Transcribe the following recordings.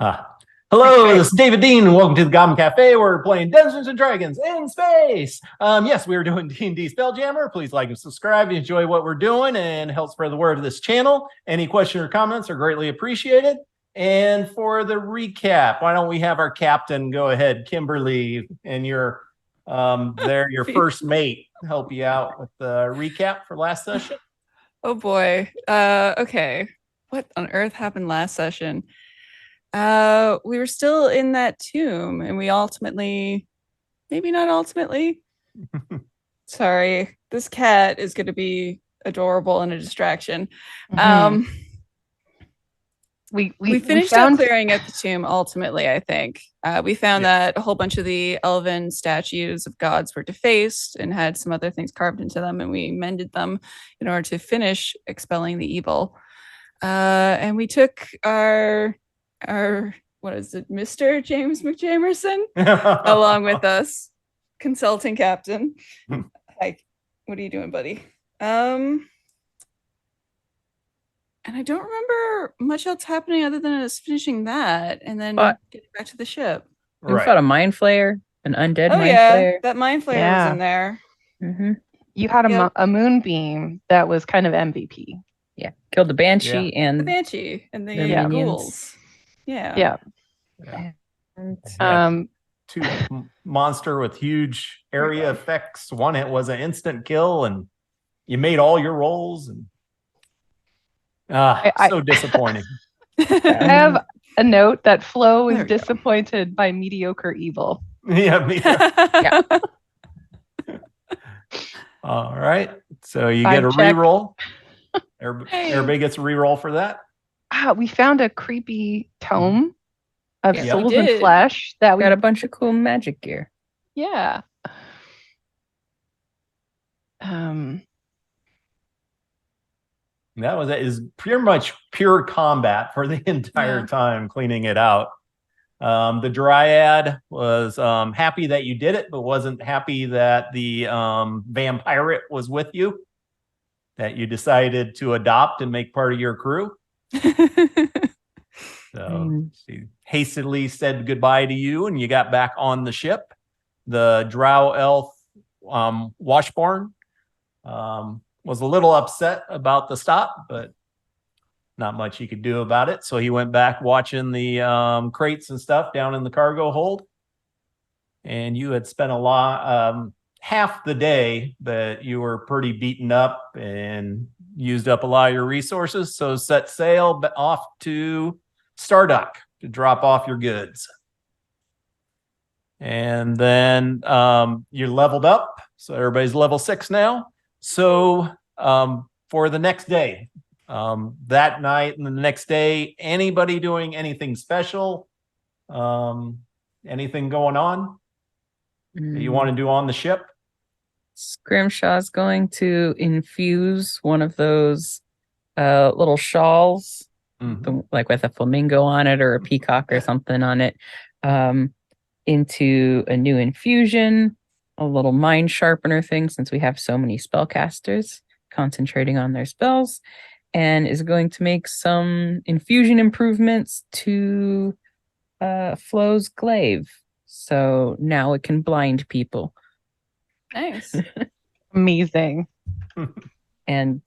Ah. Hello, this is David Dean, and welcome to the Goblin Cafe. We're playing Dungeons and Dragons in space. Yes, we are doing D&D Spelljammer. Please like and subscribe if you enjoy what we're doing and help spread the word of this channel. Any questions or comments are greatly appreciated. And for the recap, why don't we have our captain go ahead, Kimberly, and your first mate help you out with the recap for last session. Oh boy. Okay. What on earth happened last session? We were still in that tomb, and we maybe not ultimately. Sorry, this cat is going to be adorable and a distraction. We finished up clearing out the tomb. Ultimately, I think we found that a whole bunch of the elven statues of gods were defaced and had some other things carved into them, and we mended them in order to finish expelling the evil. And we took our what is it, Mr. James McJamerson, along with us, consulting captain. Hi, what are you doing, buddy? And I don't remember much else happening other than us finishing that and then getting back to the ship. We fought a mind flayer, an undead mind flayer. That mind flayer was in there. Mm-hmm. You had a moonbeam that was kind of MVP. Yeah, killed the banshee and the banshee and the ghouls. Yeah. Two monster with huge area effects. One, it was an instant kill, and you made all your rolls, and so disappointing. I have a note that Flo is disappointed by mediocre evil. Yeah. All right, so you get a reroll. Everybody gets a reroll for that. We found a creepy tome of souls and flesh that we got a bunch of cool magic gear. Yeah. That was it. Is pretty much pure combat for the entire time, cleaning it out. The dryad was happy that you did it, but wasn't happy that the vampirate was with you, that you decided to adopt and make part of your crew. So she hastily said goodbye to you, and you got back on the ship. The drow elf Washborn was a little upset about the stop, but not much he could do about it. So he went back watching the crates and stuff down in the cargo hold. And you had spent half the day, but you were pretty beaten up and used up a lot of your resources. So set sail off to Stardock to drop off your goods. And then you're leveled up. So everybody's level 6 now. So for the next day, that night and the next day, anybody doing anything special? Anything going on that you want to do on the ship? Scrimshaw's going to infuse one of those little shawls, like with a flamingo on it or a peacock or something on it, into a new infusion, a little mind sharpener thing, since we have so many spellcasters concentrating on their spells, and is going to make some infusion improvements to Flo's glaive. So now it can blind people. Nice. Amazing. And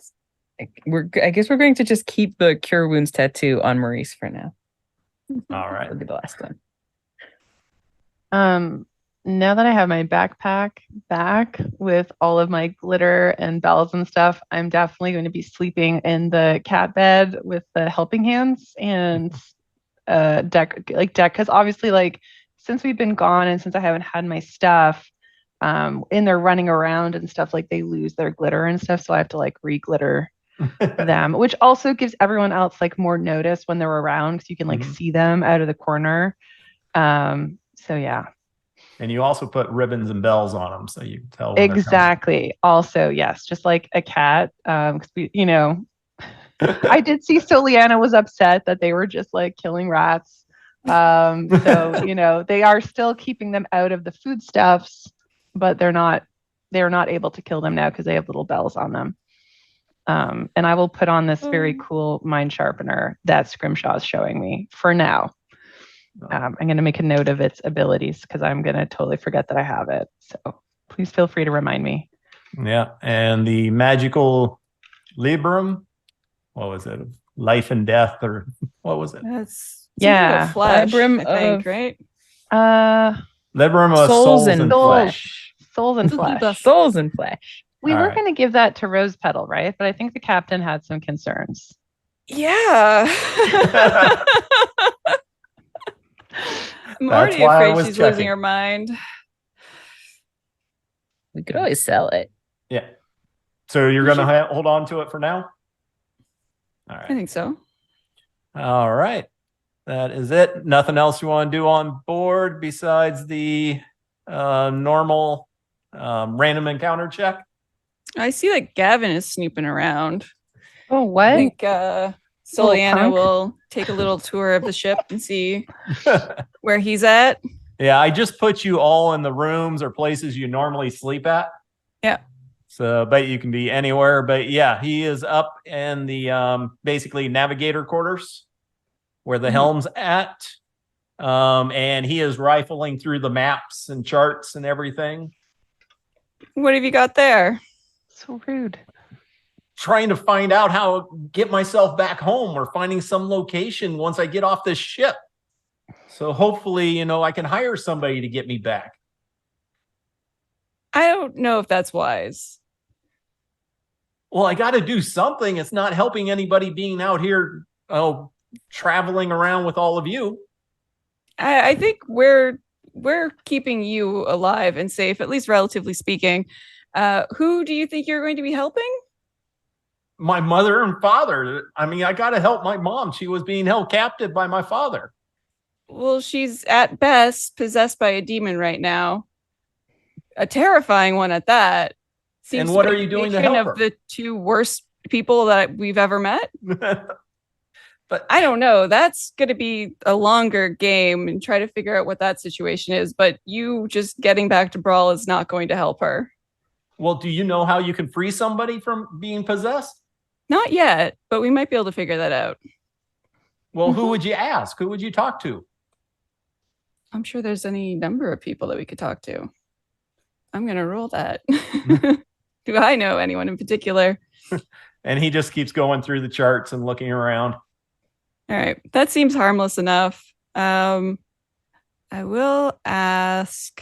I guess we're going to just keep the Cure Wounds tattoo on Maurice for now. All right. That'll be the last one. Now that I have my backpack back with all of my glitter and bells and stuff, I'm definitely going to be sleeping in the cat bed with the helping hands and deck, because obviously, since we've been gone and since I haven't had my stuff, in their running around and stuff, they lose their glitter and stuff, so I have to re-glitter them, which also gives everyone else more notice when they're around, because you can see them out of the corner. So yeah. And you also put ribbons and bells on them, so you can tell. Exactly. Also, yes, just like a cat. Because I did see Soliana was upset that they were just killing rats. So they are still keeping them out of the foodstuffs, but they're not able to kill them now because they have little bells on them. And I will put on this very cool mind sharpener that Scrimshaw is showing me for now. I'm going to make a note of its abilities because I'm going to totally forget that I have it. So please feel free to remind me. Yeah, and the magical Librum, what was it? Life and death, or what was it? That's Yeah. flesh, Librum I think, of- right? Librum of Souls and flesh. Souls and flesh. Souls and flesh. We All were right. going to give that to Rose Petal, right? But I think the captain had some concerns. Yeah. I'm already why I afraid was she's checking. losing her mind. We could always sell it. Yeah. So you're We going to should- hold on to it for now? All I right. think so. All right. That is it. Nothing else you want to do on board besides the normal random encounter check? I see that Gavin is snooping around. Oh, I what? think Soliana punk. will take a little tour of the ship and see where he's at. Yeah, I just put you all in the rooms or places you normally sleep at. Yeah. So, but you can be anywhere. But yeah, he is up in the basically navigator quarters where the Mhm. helm's at. And he is rifling through the maps and charts and everything, What have you got there? So rude. trying to find out how to get myself back home or finding some location once I get off this ship. So hopefully, I can hire somebody to get me back. I don't know if that's wise. Well, I got to do something. It's not helping anybody being out here, traveling around with all of you. I think we're keeping you alive and safe, at least relatively speaking. Who do you think you're going to be helping? My mother and father. I mean, I got to help my mom. She was being held captive by my father. Well, she's at best possessed by a demon right now. A terrifying one at that. Seems And to what be are a you doing to combination help of her? the two worst people that we've ever met? But I don't know. That's going to be a longer game and try to figure out what that situation is. But you just getting back to Brawl is not going to help her. well, do you know how you can free somebody from being possessed? Not yet, but we might be able to figure that out. Well, who would you ask? Who would you talk to? I'm sure there's any number of people that we could talk to. I'm going to roll that. Do I know anyone in particular? And he just keeps going through the charts and looking around. All right. That seems harmless enough. I will ask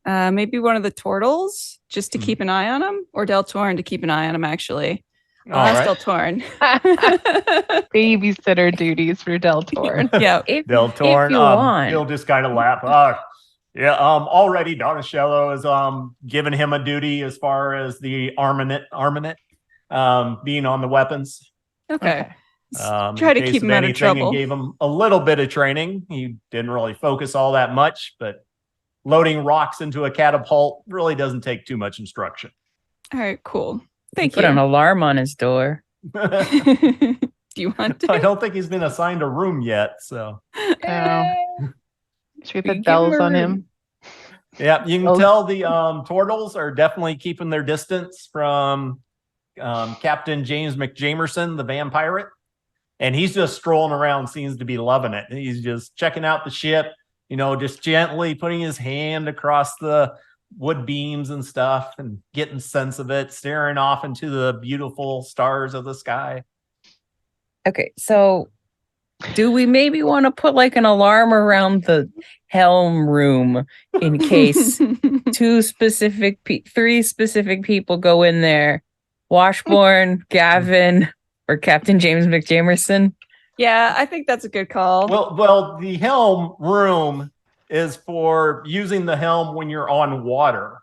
maybe one of the turtles just to keep an eye on him, or Del Torn to keep an eye on him, actually. I'll All ask right. Del Torn. Babysitter duties for Del Torn. Yeah. If, Del Torn, if you want. he'll just kind of laugh. Yeah, already Donatello is giving him a duty as far as the armament, being on the weapons. Okay. In Try to case keep of him out of anything, trouble. and gave him a little bit of training. He didn't really focus all that much, but loading rocks into a catapult really doesn't take too much instruction. All right, cool. Thank Put you. an alarm on his door. Do you want I to? don't think he's been assigned a room yet, so Should we You put give bells him a on room. him? yeah, you can Oh. tell the turtles are definitely keeping their distance from Captain James McJamerson, the vampire, and he's just strolling around, seems to be loving it. He's just checking out the ship, just gently putting his hand across the wood beams and stuff and getting sense of it, staring off into the beautiful stars of the sky. Okay, so do we maybe want to put like an alarm around the helm room in case three specific people go in there? Washbourne, Gavin, or Captain James McJamerson? Yeah, I think that's a good call. Well, the helm room is for using the helm when you're on water.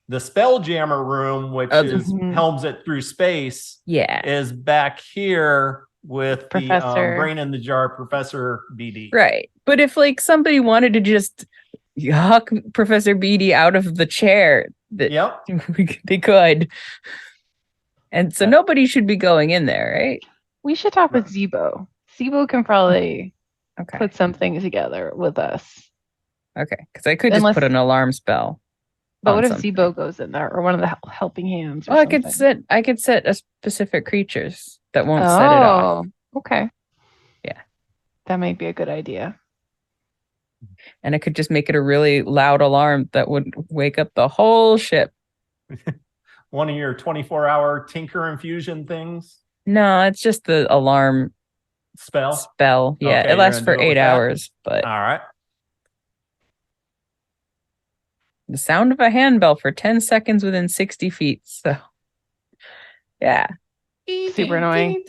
The Spelljammer room, which is Mhm. helms it through space, Yeah. is back here with Professor. the brain in the jar, Professor BD. Right. But if like somebody wanted to just huck Professor Beatty out of the chair, that Yep. they could. And so nobody should be going in there, right? We should talk with Zebo. Zebo can probably Okay. put something together with us. Okay. Because I could just Unless- put an alarm spell. But on what if something. Zebo goes in there, or one of the helping hands? Or Well, something? I could set a specific creatures that won't set it off. Okay. Yeah. That might be a good idea. And I could just make it a really loud alarm that would wake up the whole ship. One of your 24-hour tinker infusion things No, it's just the alarm spell. Yeah, Okay, it lasts you're for gonna do it 8 with that? hours, but All right. the sound of a handbell for 10 seconds within 60 feet. So, yeah. Super annoying.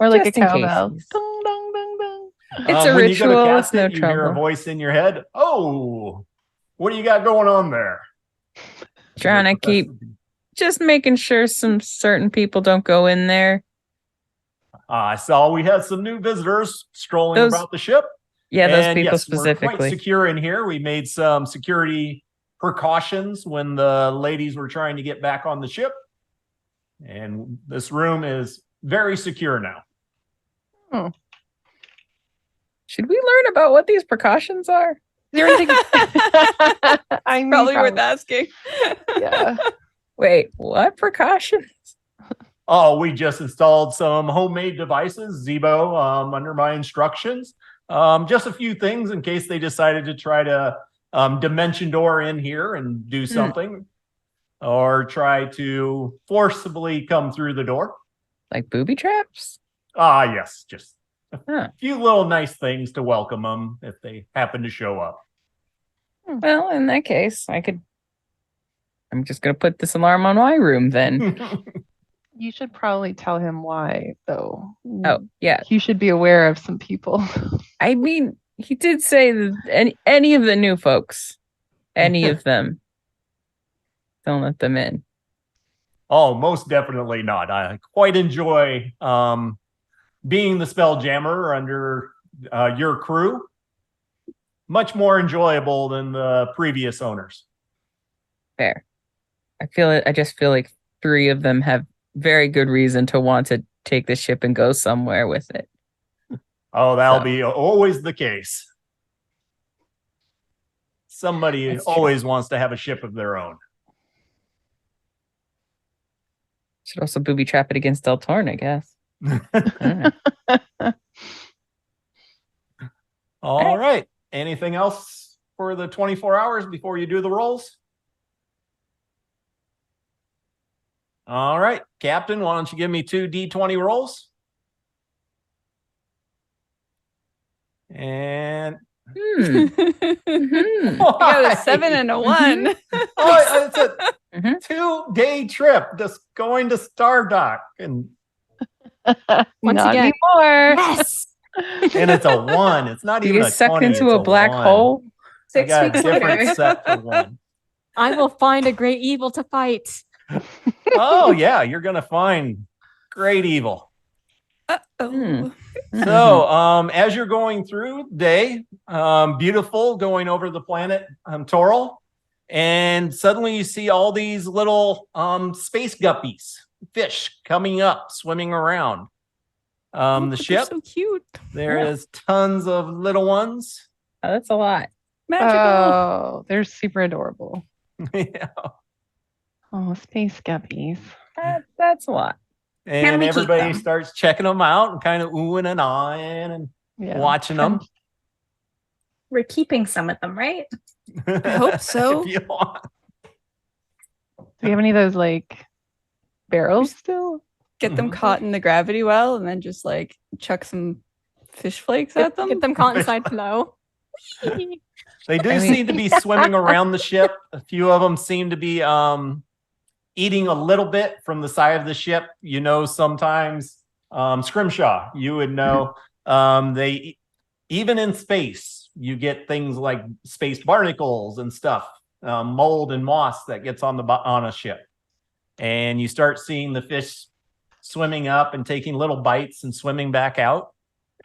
Or like Just a in cowbell. case. Dong, dong, dong, dong. It's a When you go to ritual, cast it's no it, you hear a trouble. voice in your head. Oh, what do you got going on there? Trying to keep just making sure some certain people don't go in there. I saw we had some new visitors strolling Those- about the ship. Yeah, those And people yes, we're quite specifically. secure in here. We made some security precautions when the ladies were trying to get back on the ship. And this room is very secure now. Should we learn about what these precautions are? Is there anything? I mean, Probably worth asking. Yeah. Wait, what precautions? Oh, we just installed some homemade devices, Zebo, under my instructions. Just a few things in case they decided to try to dimension door in here and do something, or try to forcibly come through the door. Like booby traps? Yes, just a Huh. few little nice things to welcome them if they happen to show up. Well, in that case, I'm just going to put this alarm on my room then. You should probably tell him why, though. Oh, yeah. He should be aware of some people. I mean, he did say that any of the new folks, any of them, don't let them in. Oh, most definitely not. I quite enjoy being the Spelljammer under your crew. Much more enjoyable than the previous owners. Fair. I just feel like 3 of them have very good reason to want to take the ship and go somewhere with it. Oh, that'll So. be always the case. Somebody That's true. always wants to have a ship of their own. Should also booby trap it against Del Torn, I guess. I don't know. All right. Anything else for the 24 hours before you do the rolls? All right, Captain, why don't you give me 2 D20 rolls? And You got a 7 and a 1. oh, it's a Mhm. 2-day trip just going to Stardock, and Once Not again. anymore. Yes. it's a 1. It's not You even get a sucked 20, into it's a black 1. hole. I 6 got a weeks different later, set for 1. I will find a great evil to fight. Oh yeah, you're gonna find great evil. Uh-oh. So as you're going through day, beautiful, going over the planet Toral, and suddenly you see all these little space guppies, fish coming up, swimming around the Oh, but they're ship. so cute. There Yeah. is tons of little ones. Oh, that's a lot. Magical. Oh, they're super adorable. Yeah. Oh, space guppies. That's a lot. And we keep everybody them? starts checking them out and kind of oohing and ahhing and Yeah. watching them. We're keeping some of them, right? I hope so. If you want. Do we have any of those like barrels still? Get them Mhm. caught in the gravity well and then just like chuck some fish flakes at them. Get them caught inside below. They do I mean- seem to be swimming around the ship. A few of them seem to be eating a little bit from the side of the ship. You know, sometimes Scrimshaw, you would know. Even in space, you get things like space barnacles and stuff, mold and moss that gets on a ship. And you start seeing the fish swimming up and taking little bites and swimming back out.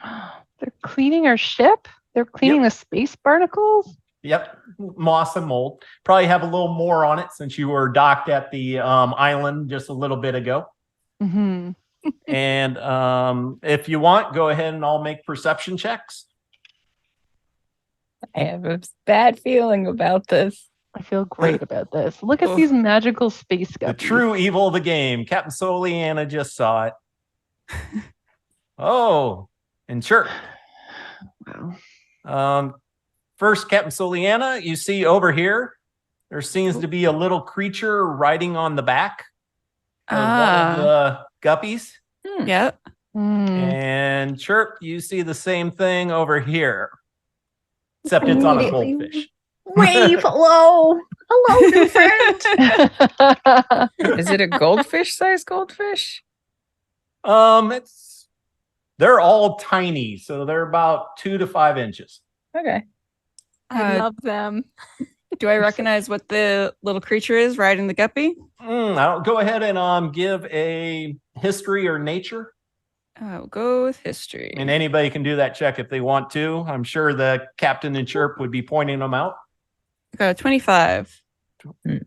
They're cleaning our ship? They're cleaning the space barnacles? Yep, moss and mold. Probably have a little more on it since you were docked at the island just a little bit ago. Mm-hmm. And if you want, go ahead and I'll make perception checks. I have a bad feeling about this. I feel great about this. Look at Oh. these magical space guppies. The true evil of the game. Captain Soliana just saw it. Oh, and sure. Wow. First, Captain Soliana, you see over here, there seems to be a little creature riding on the back of one of the guppies. Yep. And Chirp, you see the same thing over here, except it's on a Immediately goldfish. Wave, hello. Hello, new friend. Is it a goldfish-sized goldfish? They're all tiny, so they're about 2 to 5 inches. Okay. I Uh, love them. Do I recognize what the little creature is riding the guppy? I'll go ahead and give a history or nature. I'll go with history. And anybody can do that check if they want to. I'm sure the captain and Chirp would be pointing them out. Got a 25.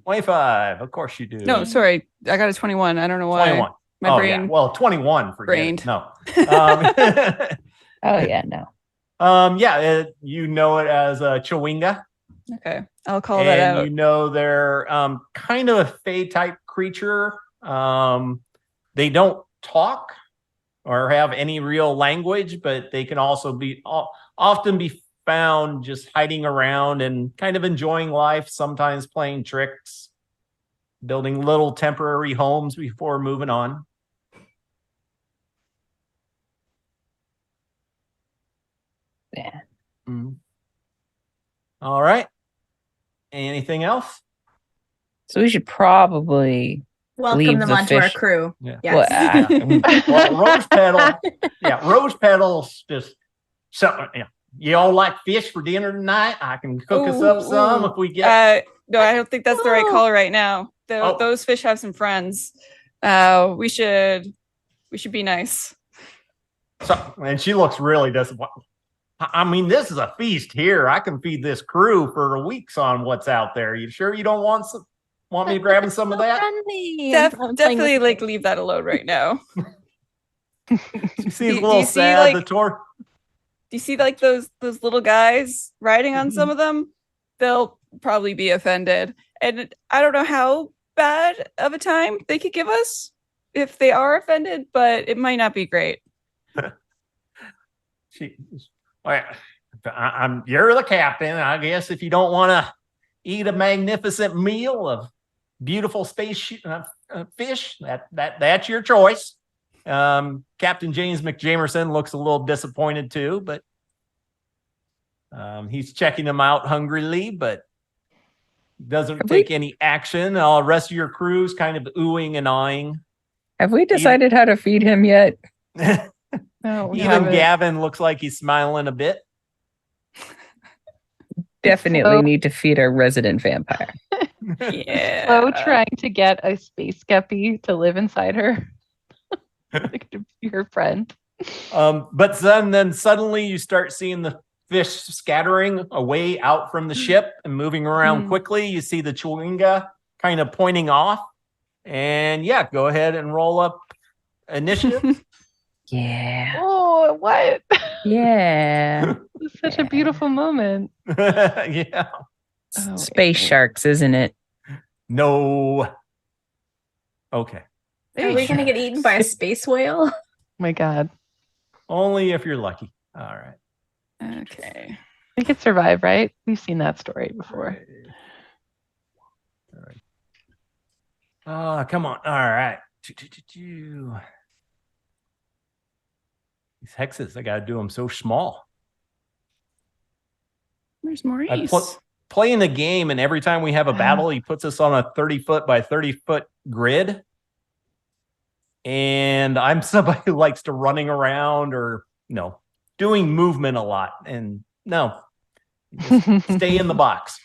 25, of course you do. No, sorry. I got a 21. I don't know why. 21. My Oh, brain. yeah. Well, 21 for Brained. No. Oh yeah, no. You know it as a chewinga. Okay. I'll call that And out. you know they're kind of a fey type creature. They don't talk or have any real language, but they can also be often be found just hiding around and kind of enjoying life, sometimes playing tricks, building little temporary homes before moving on. Yeah. All right. Anything else? So we should probably Welcome Leave them the onto our fish. crew. Yeah. Yes. Well, Rose Petal. Yeah, Rose Petal's just something. Yeah. You all like fish for dinner tonight? I can cook us up some if we get. No, I don't think that's the right Oh. call right now. Oh. Those fish have some friends. We should be nice. And she looks really disappointed. I mean, this is a feast here. I can feed this crew for weeks on what's out there. You sure you don't want me to grab some of that? Friendly. I'm playing Definitely with leave that alone right now. She seems a Do little you see, sad. like- The tour. Do you see those little guys riding on some of them? They'll probably be offended. And I don't know how bad of a time they could give us if they are offended, but it might not be great. You're the captain. I guess if you don't want to eat a magnificent meal of beautiful space fish, that's your choice. Captain James McJamerson looks a little disappointed too, but he's checking them out hungrily, but doesn't take any action. The rest of your crew's kind of oohing and eyeing. Have we decided how to feed him yet? No, we Even haven't. Gavin looks like he's smiling a bit. Definitely need to feed our resident vampire. Yeah. Flo trying to get a space guppy to live inside her. Like to be her friend. But then suddenly you start seeing the fish scattering away out from the ship and moving around quickly. You see the chewinga kind of pointing off. And yeah, go ahead and roll up initiative. Yeah. Oh, what? Yeah. It's such a beautiful moment. Yeah. Oh, Space sharks, isn't it? No. Okay. Are we going to get eaten by a space whale? Oh my God. Only if you're lucky. All right. Okay. We could survive, right? We've seen that story before. All right. Come on. All right. These hexes, I got to do them so small. Where's Maurice? Playing the game, and every time we have a battle, he puts us on a 30-foot by 30-foot grid. And I'm somebody who likes to running around or doing movement a lot. And no, just stay in the box.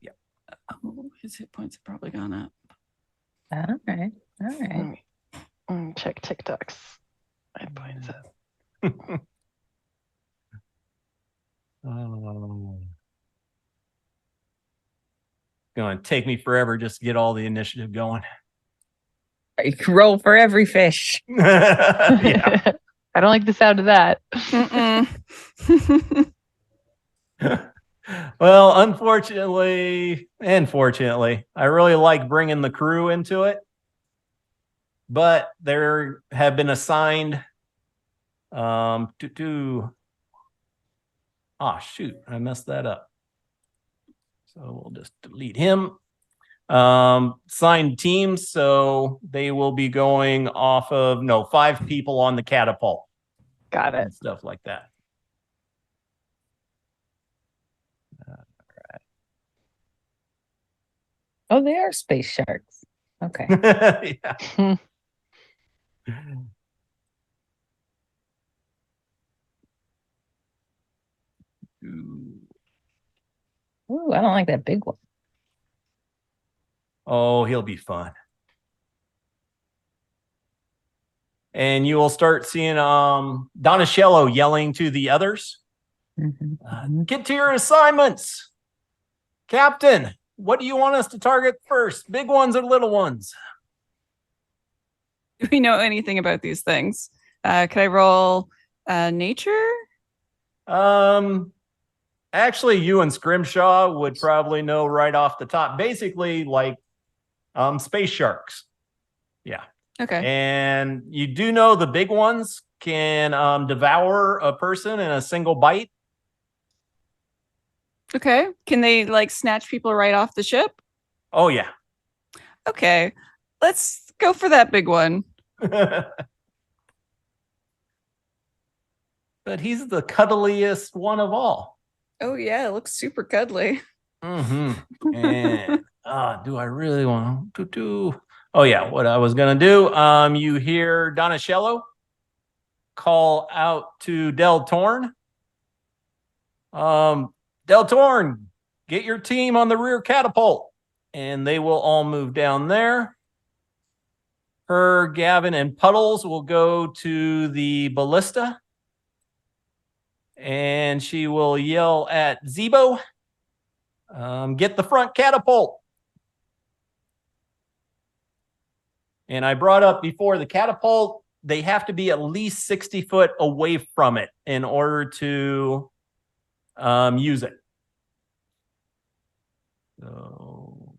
Yeah. Oh, his hit points have probably gone up. All right. All right. Check TikToks. I points up. Gonna take me forever just to get all the initiative going. You can roll for every fish. Yeah. I don't like the sound of that. Well, unfortunately, I really like bringing the crew into it. but there have been assigned to shoot, I messed that up. So we'll just delete him. Signed teams, so they will be going off of 5 people on the catapult. Got it. And stuff like that. Oh, they are space sharks. Okay. Yeah. Ooh, I don't like that big one. Oh, he'll be fun. And you will start seeing Donatello yelling to the others. Get to your assignments. Captain, what do you want us to target first? Big ones or little ones? Do we know anything about these things? Could I roll nature? Actually, you and Scrimshaw would probably know right off the top. Basically, like space sharks. Yeah. Okay. And you do know the big ones can devour a person in a single bite. Okay. Can they like snatch people right off the ship? Oh, yeah. Okay. Let's go for that big one. But he's the cuddliest one of all. Oh, yeah. It looks super cuddly. Mm-hmm. And do I really want to do? Oh, yeah. What I was going to do, you hear Donatello call out to Del Torn. Del Torn, get your team on the rear catapult. And they will all move down there. Her, Gavin, and Puddles will go to the ballista. And she will yell at Zebo, get the front catapult. And I brought up before the catapult, they have to be at least 60 foot away from it in order to use it. So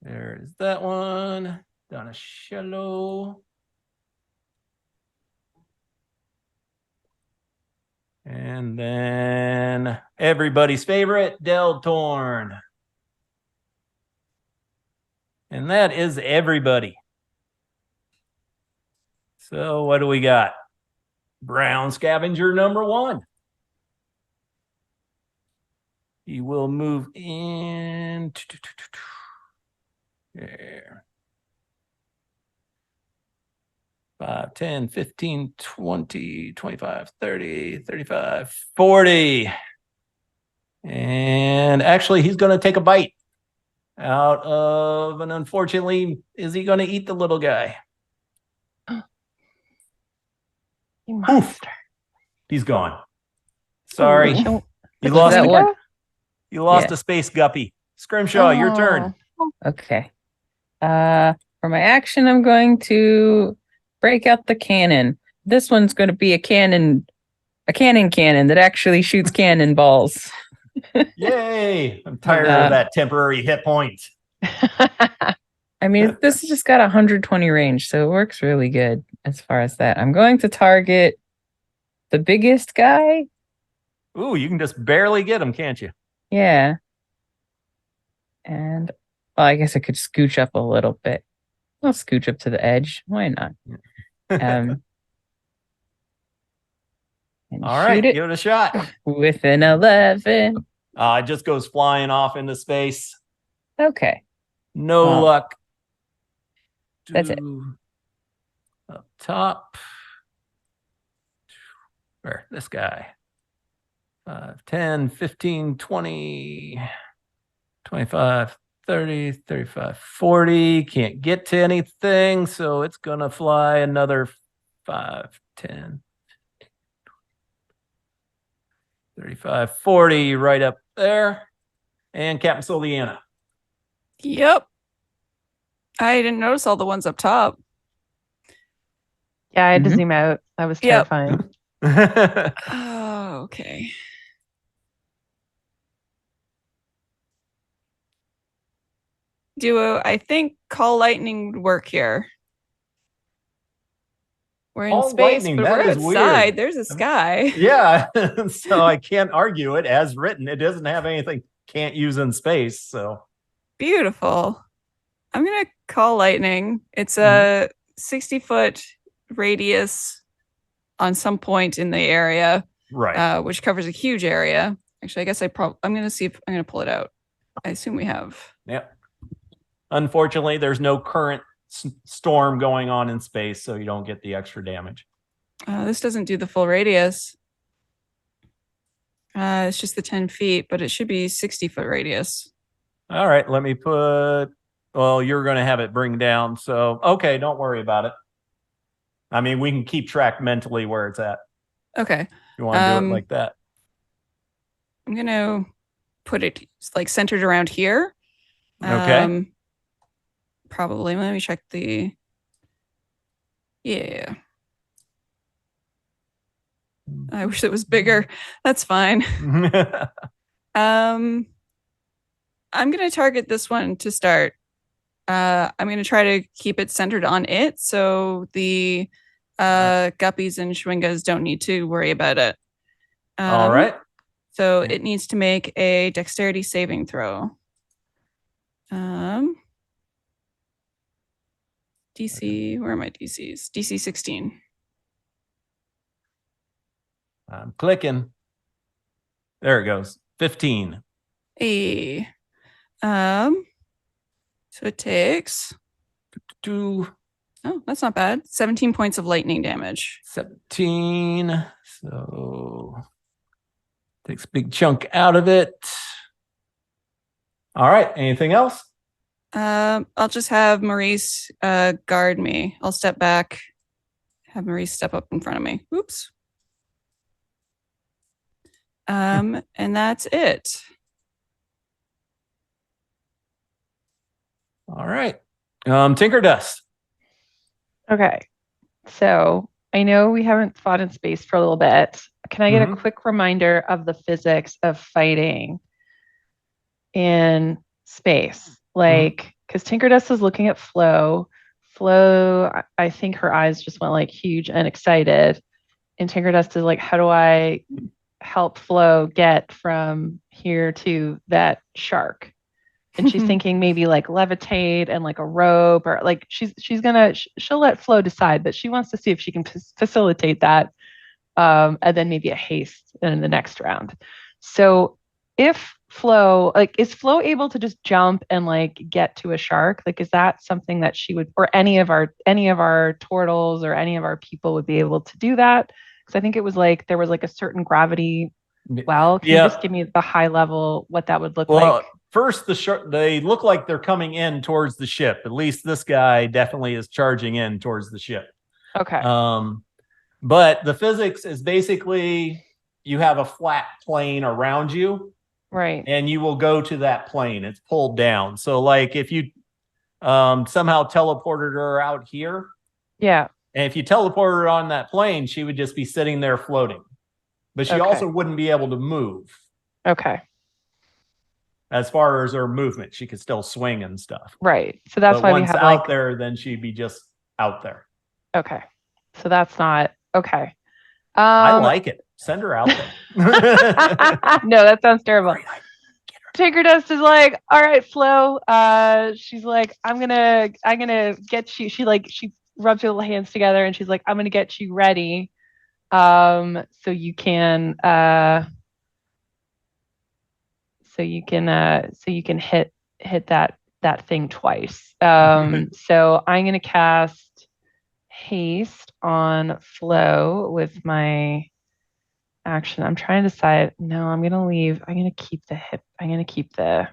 there's that one. Donatello. And then everybody's favorite, Del Torn. And that is everybody. So what do we got? Brown Scavenger number 1. He will move in. There. 5, 10, 15, 20, 25, 30, 35, 40. And actually, he's going to take a bite out of, and unfortunately, is he going to eat the little guy? You monster. He's gone. Sorry. Ooh. You Was that one? You lost Yeah. a space guppy. Scrimshaw, your turn. Okay. For my action, I'm going to break out the cannon. This one's going to be a cannon that actually shoots cannonballs. Yay! I'm tired of that temporary hit point. I mean, this has just got 120 range, so it works really good as far as that. I'm going to target the biggest guy. Ooh, you can just barely get him, can't you? Yeah. And, well, I guess I could scooch up a little bit. I'll scooch up to the edge. Why not? And All right, shoot it give it a shot. with an 11. It just goes flying off into space. Okay. No Well, luck. that's it. Up top. Where? This guy. 5, 10, 15, 20, 25, 30, 35, 40. Can't get to anything, so it's going to fly another 5, 10, 35, 40 right up there. And Captain Soliana. Yep. I didn't notice all the ones up top. Yeah, I had to Mhm. zoom out. That was Yep. terrifying. Oh, okay. Duo, I think call lightning would work here. We're in Call space, lightning, but that we're is outside. weird. There's a sky. Yeah. So I can't argue it as written. It doesn't have anything can't use in space. So Beautiful. I'm going to call lightning. It's Mm-hmm. a 60-foot radius on some point in the area, right. which covers a huge area. Actually, I guess I'm going to see if I'm going to pull it out. I assume we have. Yep. Unfortunately, there's no current storm going on in space, so you don't get the extra damage. This doesn't do the full radius. It's just the 10 feet, but it should be 60-foot radius. All right, let me put, well, you're going to have it bring down. So, okay, don't worry about it. I mean, we can keep track mentally where it's at. Okay. If you want to do it like that. I'm going to put it like centered around here. Okay. Probably. Let me check the. Yeah. I wish it was bigger. That's fine. I'm going to target this one to start. I'm going to try to keep it centered on it, so the guppies and schwingas don't need to worry about it. All right. So it needs to make a dexterity saving throw. DC, where are my DCs? DC 16. I'm clicking. There it goes. 15. Hey. So it takes. Oh, that's not bad. 17 points of lightning damage. 17. So takes a big chunk out of it. All right. Anything else? I'll just have Maurice guard me. I'll step back. Have Maurice step up in front of me. Oops. And that's it. All right. Tinker Dust. Okay. So I know we haven't fought in space for a little bit. Can I get a quick reminder of the physics of fighting in space? Like, because Tinker Dust is looking at Flo. Flo, I think her eyes just went like huge and excited. And Tinker Dust is like, how do I help Flo get from here to that shark? And she's thinking maybe like levitate and like a rope, or like she'll let Flo decide, but she wants to see if she can facilitate that, and then maybe a haste in the next round. So if Flo, like, is Flo able to just jump and like get to a shark? Like, is that something that she would, or any of our turtles or any of our people would be able to do that? Because I think it was like there was like a certain gravity. Well, can you just give me the high level what that would look like? First, they look like they're coming in towards the ship. At least this guy definitely is charging in towards the ship. Okay. But the physics is basically you have a flat plane around you. Right. And you will go to that plane. It's pulled down. So like if you somehow teleported her out here. Yeah. And if you teleported her on that plane, she would just be sitting there floating. But she also wouldn't be able to move. Okay. As far as her movement, she could still swing and stuff. Right. So that's why we have out there, then she'd be just out there. Okay. So that's not okay. I like it. Send her out there. No, that sounds terrible. Tinker Dust is like, all right, Flo. She's like, I'm gonna get you. She rubs her little hands together and she's like, I'm gonna get you ready. So you can hit that thing twice. So I'm gonna cast haste on Flo with my action. I'm trying to decide. No, I'm gonna leave. I'm gonna keep the hip. I'm gonna keep the.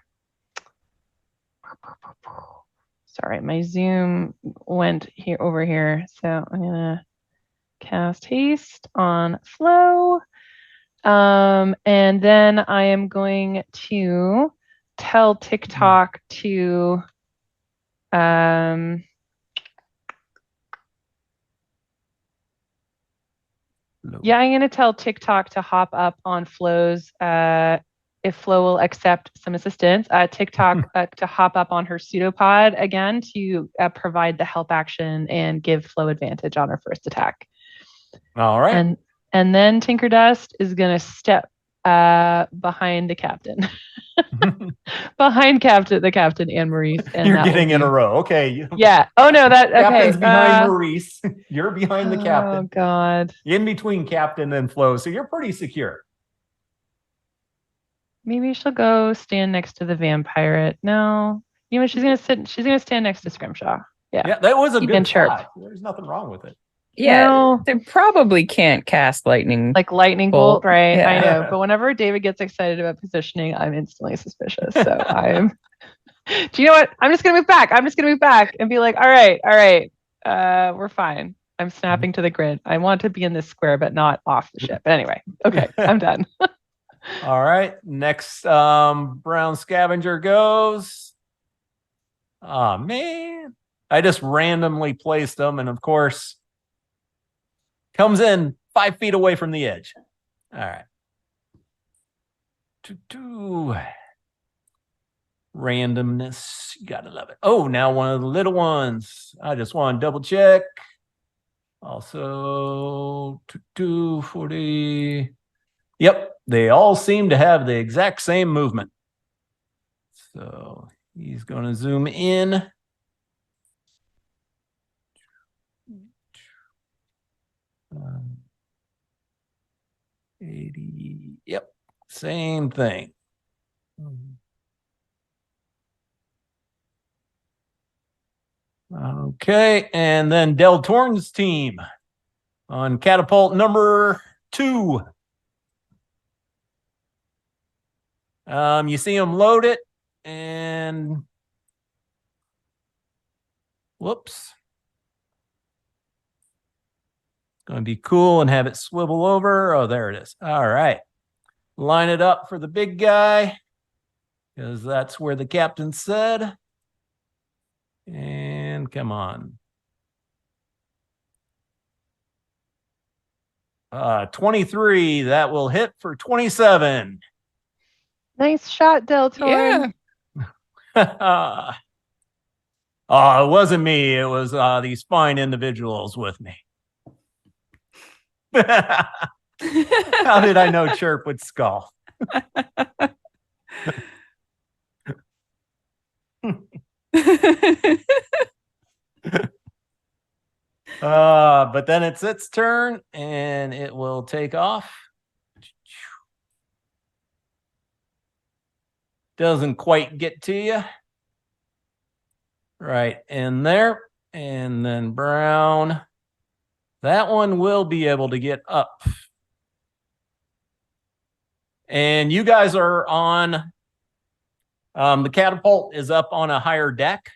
Sorry, my zoom went over here. So I'm gonna cast haste on Flo. And then I am going to tell TikTok to yeah, I'm going to tell TikTok to hop up on Flo's if Flo will accept some assistance, TikTok to hop up on her pseudopod again to provide the help action and give Flo advantage on her first attack. All right. And then Tinker Dust is gonna step behind the captain, behind the captain and Maurice. And You're getting in a row. Okay. Yeah. Oh no, that okay. Captain's behind Maurice. You're behind the captain. Oh God. In between captain and Flo, so you're pretty secure. Maybe she'll go stand next to the vampire. No. You know what? She's gonna stand next to Scrimshaw. Yeah. That was a Keep good in sharp. shot. There's nothing wrong with it. Yeah, No. they probably can't cast lightning. Like lightning bolt, right? Yeah. I know. But whenever David gets excited about positioning, I'm instantly suspicious. So I'm do you know what? I'm just gonna move back. And be like, all right, we're fine. I'm snapping to the grid. I want to be in this square, but not off the ship. But anyway, okay, I'm done. All right. Next, brown scavenger goes. Oh man. I just randomly placed them, and of course, comes in 5 feet away from the edge. All right. Randomness. You gotta love it. Oh, now one of the little ones. I just want to double check. Also, 40. Yep, they all seem to have the exact same movement. So he's going to zoom in. Um, 80. Yep, same thing. Okay, and then Del Torn's team on catapult number 2. You see him load it, and whoops. Going to be cool and have it swivel over. Oh, there it is. All right. Line it up for the big guy, because that's where the captain said. And come on. 23, that will hit for 27. Nice shot, Del Torn. Yeah. Oh, it wasn't me. It was these fine individuals with me. How did I know Chirp would skull? But then it's its turn, and it will take off. Doesn't quite get to you. Right in there. And then brown. That one will be able to get up. And you guys are on, the catapult is up on a higher deck.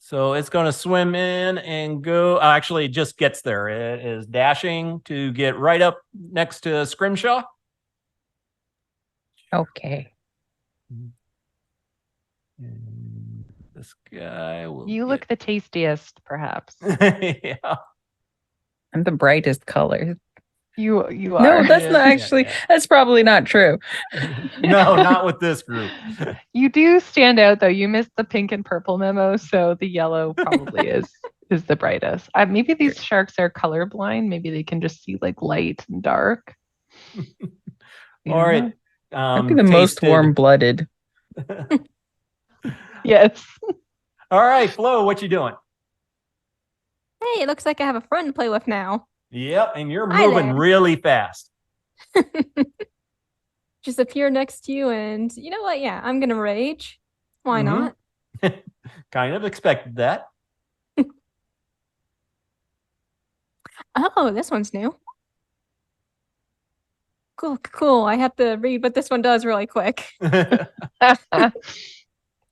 So it's going to swim in and go, actually it just gets there. It is dashing to get right up next to Scrimshaw. Okay. And this guy will. You look the tastiest, perhaps. Yeah. I'm the brightest color. You are. No, that's Yeah, not yeah, actually, yeah. that's probably not true. No, not with this group. You do stand out though. You missed the pink and purple memo, so the yellow probably is the brightest. Maybe these sharks are colorblind. Maybe they can just see like light and dark. All right. I'd be the most tasted. warm-blooded. Yes. All right, Flo, what you doing? Hey, it looks like I have a friend to play with now. Yep, and you're Hi moving there. really fast. Just appear next to you, and you know what? Yeah, I'm gonna rage. Why Mhm. not? Kind of expected that. Oh, this one's new. Cool. I have to read what this one does really quick. I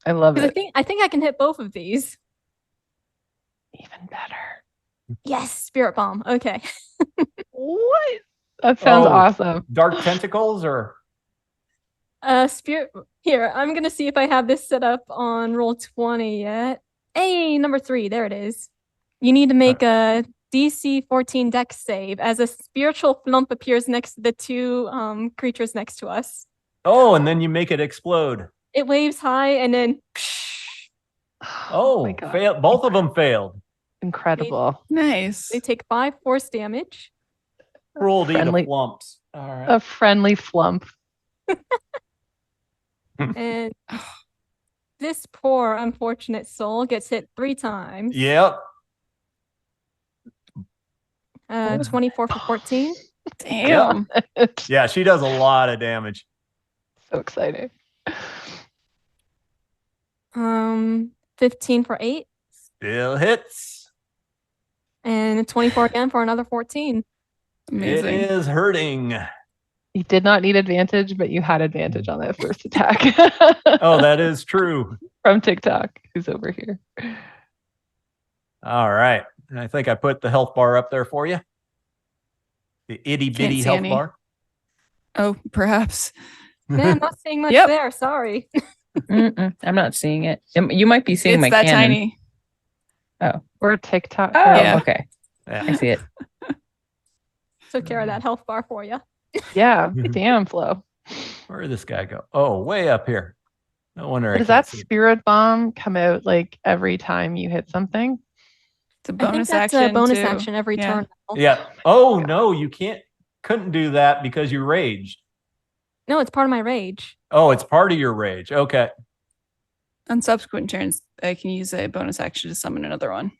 love 'Cause it. I think I can hit both of these. Even better. Yes, spirit bomb. Okay. What? That sounds Oh. awesome. Dark tentacles or Spirit. Here, I'm gonna see if I have this set up on roll 20 yet. Hey, number 3. There it is. You need to make a DC 14 Dex save as a spiritual flump appears next to the 2 creatures next to us. Oh, and then you make it explode. It waves high and then Oh, my God. fail. Both of them failed. Incredible. Nice. they take 5 force damage. Cruelty to Friendly- flumps. All right. A friendly flump. And this poor unfortunate soul gets hit 3 times. Yep. 24 for 14. Damn. Yeah, she does a lot of damage. So exciting. 15 for 8. Still hits. And 24 again for another 14. Amazing. It is hurting. You did not need advantage, but you had advantage on that first attack. Oh, that is true. From TikTok, who's over here. All right. I think I put the health bar up there for you. The itty bitty see health any. bar. Oh, perhaps. Yeah, I'm not seeing much Yep. there. Sorry. I'm not seeing it. You might be seeing It's my that cannon. tiny. Or TikTok. Oh, Yeah. okay. I Yeah. see it. Took care of that health bar for you. Yeah. Damn, Flo. Where did this guy go? Oh, way up here. No wonder I Does can't that see it. spirit bomb come out like every time you hit something? It's a I think bonus that's action. a bonus too. action every Yeah. turn. Yeah. Oh, no, you couldn't do that because you raged. No, it's part of my rage. Oh, it's part of your rage. Okay. On subsequent turns, I can use a bonus action to summon another one.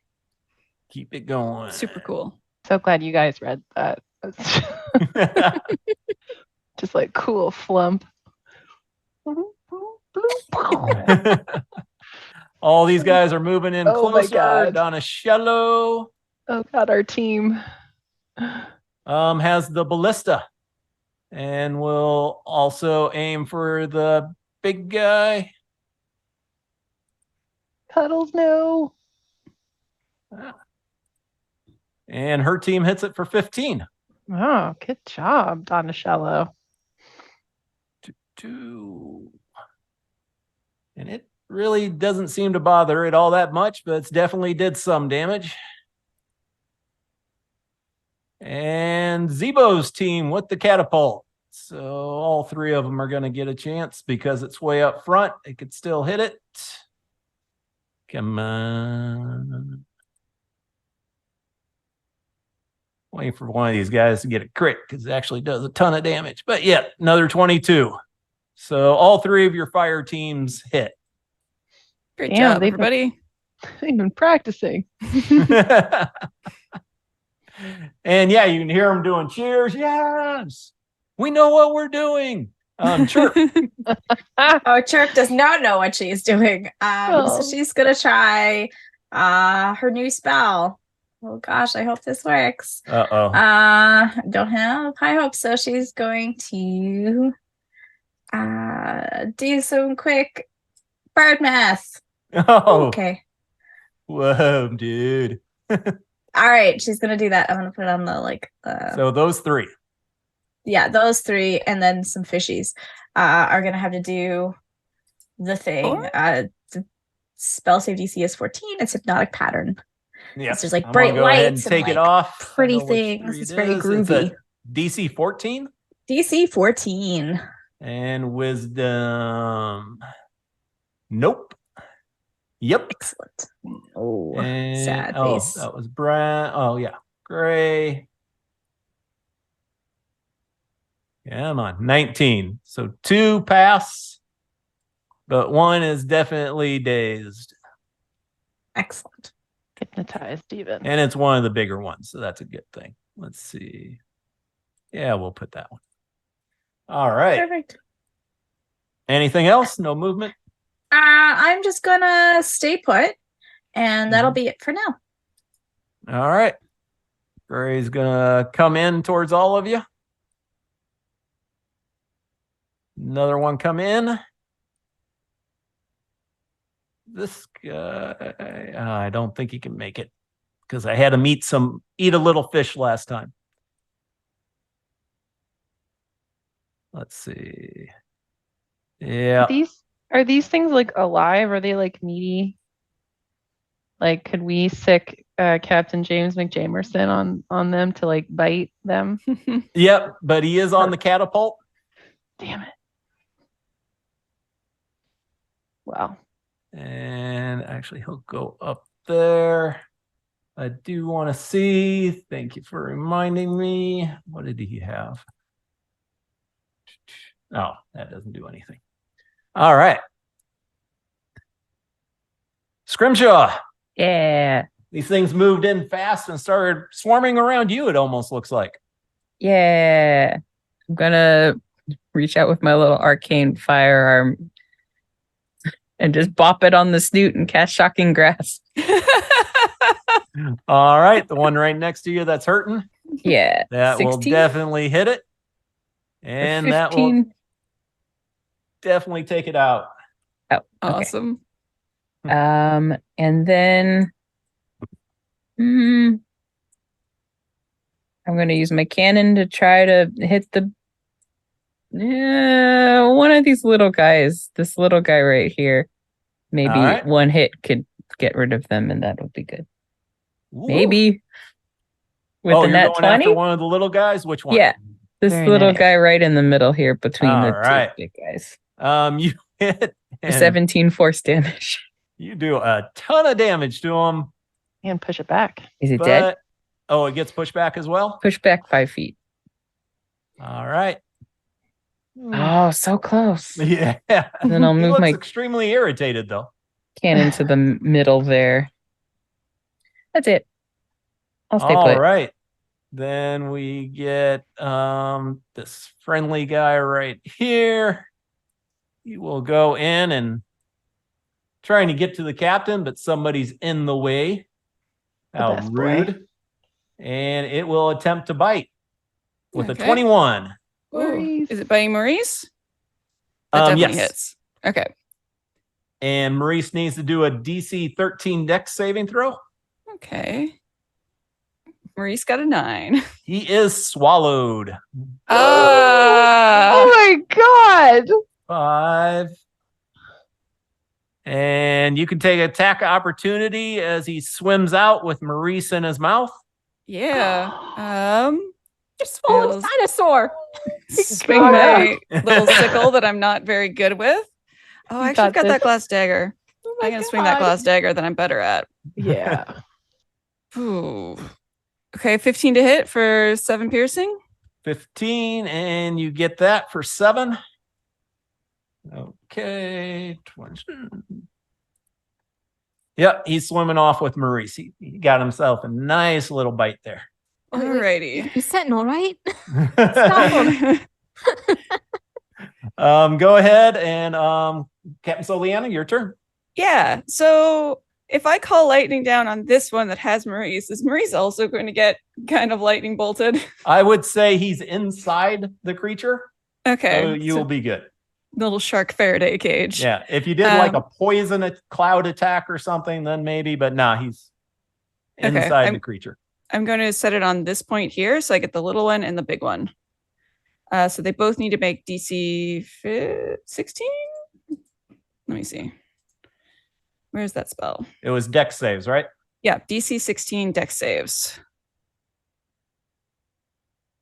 Keep it going. Super cool. So glad you guys read that. Just like cool flump. All these guys are moving in Oh my closer. God. Donatello Oh God, our team. has the ballista and will also aim for the big guy. Cuddles, no. And her team hits it for 15. Oh, good job, Donatello. 2. And it really doesn't seem to bother it all that much, but it's definitely did some damage. And Zebo's team with the catapult. So all 3 of them are going to get a chance because it's way up front. They could still hit it. Come on. Waiting for one of these guys to get a crit because it actually does a ton of damage. But yeah, another 22. So all 3 of your fire teams hit. Great Damn, job, they've been- everybody. They've been practicing. And yeah, you can hear them doing cheers. Yes, we know what we're doing. Chirp. Oh, Chirp does not know what she's doing. Oh. So she's gonna try her new spell. Oh gosh, I hope this works. Uh-oh. Don't have high hopes, so she's going to do some quick bird math. Oh, Okay. whoa, dude. All right, she's gonna do that. I'm gonna put on the So those 3. yeah, those 3 and then some fishies are gonna have to do the thing. Four? The spell save DC is 14. It's hypnotic pattern. Yeah. It's just like I'm bright gonna go ahead and lights and, take it like, off. I pretty know which things. 3 It's it very is. It's a groovy. DC 14 DC 14. and wisdom. Nope. Yep. Excellent. Oh, And, sad oh, face. that was brown. Oh, yeah. Gray. Come on. 19. So 2 pass, but 1 is definitely dazed. Excellent. Hypnotized even. And it's one of the bigger ones. So that's a good thing. Let's see. Yeah, we'll put that one. All right. Perfect. Anything else? No movement? I'm just gonna stay put, and that'll be it for now. All right. Gray's gonna come in towards all of you. Another one come in. This guy, I don't think he can make it because I had him eat a little fish last time. Let's see. Yeah. Are these things like alive? Are they like meaty? Like, could we sick Captain James McJamerson on them to like bite them? Yep. But he is on the catapult. Damn it. Wow. And actually, he'll go up there. I do want to see. Thank you for reminding me. What did he have? Oh, that doesn't do anything. All right. Scrimshaw. Yeah. These things moved in fast and started swarming around you, it almost looks like. Yeah. I'm gonna reach out with my little arcane firearm and just bop it on the snoot and cast Shocking Grasp. All right. The one right next to you that's hurting. Yeah. That will 16? definitely hit it. And that will 15. definitely take it out. Oh, okay. Awesome. And then I'm going to use my cannon to try to hit the one of these little guys. This little guy right here. Maybe All right. one hit could get rid of them, and that would be good. Ooh. Maybe with Oh, the you're nat going 20. after one of the little guys? Which one? Yeah, this Very little nice. guy right in the middle here between All the right. two big guys. You hit For and 17 force damage. you do a ton of damage to him. And push it back. Is it dead? But oh, it gets pushed back as well. Push back 5 feet. All right. Oh, so close. Yeah. And then I'll He move looks my extremely irritated though. cannon to the middle there. That's it. I'll stay All put. right. Then we get this friendly guy right here. He will go in and trying to get to the captain, but somebody's in the way. How best boy. rude. And it will attempt to bite with Okay. a 21. Ooh. Maurice. Is it biting Maurice? That definitely Yes. hits. Okay. And Maurice needs to do a DC 13 Dex saving throw. Okay. Maurice got a 9. He is swallowed. Ah. Oh my god. 5. And you can take attack opportunity as he swims out with Maurice in his mouth. Yeah. Just swallowed a Feels- dinosaur. Swing God. my little sickle that I'm not very good with. Oh, I You actually got got that this. glass dagger. Oh my I'm gonna swing that God. glass dagger that I'm better at. Yeah. Ooh. Okay, 15 to hit for 7 piercing. 15, and you get that for 7. Okay. 20. Yep, he's swimming off with Maurice. He got himself a nice little bite there. Alrighty. You Sentinel, right? Go ahead and Captain Soliana, your turn. Yeah. So if I call lightning down on this one that has Maurice, is Maurice also going to get kind of lightning bolted? I would say he's inside the creature, Okay. so you will be good. Little shark Faraday cage. Yeah, if you did like a poison cloud attack or something, then maybe, but nah, he's Okay, inside the creature. I'm going to set it on this point here, so I get the little one and the big one. So they both need to make DC 16. Let me see. Where's that spell? It was Dex saves, right? Yeah, DC 16 Dex saves.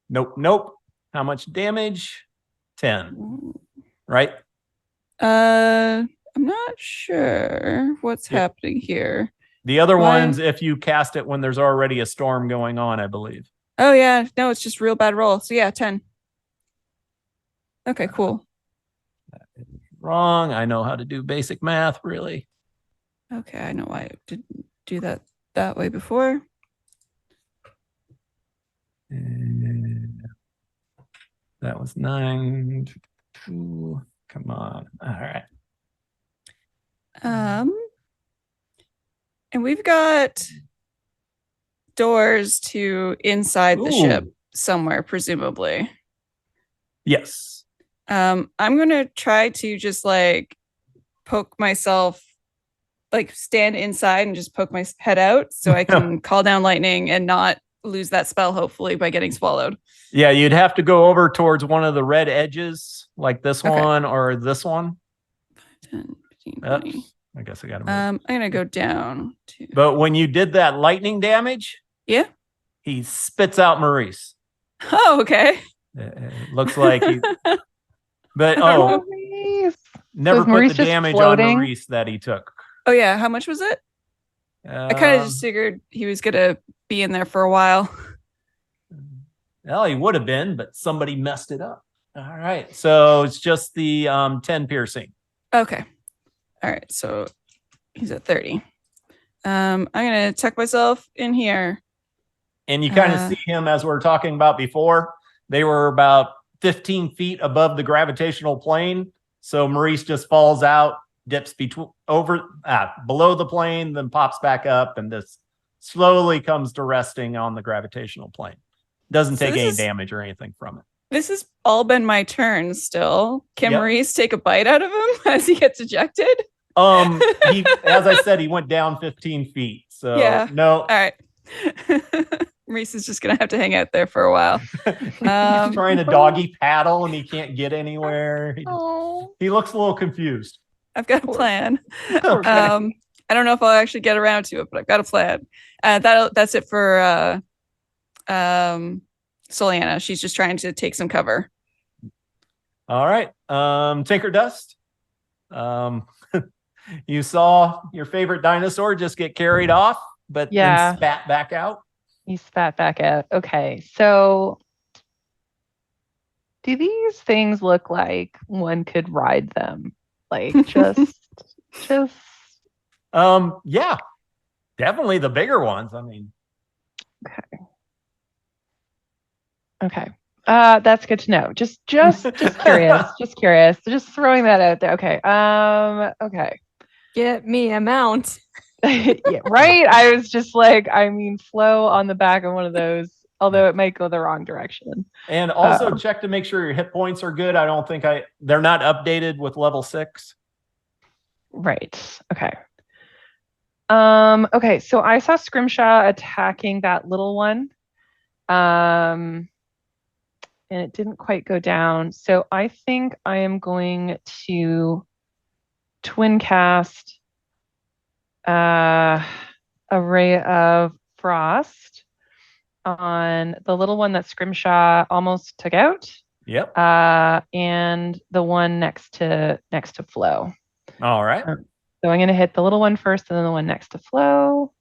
Nope. How much damage? 10, right? I'm not sure what's Yeah. happening here. The other Why? ones, if you cast it when there's already a storm going on, I believe. Oh yeah, no, it's just real bad roll. So yeah, 10. Okay, cool. Wrong. I know how to do basic math, really. Okay, I know why I didn't do that way before. And that was 9. 2. Come on. All right. And we've got doors to inside the ship Ooh. somewhere, presumably. Yes. I'm gonna try to just like poke myself, like stand inside and just poke my head out so I can call down lightning and not lose that spell, hopefully, by getting swallowed. Yeah, you'd have to go over towards one of the red edges, like this Okay. one or this one. 10, 15, 20. Oops. I guess I got to move. I'm gonna go down to But when you did that lightning damage, Yeah. he spits out Maurice. Oh, okay. It looks like he. But Maurice. never is put Maurice the just damage floating? on Maurice that he took. Oh yeah, how much was it? I kind of just figured he was gonna be in there for a while. Well, he would have been, but somebody messed it up. All right, so it's just the 10 piercing. Okay. All right, so he's at 30. I'm gonna tuck myself in here. And you kind of see him, as we were talking about before, they were about 15 feet above the gravitational plane. So Maurice just falls out, dips below the plane, then pops back up, and this slowly comes to resting on the gravitational plane. Doesn't take any damage or anything from it. This has all been my turn still. Can Yep. Maurice take a bite out of him as he gets ejected? As I said, he went down 15 feet. So Yeah. no. All right. Maurice is just gonna have to hang out there for a while. He's trying to doggy paddle and he can't get anywhere. Oh, He looks a little confused. I've got a plan. Okay. I don't know if I'll actually get around to it, but I've got a plan. That's it for Soliana. She's just trying to take some cover. All right. Tinker Dust. You saw your favorite dinosaur just get carried off, but then spat back out. He spat back out. Okay, so do these things look like one could ride them? Like just yeah, definitely the bigger ones. I mean, okay. That's good to know. Just curious. Just curious. Just throwing that out there. Okay. Okay. Get me a mount. Yeah, right. I was just like, flow on the back of one of those, although it might go the wrong direction. And also check to make sure your hit points are good. I don't think they're not updated with level 6. Right. Okay. Okay. So I saw Scrimshaw attacking that little one. And it didn't quite go down. So I think I am going to twin cast a ray of frost on the little one that Scrimshaw almost took out. Yep. And the one next to Flo. All right. So I'm going to hit the little one first and then the one next to Flo.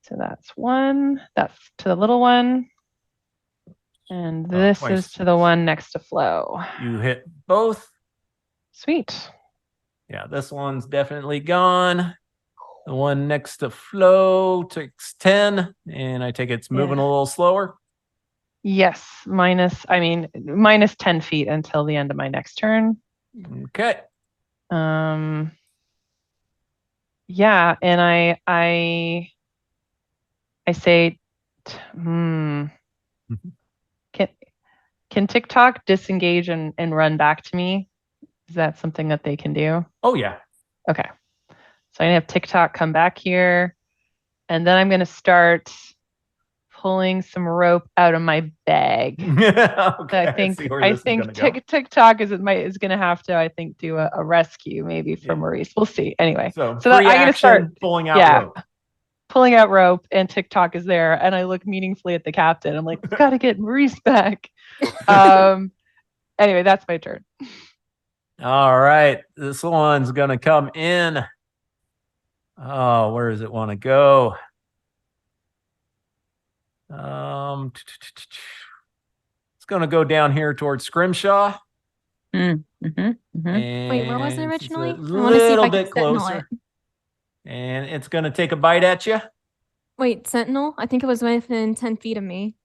So that's one. That's to the little one. And this is to the one next to Flo. You hit both. Sweet. Yeah, this one's definitely gone. The one next to Flo takes 10, and I take it's moving a little slower. Yes, minus 10 feet until the end of my next turn. Okay. Yeah, and I say, Can TikTok disengage and run back to me? Is that something that they can do? Oh, yeah. Okay. So I'm going to have TikTok come back here. And then I'm going to start pulling some rope out of my bag. Okay, I think TikTok is going to have to, I think, do a rescue maybe for Maurice. We'll see. Anyway. So that I'm going to start pulling out rope. Pulling out rope, and TikTok is there, and I look meaningfully at the captain. I'm like, we've got to get Maurice back. Anyway, that's my turn. All right, this one's gonna come in. Oh, where does it want to go? It's gonna go down here towards Scrimshaw. Wait, where was it originally? A little bit closer. And it's going to take a bite at you. Wait, Sentinel? I think it was within 10 feet of me.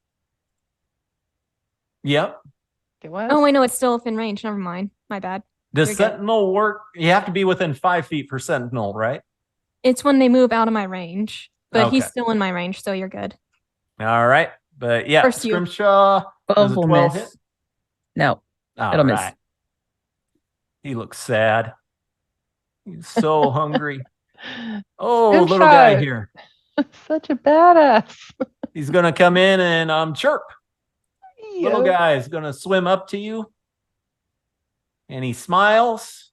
Yep. It was. Oh, wait, no, it's still within range. Never mind. My bad. Does Sentinel work? You have to be within 5 feet for Sentinel, right? It's when they move out of my range. But Okay. he's still in my range, so you're good. All right. But yeah, First you. Scrimshaw. 12 will 12 miss. hit? No, it'll miss. He looks sad. He's so hungry. Oh, Good little shot. guy here. Such a badass. He's going to come in and chirp. Little Yep. guy is going to swim up to you. And he smiles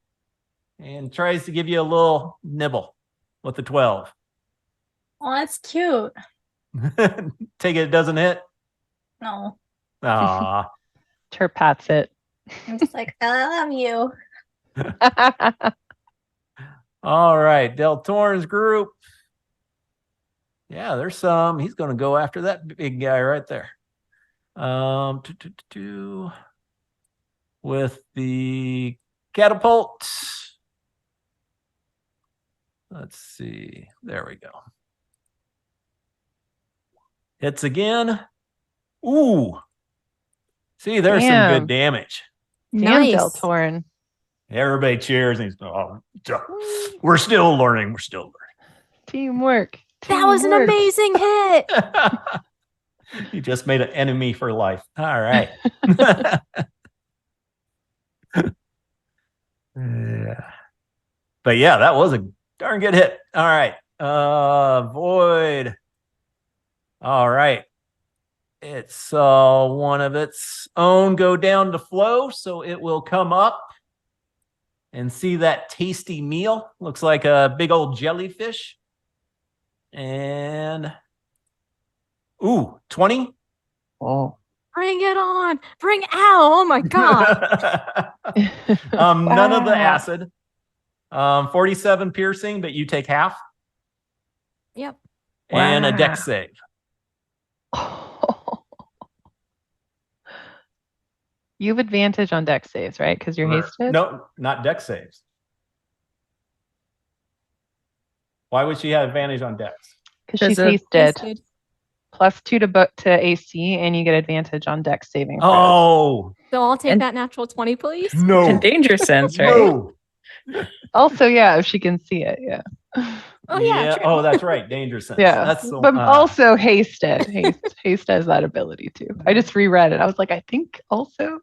and tries to give you a little nibble with the 12. Oh, that's cute. Take it doesn't hit? No. Aw. Chirp pats it. I'm just like, I love you. All right, Del Torn's group. Yeah, there's some. He's going to go after that big guy right there. With the catapult. Let's see. There we go. Hits again. Ooh. See, there's some good damage. Damn, Del Nice. Torn. Everybody cheers. And he's, oh, we're still learning. We're still Teamwork. That was an Teamwork. amazing hit. learning. You just made an enemy for life. All right. Yeah. But yeah, that was a darn good hit. All right. Void. All right. It's one of its own go down to flow, so it will come up and see that tasty meal. Looks like a big old jellyfish. And ooh, 20. Oh, Bring it on. Bring ow. Oh my god. None of the Wow. acid. 47 piercing, but you take half. Yep. And a Wow. dex save. You have advantage on dex saves, right? Because you're hasted? No, not dex saves. Why would she have advantage on dex? Because she's Because of- hasted. Hasted. +2 to AC, and you get advantage on dex saving throws. Oh, So I'll take And- that natural 20, please. no. in danger sense, right? No. Also, yeah, if she can see it, yeah. Oh yeah. True. Oh, that's right. Danger sense. Yeah, That's the, but also hasted. Haste has that ability too. I just reread it. I was like, I think also.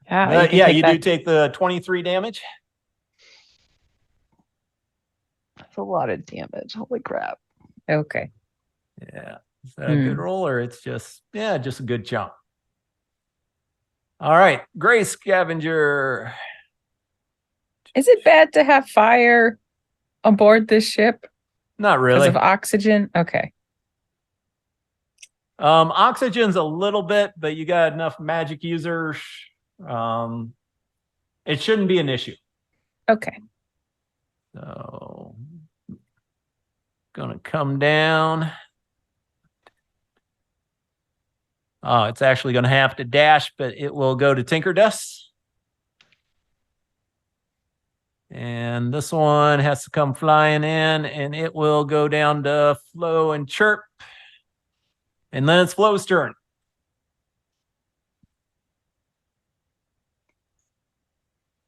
Yeah, yeah, you do that. take the 23 damage. That's a lot of damage. Holy crap. Okay. Yeah. Is that a good roll or it's just, yeah, just a good chunk? All right. Gray Scavenger. Is it bad to have fire aboard this ship Not because really. of oxygen? Okay. Oxygen's a little bit, but you got enough magic users. It shouldn't be an issue. Okay. So, gonna come down. Oh, it's actually gonna have to dash, but it will go to Tinker Dust. And this one has to come flying in, and it will go down to Flow and Chirp. And then it's Flow's turn.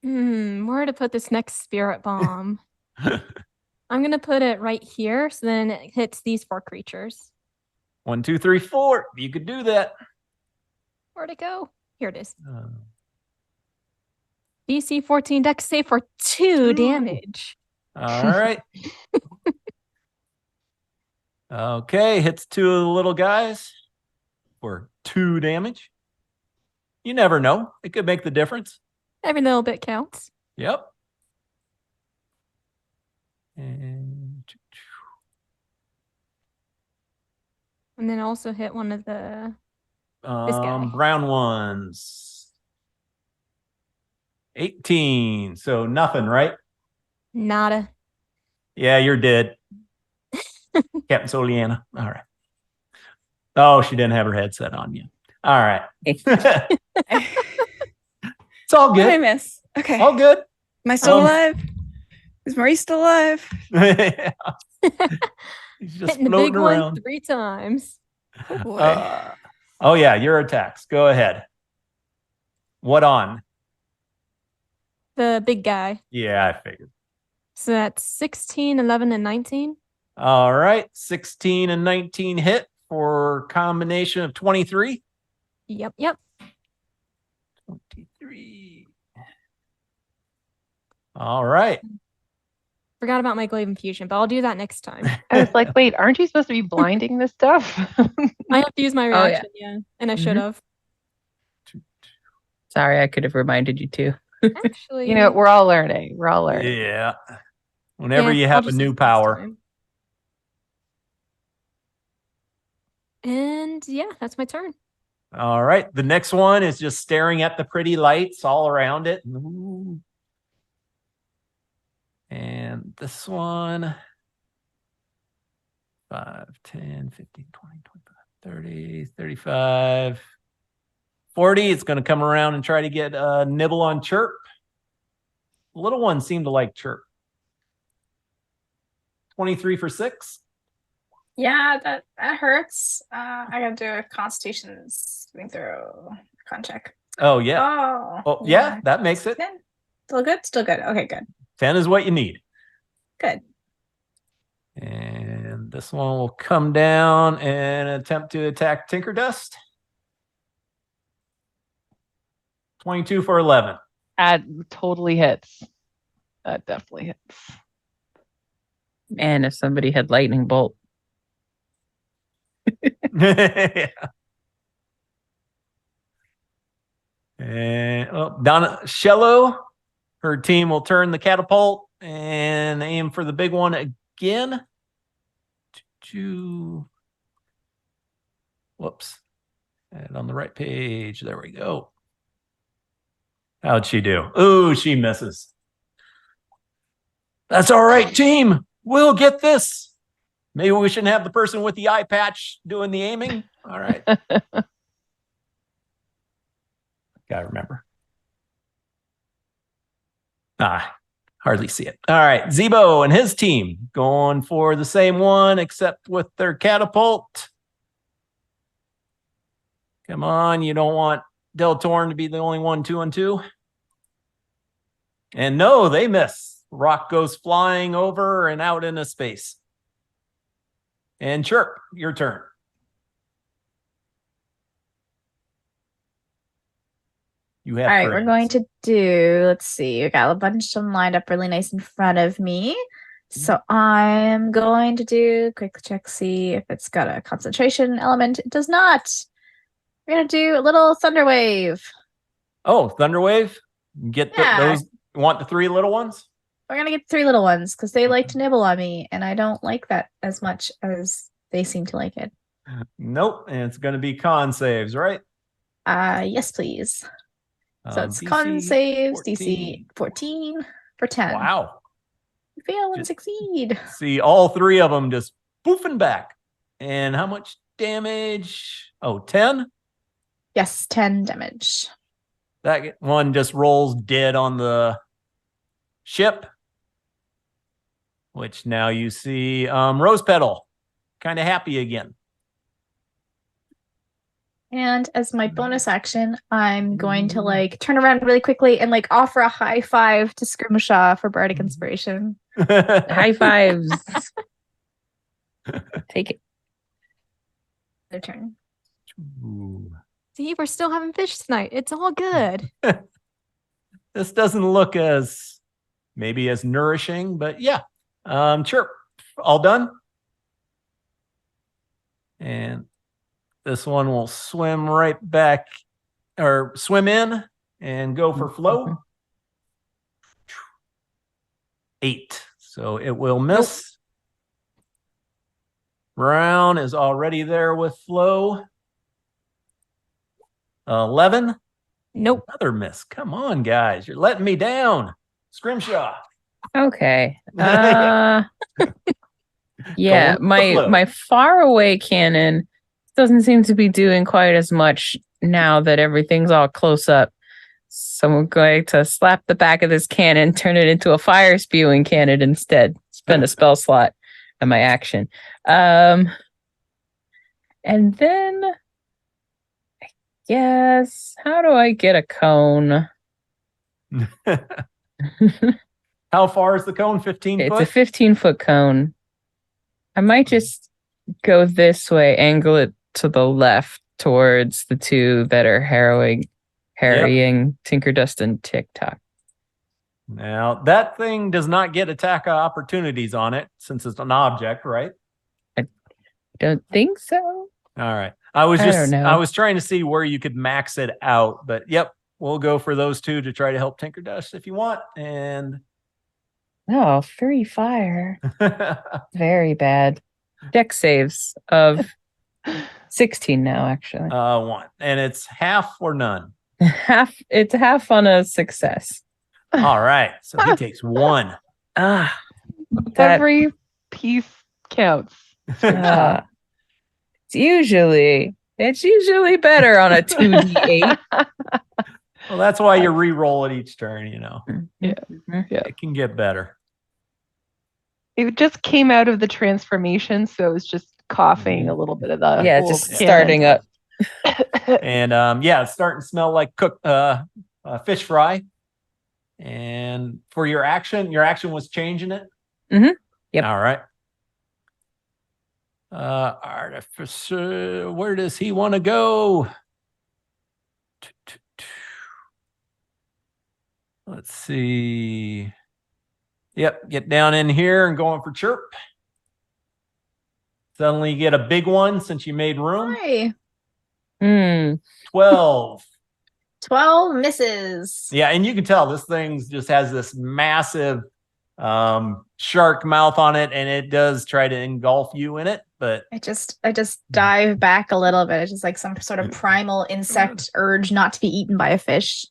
Where to put this next spirit bomb? I'm gonna put it right here, so then it hits these 4 creatures. 1, 2, 3, 4. You could do that. Where'd it go? Here it is. DC 14 dex save for 2 damage. All right. Okay, hits 2 of the little guys for 2 damage. You never know. It could make the difference. Every little bit counts. Yep. And And then also hit one of the guy. brown ones. 18. So nothing, right? nada. Yeah, you're dead. Captain Soliana. All right. Oh, she didn't have her headset on yet. All right. It's all What did I good. miss? Okay. All good. Am I still Um, alive? Is Maurice still alive? He's just Hitting the floating big one around. 3 times. Oh boy. Oh yeah, your attacks. Go ahead. What on? The big guy. Yeah, I figured. So that's 16, 11, and 19. All right, 16 and 19 hit for combination of 23. Yep. 23. All right. Forgot about my glaive infusion, but I'll do that next time. I was like, wait, aren't you supposed to be blinding this stuff? I have to use my Oh, yeah. reaction, yeah. And I should have. Sorry, I could have reminded you too. Actually, You know, we're all learning. We're all learning. Yeah. Whenever yeah, you I'll have a just do new it next power. time. And yeah, that's my turn. All right. The next one is just staring at the pretty lights all around it. Ooh. And this one, 5, 10, 15, 20, 25, 30, 35, 40. It's going to come around and try to get a nibble on Chirp. Little ones seem to like Chirp. 23 for 6. Yeah, that hurts. I gotta do a Constitution saving throw con check. Oh, yeah. Oh, Yeah, that makes it. 10. Still good? Still good. Okay, good. 10 is what you need. Good. And this one will come down and attempt to attack Tinkerdust. 22 for 11. That totally hits. That definitely hits. And if somebody had lightning bolt. Yeah. And Donna Shello, her team will turn the catapult and aim for the big one again. Whoops. And on the right page, there we go. How'd she do? Ooh, she misses. That's all right, team. We'll get this. Maybe we shouldn't have the person with the eye patch doing the aiming. All right. Gotta remember. Hardly see it. All right. Zebo and his team going for the same one, except with their catapult. Come on. You don't want Del Torn to be the only one 2-2. And no, they miss. Rock goes flying over and out into space. And Chirp, your turn. You have All right, friends. we're going to do, let's see, we got a bunch of them lined up really nice in front of me. So I'm going to do quick check, see if it's got a concentration element. It does not. We're going to do a little thunder wave. Oh, Thunderwave? Get those. Want the 3 little ones? We're going to get 3 little ones because they like to nibble on me, and I don't like that as much as they seem to like it. Nope. And it's going to be con saves, right? Yes, please. So it's con saves, DC 14 for 10. Wow. Fail and succeed. See all 3 of them just poofing back. And how much damage? Oh, 10? Yes, 10 damage. That one just rolls dead on the ship. Which now you see Rose Petal kind of happy again. And as my bonus action, I'm going to like turn around really quickly and like offer a high five to Scrimshaw for Bardic Inspiration. High fives. Take it. Their turn. Ooh. See, we're still having fish tonight. It's all good. This doesn't look as maybe as nourishing, but yeah. Chirp. All done. And this one will swim right back or swim in and go for flow. 8. So it will miss. Brown is already there with flow. 11. Nope. Another miss. Come on, guys. You're letting me down. Scrimshaw. Okay. Yeah, Going with the flow. my far away cannon doesn't seem to be doing quite as much now that everything's all close up. So I'm going to slap the back of this cannon, turn it into a fire spewing cannon instead. Spend a spell slot on my action. And then I guess, how do I get a cone? How far is the cone? 15 It's foot? a 15-foot cone. I might just go this way, angle it to the left towards the 2 that are harrying Tinkerdust and TikTok. Now, that thing does not get attack opportunities on it since it's an object, right? Don't think so. All right. I don't know. I was trying to see where you could max it out, but yep, we'll go for those 2 to try to help Tinkerdust if you want. And Oh, 3 fire. Very bad. Dex saves of 16 now, actually. 1. And it's half or none. It's half on a success. All right. So he takes 1 Ah, that, Every piece counts. it's usually better on a 2d8. Well, that's why you re-roll it each turn, Yeah. It can get better. It just came out of the transformation, so it was just coughing a little bit of the Yeah, old just cannon. starting up. And it's starting to smell like cooked fish fry. And for your action was changing it? Mhm. Yep. All right. Artificer, where does he want to go? Let's see. Yep, get down in here and going for chirp. Suddenly you get a big one since you made room. Hi. 12. 12 misses. Yeah, and you can tell this thing just has this massive shark mouth on it, and it does try to engulf you in it, but I just dive back a little bit. It's just like some sort of primal insect urge not to be eaten by a fish.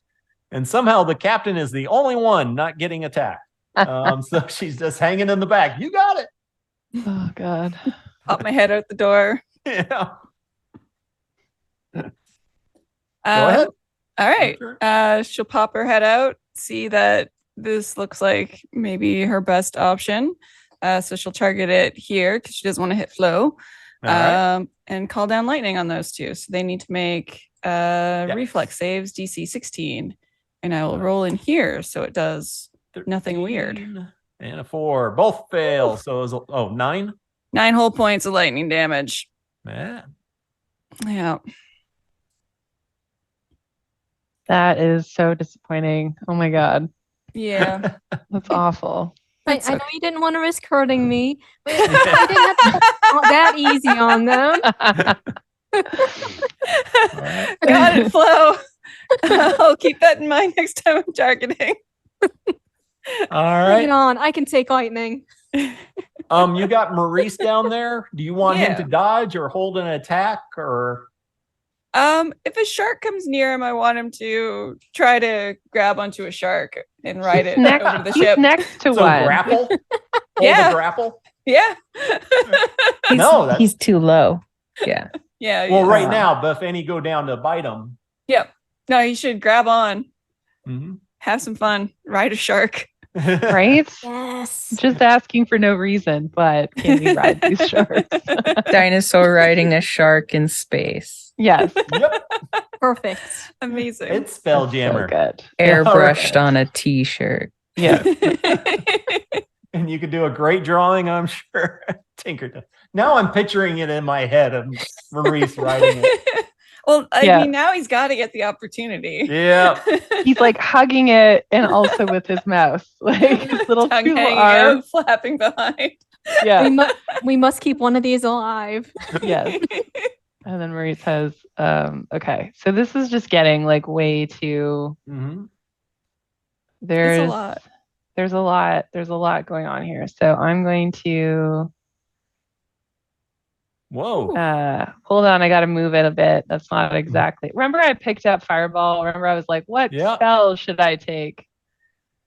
and somehow the captain is the only one not getting attacked. So she's just hanging in the back. You got it. Oh God. Pop my head out the door. Yeah. Go ahead. All right. She'll pop her head out, see that this looks like maybe her best option. So she'll target it here because she doesn't want to hit Flo. All right. And call down lightning on those two. So they need to make reflex saves, DC 16. And I will roll in here so it does nothing weird. 13 and a 4. Both fail. So it was 9. 9 whole points of lightning damage. Man. Yeah. That is so disappointing. Oh my God. Yeah. That's awful. I That's know okay. you didn't want to risk hurting me, but I didn't have to go that easy on them. Right. Got it, Flo. I'll keep that in mind next time I'm targeting. All Bring it right. on. I can take lightning. You got Maurice down there. Do you want him Yeah. to dodge or hold an attack or? If a shark comes near him, I want him to try to grab onto a shark and ride it Next, over the he's ship. next to So one. grapple? Hold Yeah. the grapple? Yeah. He's too low. Yeah. Yeah. Well, yeah. right now, but if any go down to bite him. Yep. No, you should grab on. Mhm. Have some fun. Ride a shark. Right? Yes. Just asking for no reason, but can we ride these sharks? Dinosaur riding a shark in space. Yes. Yep. Perfect. Amazing. It's So Spelljammer. good. Airbrushed Alright. on a t-shirt. Yeah. And you could do a great drawing, I'm sure. Tinker. Now I'm picturing it in my head of Maurice riding it. Well, I Yeah. mean, now he's got to get the opportunity. Yeah. He's like hugging it and also with his mouth. Like his little Tongue two hanging arms. out, flapping behind. Yeah. We must keep one of these alive. Yes. And then Maurice says, okay, so this is just getting like way too Mhm. It's a lot. there's a lot going on here. So I'm going to Whoa. hold on, I gotta move it a bit. That's not exactly. Remember I picked up Fireball? Remember I was like, what Yeah. spell should I take?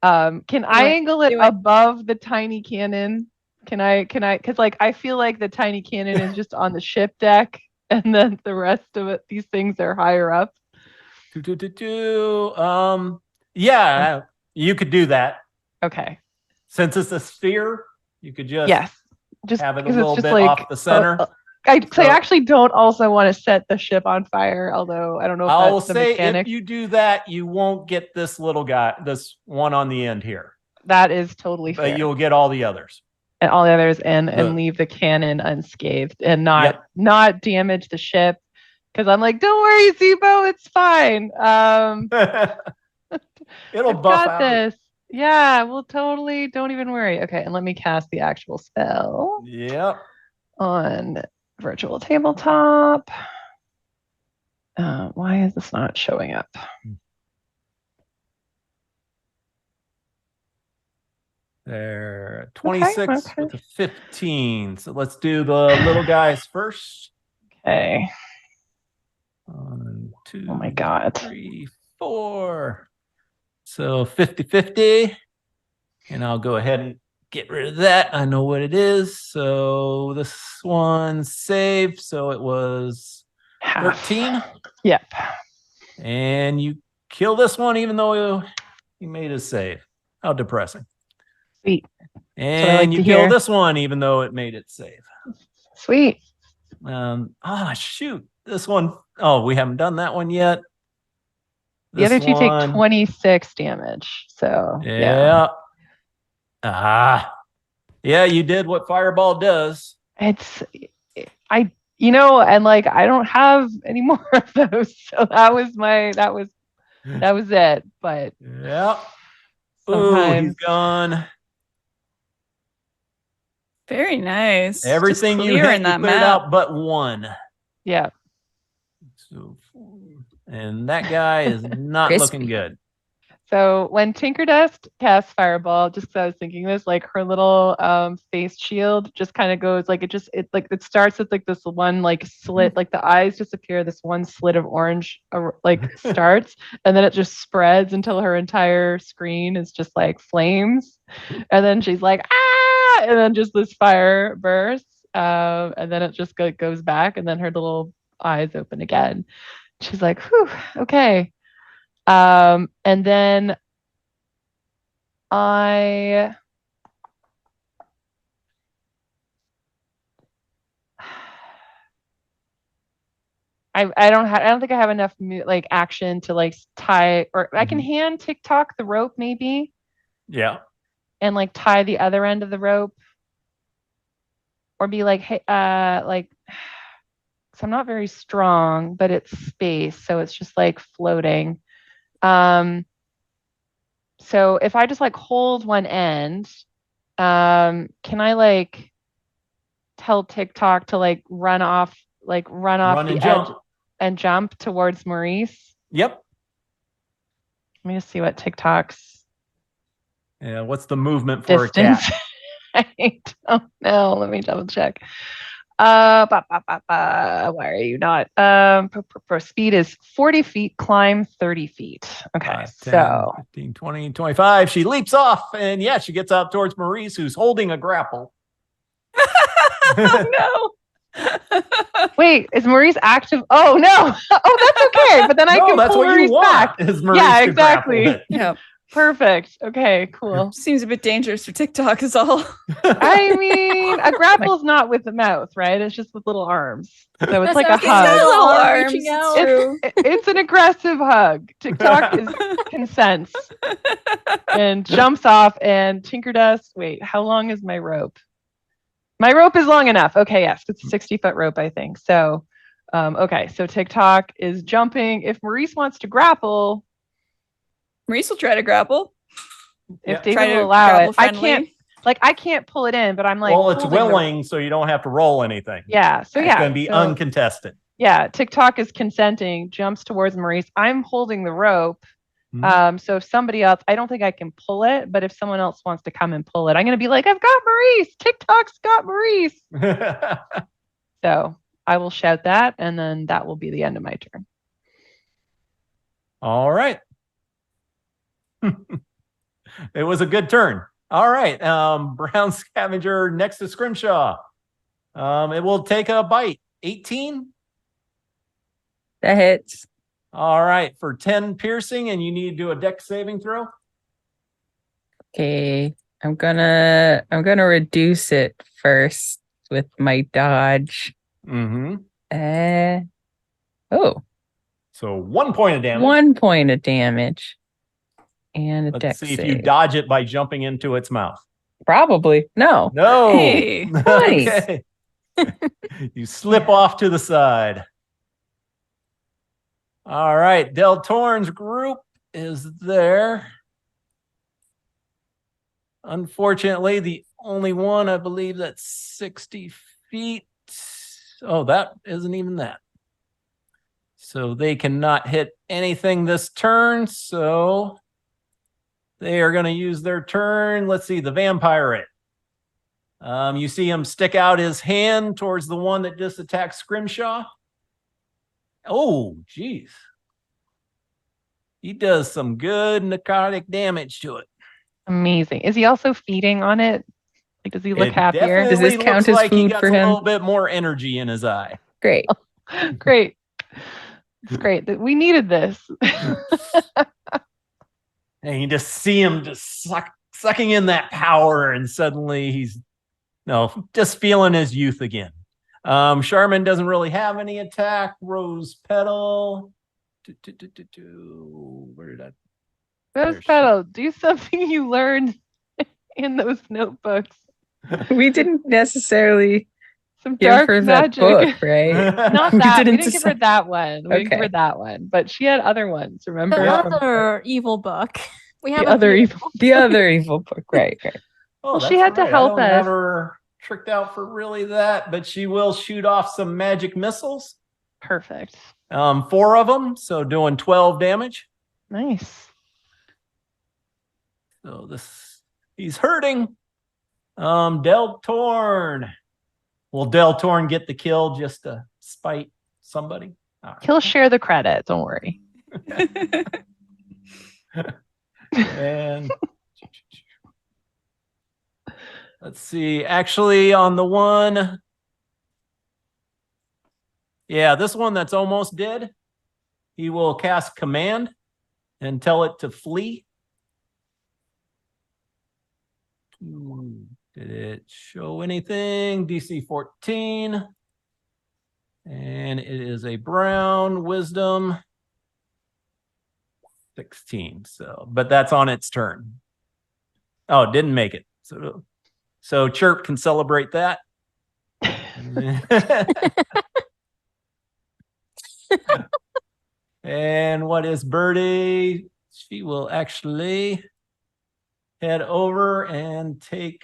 Can I angle it do it. above the tiny cannon? Can I because like I feel like the tiny cannon is just on the ship deck and then the rest of it, these things are higher up. Yeah, you could do that. Okay. Since it's a sphere, you could just Yes. Just have it a because little it's just bit like off the center. I So- actually don't also want to set the ship on fire, although I don't know if I'll that's the say mechanic. if you do that, you won't get this little guy, this one on the end here, That is totally fair. but you'll get all the others. And all the others and The- leave the cannon unscathed and Yep. not damage the ship. Because I'm like, don't worry, Zebo, it's fine. It'll I've buff got out. this. Yeah, we'll totally. Don't even worry. Okay, and let me cast the actual spell Yep. on virtual tabletop. Why is this not showing up? There, 26 okay. with a 15. So let's do the little guys first. Okay. 1, 2, Oh my God. 3, 4. So 50-50. And I'll go ahead and get rid of that. I know what it is. So this one's saved. So it was Half. 13. Yep. And you kill this one even though you made a save. How depressing. Sweet. And like you to kill hear. this one even though it made it save. Sweet. Shoot. This one, oh, we haven't done that one yet. The other This two take one, 26 damage. So yeah. Yeah, you did what Fireball does. It's and like I don't have any more of those. So that was it. But Yeah. Ooh, sometimes he's gone. Very nice. Everything Just you hit, clearing you that cleared map. out but one. yeah. So, and that guy is not Crispy. looking good. So when Tinkerdust casts Fireball, just because I was thinking this, like her little face shield just kind of goes like it starts with like this one like slit, like the eyes disappear, this one slit of orange like starts, and then it just spreads until her entire screen is just like flames, and then she's like ah, and then just this fire bursts, and then it just goes back, and then her little eyes open again. She's like, whew, okay. And then I don't think I have enough like action to like tie, or I can hand TikTok the rope maybe. Yeah. And like tie the other end of the rope, or be like, hey, like, so I'm not very strong, but it's space, so it's just like floating. So if I just like hold one end, can I like tell TikTok to like run off the and edge jump. and jump towards Maurice? Yep. Let me just see what TikTok's Yeah. What's the movement for distance. a cat? I don't know. Let me double check. Why are you not? Speed is 40 feet, climb 30 feet. Okay, 5, 10, so 15, 20, 25. She leaps off and yeah, she gets out towards Maurice, who's holding a grapple. Oh no. wait, is Maurice active? Oh no! Oh, that's okay. But then I can that's pull what Maurice you want. back. Is Maurice Yeah, to grapple exactly. it. Yeah. Perfect. Okay, cool. Seems a bit dangerous for TikTok is all. I mean, a grapple is not with the mouth, right? It's just with little arms. So it's That like a sounds like hug. little Little arm arms, reaching it's out. true. It's an aggressive hug. TikTok is consents and jumps off, and Tinkerdust. Wait, how long is my rope? My rope is long enough. Okay, yes, it's a 60-foot rope, I think. So, okay, so TikTok is jumping. If Maurice wants to grapple, Maurice will try to grapple. if Yeah. Try David to will allow grapple it, I friendly. can't pull it in, but I'm like, Well, it's holding the- willing, so you don't have to roll anything. Yeah, so It's yeah, going to be so- uncontested. Yeah, TikTok is consenting, jumps towards Maurice. I'm holding the rope. So if somebody else, I don't think I can pull it, but if someone else wants to come and pull it, I'm going to be like, I've got Maurice. TikTok's got Maurice. So I will shout that, and then that will be the end of my turn. All right. It was a good turn. All right. Brown Scavenger next to Scrimshaw. It will take a bite. 18. That hits. All right. For 10 piercing, and you need to do a dex saving throw. Okay. I'm gonna reduce it first with my dodge. Mm-hmm. Oh, So 1 point of damage. 1 point of damage. And a Let's dex see if save. you dodge it by jumping into its mouth. Probably. No. No. Hey. Nice. Okay. You slip off to the side. All right. Del Torn's group is there. Unfortunately, the only one I believe that's 60 feet. Oh, that isn't even that. So they cannot hit anything this turn. So they are going to use their turn. Let's see, the vampire. You see him stick out his hand towards the one that just attacked Scrimshaw. Oh, geez. He does some good necrotic damage to it. Amazing. Is he also feeding on it? Like, does he look It happier? Does this definitely count looks as like he food got for a him? little bit more energy in his eye. Great. Great. It's great that we needed this. And you just see him just sucking in that power, and suddenly he's just feeling his youth again. Charmin doesn't really have any attack. Rose Petal. Where did I? Rose There she- Petal, do something you learned in those notebooks. We didn't necessarily Some give dark her that magic. book, right? Not We that. We didn't didn't give her decide- that one. We didn't give her Okay. that one. But she had other ones, The remember? Yeah. other evil book. We have The a other few. evil. The other evil book, right? Oh, Well, she that's had to right. help I don't have us. her tricked out for really that, but she will shoot off some magic missiles. Perfect. 4 of them, so doing 12 damage. Nice. So he's hurting. Del Torn. Will Del Torn get the kill just to spite somebody? All right. He'll share the credit. Don't worry. And let's see. Actually, on the one, this one that's almost dead, he will cast command and tell it to flee. Did it show anything? DC 14. And it is a brown wisdom 16. But that's on its turn. Oh, it didn't make it. So Chirp can celebrate that. And what is Birdie? She will actually head over and take,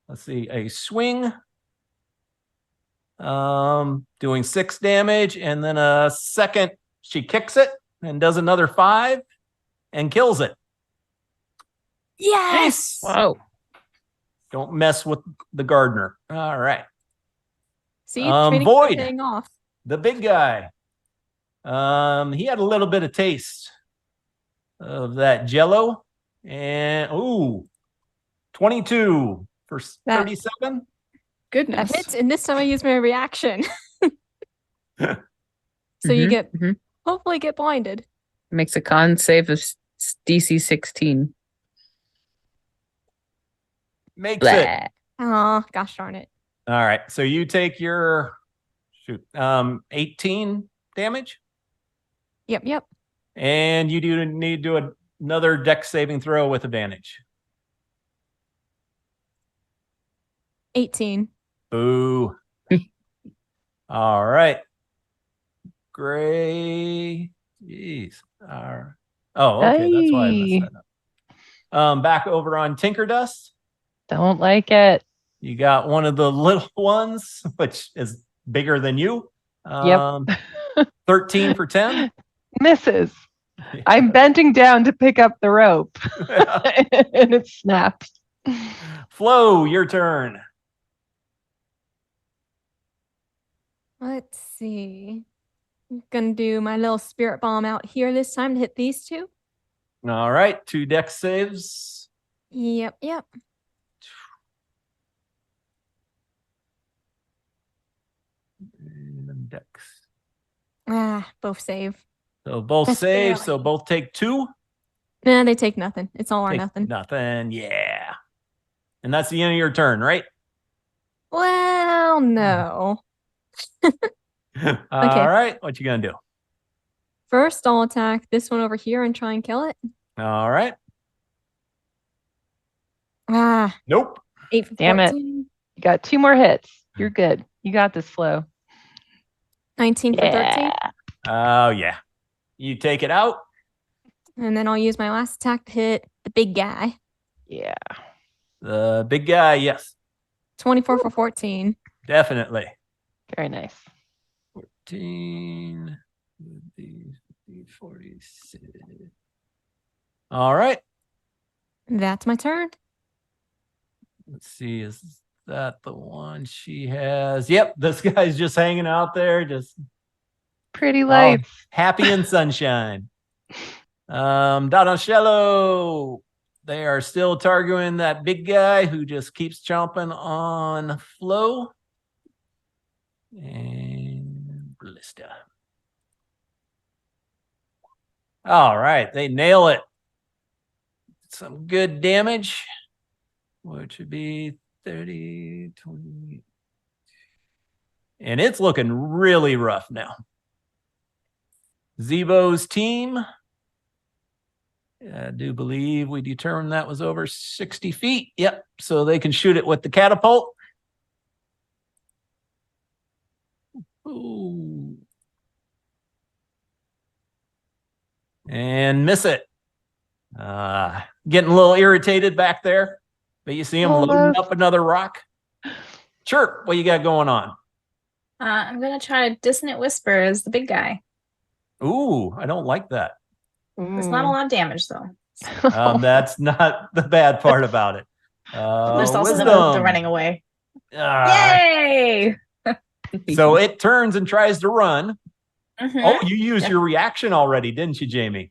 let's see, a swing. Doing 6 damage, and then a second, she kicks it and does another 5 and kills it. Yes. Wow. Don't mess with the gardener. All right. See, training's Void. paying off. The big guy. He had a little bit of taste of that jello. And 22 for 37. Goodness. That hits, and this time I use my reaction. So you Mhm, get mhm. hopefully get blinded. Makes a con save of DC 16. Makes it. Blah. Oh, gosh darn it. All right. So you take your 18 damage, Yep. and you do need to do another dex saving throw with advantage. 18. Boo. All right. Gray. Jeez. All right. Oh, okay. That's why I messed that up. Back over on Tinker Dust. Don't like it. You got one of the little ones, which is bigger than you. Yep. 13 for 10. Misses. I'm bending down to pick up the rope and it snaps. Flo, your turn. Let's see. I'm gonna do my little spirit bomb out here this time to hit these two. All right. 2 dex saves. Yep. And dex. Both save. So both Just save. So barely. both take 2. Nah, they take nothing. It's all or Take nothing. Nothing. Yeah. And that's the end of your turn, right? Well, no. All right. What you gonna do? First, I'll attack this one over here and try and kill it. All right. Nope. 8 for Damn it. 14. You got 2 more hits. You're good. You got this, Flo. 19 for 13. Oh yeah. You take it out. And then I'll use my last attack to hit the big guy. Yeah. The big guy, yes, 24 for 14. definitely. Very nice. 14, 46. All right. That's my turn. Let's see. Is that the one she has? Yep. This guy's just hanging out there, just Pretty lights. happy in sunshine. Donatello. they are still targeting that big guy who just keeps chomping on Flo. And Ballista. All right, they nail it. Some good damage, which would be 30, 20. And it's looking really rough now. Zebo's team. I do believe we determined that was over 60 feet. Yep. So they can shoot it with the catapult. Ooh. And miss it. Getting a little irritated back there. But you see him loading up another rock. Chirp, what you got going on? I'm going to try Dissonant Whisper as the big guy. Ooh, I don't like that. It's not a lot of damage, though. That's not the bad part about it. There's also wisdom. the running away. Yay! So it turns and tries to run. Mhm. Oh, you used your reaction already, didn't you, Jamie?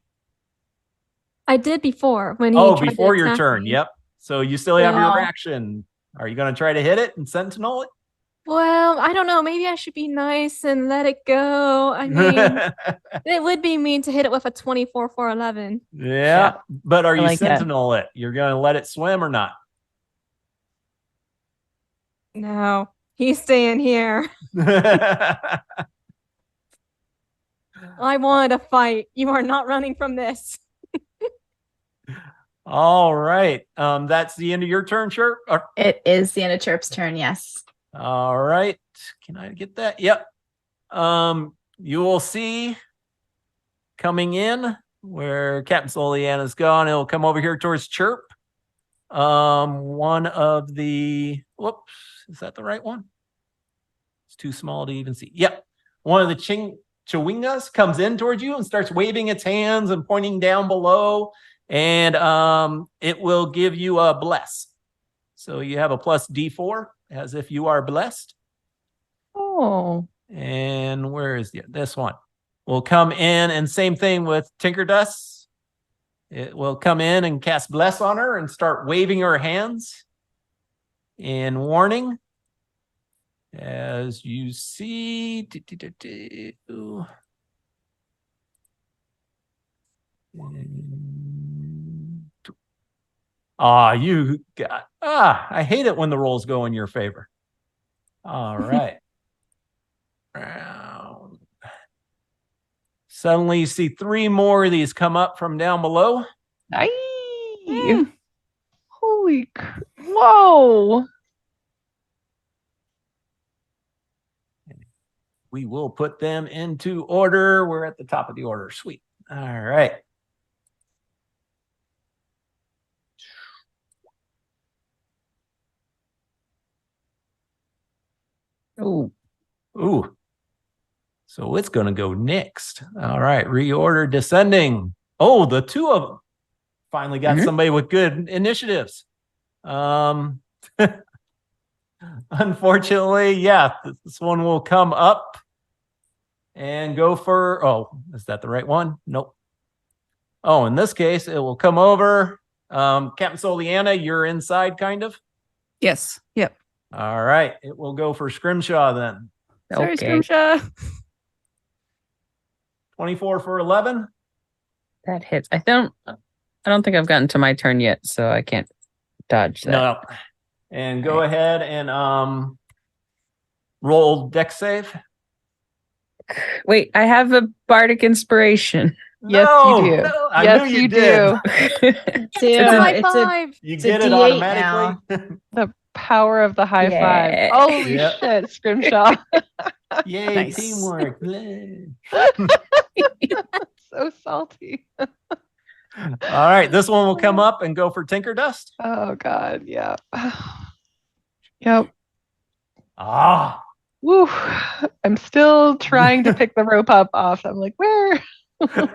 I did before when he. Oh, tried to before your attack turn. me. Yep. So you still have your Well- reaction. Are you going to try to hit it and sentinel it? Well, I don't know. Maybe I should be nice and let it go. I mean, it would be mean to hit it with a 24 for 11. Yeah, but are I you like that. sentinel it? You're going to let it swim or not? No, he's staying here. I wanted a fight. You are not running from this. All right. That's the end of your turn, Chirp? It is the end of Chirp's turn, yes. All right. Can I get that? Yep. You will see coming in where Captain Soliana's gone. It'll come over here towards Chirp. One of the, whoops, is that the right one? It's too small to even see. Yep. One of the Chewingas comes in towards you and starts waving its hands and pointing down below. And it will give you a bless. So you have a plus D4 as if you are blessed. Oh. And where is this one? Will come in and same thing with Tinker Dust. It will come in and cast bless on her and start waving her hands in warning. As you see, you got, I hate it when the rolls go in your favor. All right. Round. Suddenly you see 3 more of these come up from down below. Aye. Holy whoa. We will put them into order. We're at the top of the order. Sweet. All right. Oh, Ooh. So it's going to go next. All right. Reorder descending. Oh, the 2 of them finally got somebody with good initiatives. Unfortunately, yeah, this one will come up and go for, oh, is that the right one? Nope. Oh, in this case, it will come over. Captain Soliana, you're inside kind of. Yes. Yep. All right. It will go for Scrimshaw then. Sorry, okay. Scrimshaw. 24 for 11. That hits. I don't think I've gotten to my turn yet, so I can't dodge that. No. And go ahead and roll dex save. Wait, I have a bardic inspiration. Yes, No, you do. no, I Yes, knew you do. did. High five. You It's get a it D8 automatically. The power of the high Yeah. five. Holy Yep. shit, Scrimshaw. Yay, Nice. teamwork. So salty. All right, this one will come up and go for Tinker Dust. Oh god, yeah. Yep. Ah, Woo. I'm still trying to pick the rope up off. I'm like, where?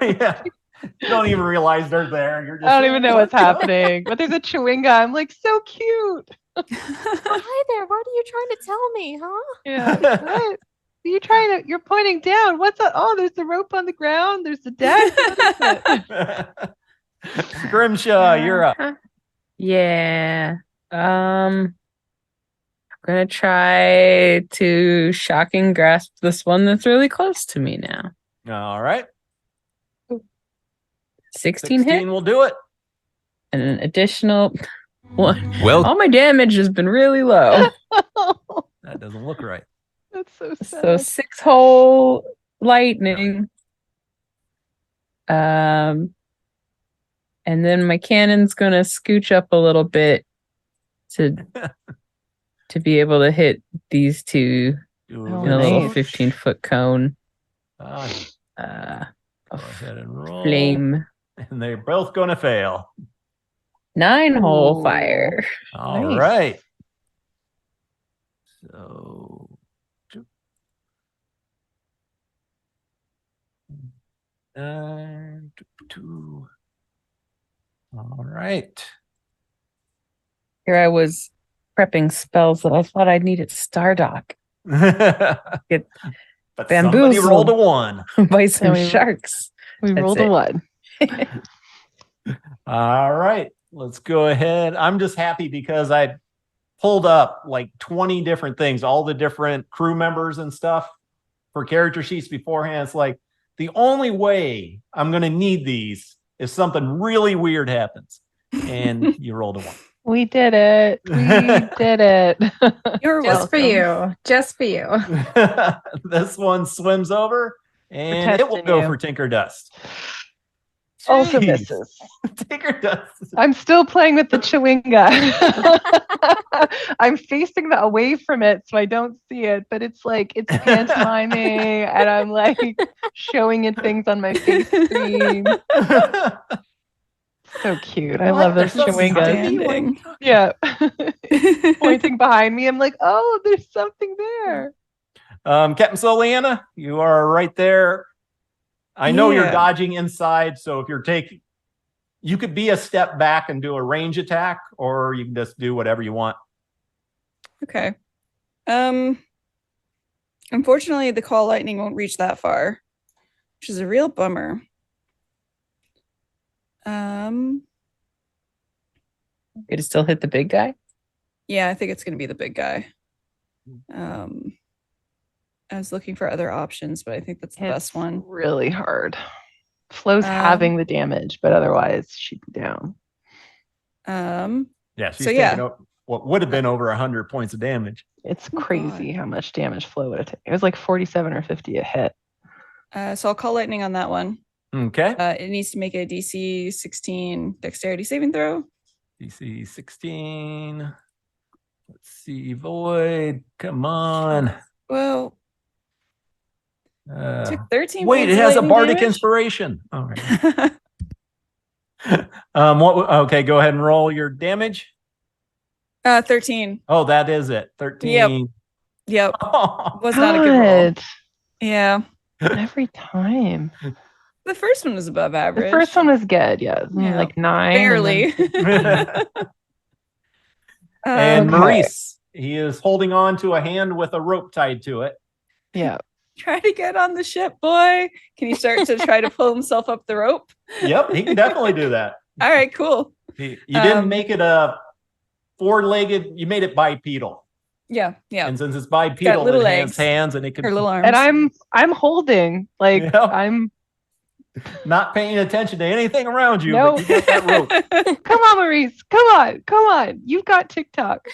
yeah. You don't even realize they're there. You're just I don't even know what's happening. But there's a chewinga. I'm like, so cute. Oh, hi there. What are you trying to tell me, huh? Yeah. What? You're pointing down. What's that? Oh, there's the rope on the ground. There's the deck. What is it? Grimshaw, you're up. Yeah. I'm gonna try to shocking grasp this one that's really close to me now. All right. 16 hit 16 will do it. and an additional one. Well, All my damage has been really low. That doesn't look right. That's so sad. So 6 hole lightning. And then my cannon's gonna scooch up a little bit to be able to hit these two Do Oh, in a little nice. 15-foot cone. Go Of ahead and roll. flame. And they're both going to fail. 9-hole Ooh. fire. All Nice. right. So. Two. All right. Here I was prepping spells that I thought I'd need at Stardock. Get But bamboozled. somebody rolled a 1. by some we- sharks. We That's rolled it. a 1. All right, let's go ahead. I'm just happy because I pulled up like 20 different things, all the different crew members and stuff for character sheets beforehand. It's like the only way I'm going to need these if something really weird happens. And you rolled a 1. We did it. We did it. You're Just for welcome. you. Just for you. This one swims over and it will testing go you. for Tinker Dust. Also Jeez. misses. Tinker Dust. I'm still playing with the chewinga. I'm facing away from it so I don't see it, but it's like it's pantomiming and I'm like showing it things on my face screen. So cute. I love those There's something chewingas. Standing. Yeah. Pointing behind me. I'm like, oh, there's something there. Captain Soliana, you are right there. I know you're Yeah. dodging inside, so if you're taking, you could be a step back and do a range attack, or you can just do whatever you want. Okay. Unfortunately, the call lightning won't reach that far, which is a real bummer. It'll still hit the big guy. Yeah, I think it's going to be the big guy. I was looking for other options, but I think that's the best one. Really hard. Flo's Um, having the damage, but otherwise she'd be down. Yeah, she's So, yeah. taking what would have been over 100 points of damage. It's Oh, crazy how much damage Flo would have taken. It was like 47 or 50 a hit. So I'll call lightning on that one. Okay. It needs to make a DC 16 dexterity saving throw. DC 16. Let's see. Void. Come on. Well, took 13 Wait, points it of has a lightning bardic damage. inspiration. All right. Okay, go ahead and roll your damage. 13. Oh, that is it. 13. Yep. Oh, Was not a good roll. Good. Yeah. Every time. The first one was above average. The first one was good, yeah. Yeah. Like 9. barely. and Okay. Maurice, he is holding on to a hand with a rope tied to it. Yeah. Try to get on the ship, boy. Can he start to try to pull himself up the rope? Yep, he can definitely do that. All right, cool. You didn't Um, make it a four-legged, you made it bipedal. Yeah, yeah. And since it's bipedal, little it has legs. hands and it can Her little arms. And I'm holding. Like Yeah. I'm not paying attention to anything around you, No. but you got that rope. come on, Maurice. Come on. You've got TikTok.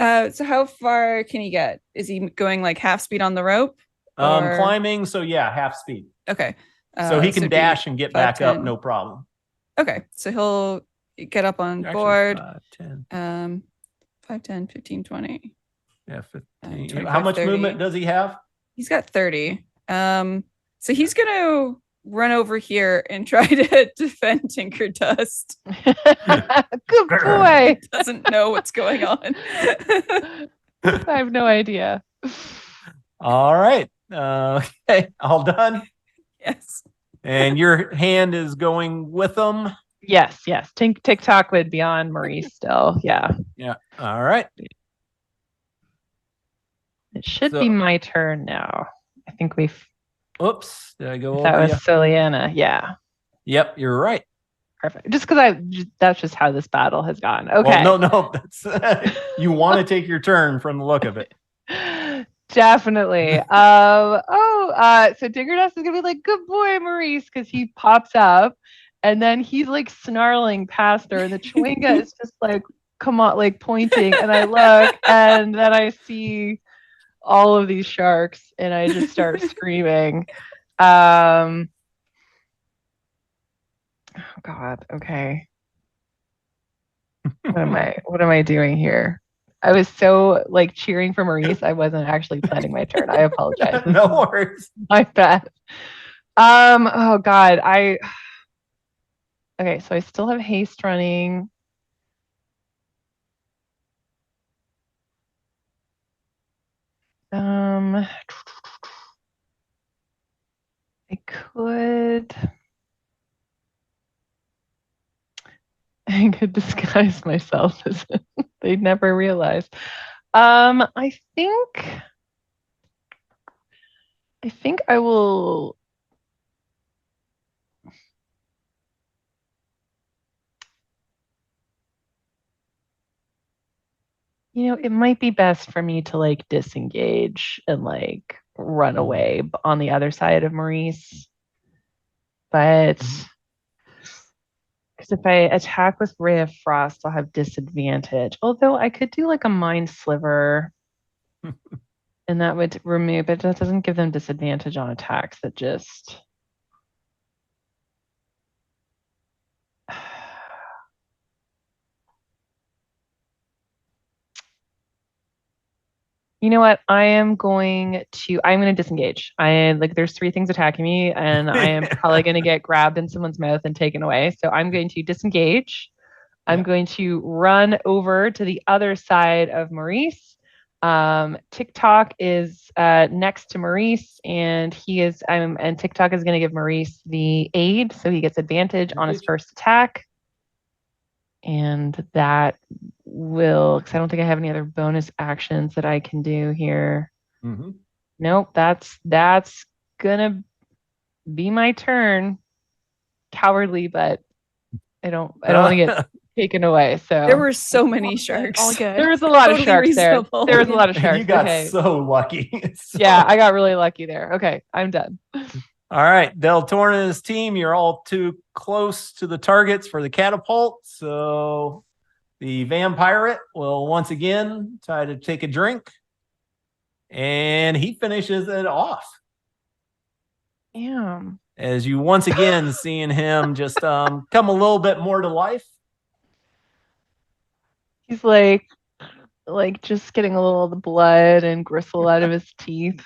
So how far can he get? Is he going like half speed on the rope? Or- Climbing, so yeah, half speed. Okay. So he can it'd be dash and get 5, back up, 10. no problem. Okay, so he'll get up on Actually, board. 5, 10, 5, 10, 15, 20. yeah, 15. 25, How much 30. movement does he have? He's got 30. So he's gonna run over here and try to defend Tinker Dust. Good boy. Doesn't know what's going on. I have no idea. All right. Okay, all done. Yes. And your hand is going with them. Yes. TikTok would be on Maurice still. Yeah. Yeah. All right. It should So- be my turn now. I think Oops. Did I go that over was you? Soliana. Yeah. Yep, you're right. Perfect. Just because that's just how this battle has gone. Okay. Well, no, that's you want to take your turn from the look of it. Definitely. So Diggerdust is gonna be like, good boy, Maurice, because he pops up and then he's like snarling past her, and the Chewinga is just like, come on, like pointing, and I look, and then I see all of these sharks, and I just start screaming. Oh God, okay. What am I doing here? I was so like cheering for Maurice. I wasn't actually planning my turn. I apologize. No worries. My bad. Oh God. Okay, so I still have haste running. I could disguise myself as they'd never realize. I think I will. It might be best for me to like disengage and like run away on the other side of Maurice. But because if I attack with Ray of Frost, I'll have disadvantage. Although I could do like a Mind Sliver. And that would remove, but that doesn't give them disadvantage on attacks. That just. You know what? I'm going to disengage. There's 3 things attacking me, and I am probably going to get grabbed in someone's mouth and taken away. So I'm going to disengage. I'm going to run over to the other side of Maurice. TikTok is next to Maurice, and and TikTok is going to give Maurice the aid, so he gets advantage on his first attack. And that will, because I don't think I have any other bonus actions that I can do here. Mm-hmm. Nope, that's gonna be my turn. Cowardly, but I don't want to get taken away. So There were so many sharks. All good. there was a lot Totally of sharks reasonable. there. There was a lot of sharks. You got Okay. so lucky. Yeah, I got really lucky there. Okay, I'm done. All right, Del Torn and his team, you're all too close to the targets for the catapult. So the vampire will once again try to take a drink. And he finishes it off. Damn. As you once again seeing him just come a little bit more to life. He's like just getting a little of the blood and gristle out of his teeth.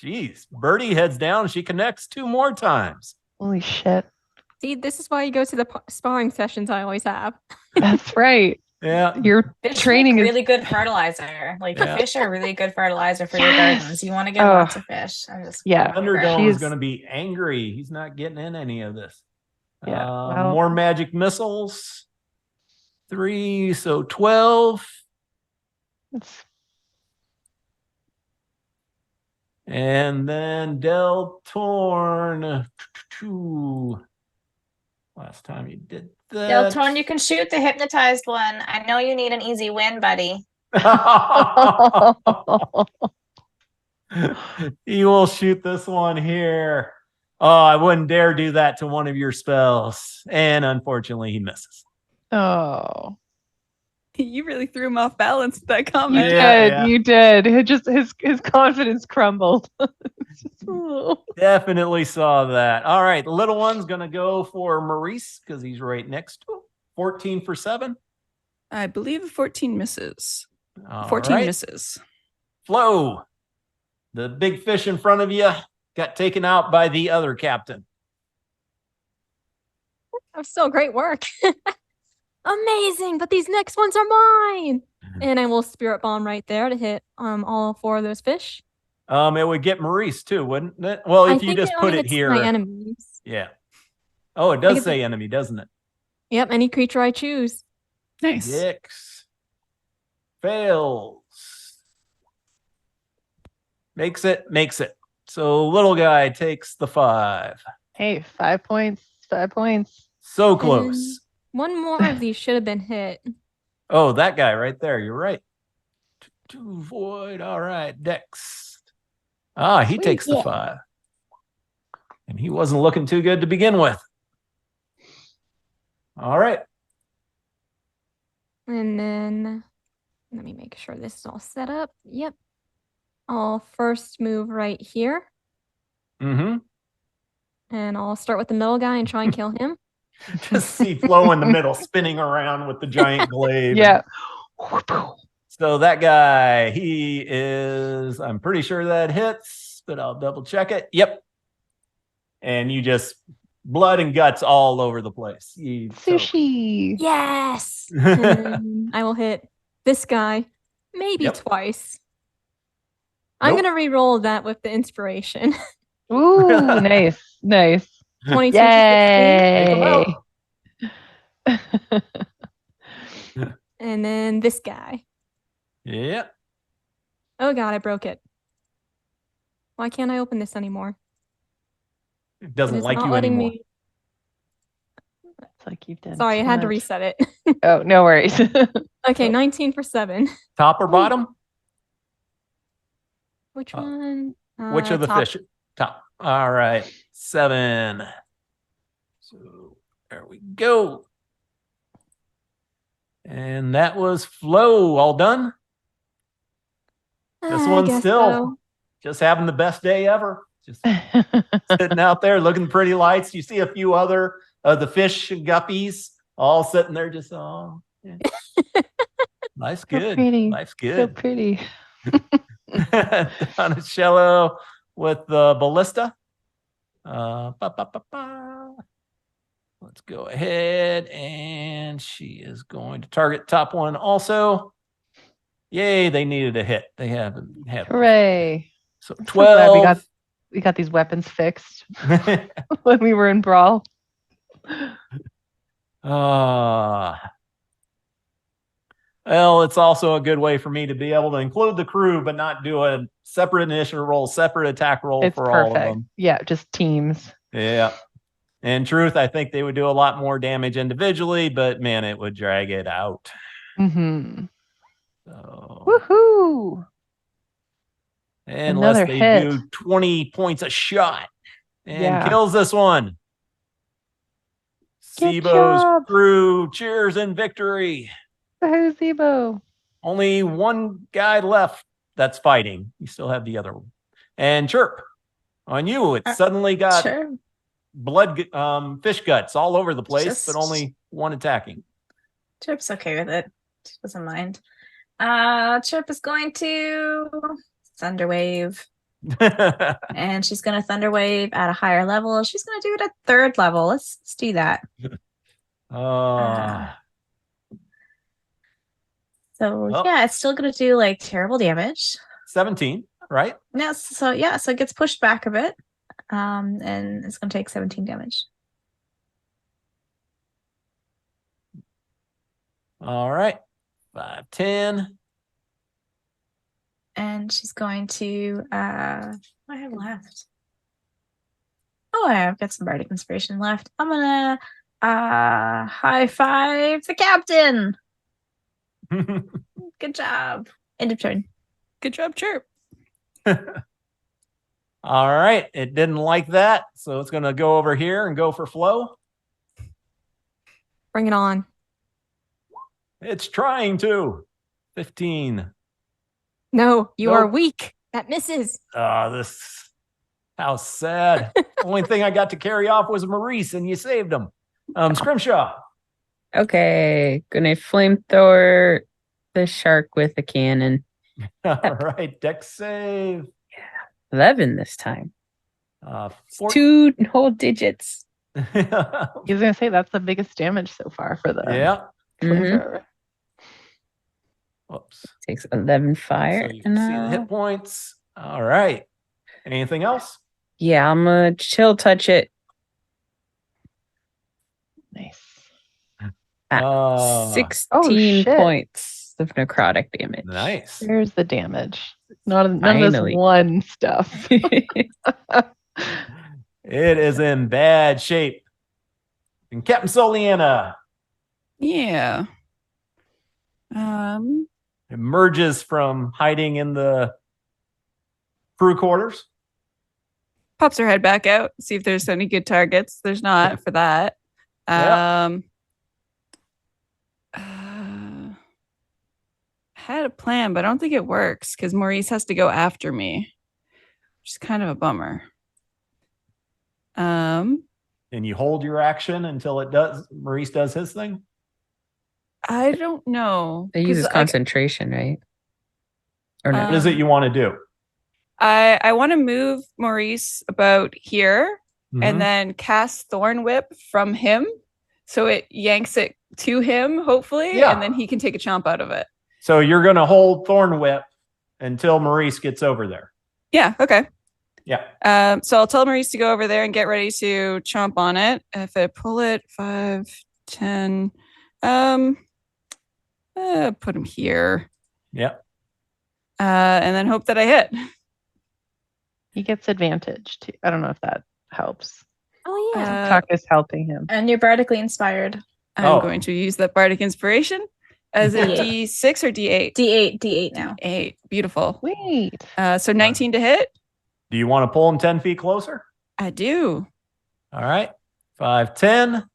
Jeez, Birdie heads down. She connects 2 more times. Holy shit. See, this is why you go to the sparring sessions I always have. That's right. Yeah. Your Fish training make is really good fertilizer. Like Yeah. fish are really good fertilizer for your Yes. gardens. You want to get Oh. lots of fish. I'm just Thunderdome She's- is going to be angry. He's not getting in any of this. Yeah, well- More magic missiles. 3, so 12. it's And then Del Torn. Last time you did that. Del Torn, you can shoot the hypnotized one. I know you need an easy win, buddy. He will shoot this one here. Oh, I wouldn't dare do that to one of your spells. And unfortunately, he misses. Oh. You really threw him off balance with that You comment. Yeah. did. You did. It just his confidence crumbled. Oh. Definitely saw that. All right. The little one's going to go for Maurice because he's right next to him. 14 for 7. I believe 14 misses. All 14 right. misses. Flo, the big fish in front of you got taken out by the other captain. That was still great work. Amazing, but these next ones are mine. And I will spirit bomb right there to hit all 4 of those fish. It would get Maurice too, wouldn't it? Well, I if you think just it put only it hits here. my enemies. Yeah. Oh, it I does think say enemy, doesn't it? Yep, any creature I choose. Nice. Dix fails. Makes it. So little guy takes the 5. Hey, 5 points. 5 points. So close. One more of these should have been hit. Oh, that guy right there. You're right. Two void. All right. Dex. Ah, he Sweet. takes the 5. And he wasn't looking too good to begin with. All right. And then let me make sure this is all set up. Yep. I'll first move right here. Mm-hmm. And I'll start with the middle guy and try and kill him. Just see Flo in the middle spinning around with the giant glaive. Yeah. So that guy, he is, I'm pretty sure that hits, but I'll double check it. Yep. And you just blood and guts all over the place. Sushi. Yes. And I will hit this guy maybe Yep. twice. I'm Nope. going to re-roll that with the inspiration. Ooh, nice. Nice. 22 to Take him Yay. out. 16. And then this guy. Yeah. Oh god, I broke it. Why can't I open this anymore? It It doesn't is like not you letting anymore. me. It's like you've done. Sorry, I too had to much. reset it. Oh, no worries. Okay, 19 for 7. Top or bottom? Which Uh, one? Which of the top. fish? Top. All right. 7. So there we go. And that was Flo. All done? This I one's guess still so. just having the best day ever. Just sitting out there looking pretty lights. You see a few other of the fish guppies all sitting there just, oh, yeah. Life's So good. pretty. Life's So good. pretty. Donatello with the ballista. Ba, ba, ba, ba. Let's go ahead, and she is going to target top one also. Yay, they needed a hit. They haven't had one. Hooray. So I'm so glad 12. we got these weapons fixed when we were in Brawl. Well, it's also a good way for me to be able to include the crew, but not do a separate initiative roll, separate attack roll It's for all of perfect. them. Yeah, just teams. Yeah. In truth, I think they would do a lot more damage individually, but man, it would drag it out. Mm-hmm. So, Woohoo! unless Another they hit. do 20 points a shot and Yeah. kills this one. Good Sibo's job. crew cheers in victory. Woohoo, Zebo. Only one guy left that's fighting. You still have the other one. And Chirp, on you, it suddenly got Sure. blood, fish guts all over the place, Just- but only one attacking. Chirp's okay with it. She doesn't mind. Chirp is going to Thunderwave. And she's going to Thunderwave at a higher level. She's going to do it at 3rd level. Let's do that. So Well. yeah, it's still going to do like terrible damage. 17, right? Yes. So yeah, so it gets pushed back a bit. And it's going to take 17 damage. All right. 5, 10. And she's going to what do I have left? Oh, I've got some bardic inspiration left. I'm gonna high five the captain. Good job. End of turn. Good job, Chirp. All right. It didn't like that. So it's going to go over here and go for Flo. Bring it on. It's trying to. 15. No, you are Nope. weak. That misses. This, how sad. Only thing I got to carry off was Maurice, and you saved him. Scrimshaw. Okay, gonna flamethrower the shark with a cannon. All right. Dex save. 11 this time. 4. 2 whole digits. I was gonna say that's the biggest damage so far for the Yeah. flamethrower. Whoops. Takes 11 fire. So you can see the and hit points. All right. Anything else? yeah, I'm gonna chill touch it Nice. at Ah, 16 shit. points of necrotic damage. Nice. There's the damage. None of Finally. this one stuff. It is in bad shape. And Captain Soliana Yeah. emerges from hiding in the crew quarters. Pops her head back out, see if there's any good targets. There's not for that. Yep. Had a plan, but I don't think it works because Maurice has to go after me, which is kind of a bummer. And you hold your action until Maurice does his thing. I don't know. It uses 'cause concentration, right? Or no? What is it you want to do? I want to move Maurice about here Mhm. and then cast Thorn Whip from him. So it yanks it to him, hopefully, Yeah. and then he can take a chomp out of it. So you're going to hold Thorn Whip until Maurice gets over there. Yeah, okay. Yeah. So I'll tell Maurice to go over there and get ready to chomp on it. If I pull it 5, 10, put him here. Yeah. And then hope that I hit. He gets advantage too. I don't know if that helps. Oh yeah. Talk is helping him. And you're bardically inspired. I'm Oh. going to use that bardic inspiration. As a Yeah. D6 or D8? D8 now. 8. Beautiful. Wait. So 19 to hit. Do you want to pull him 10 feet closer? I do. All right. 5, 10.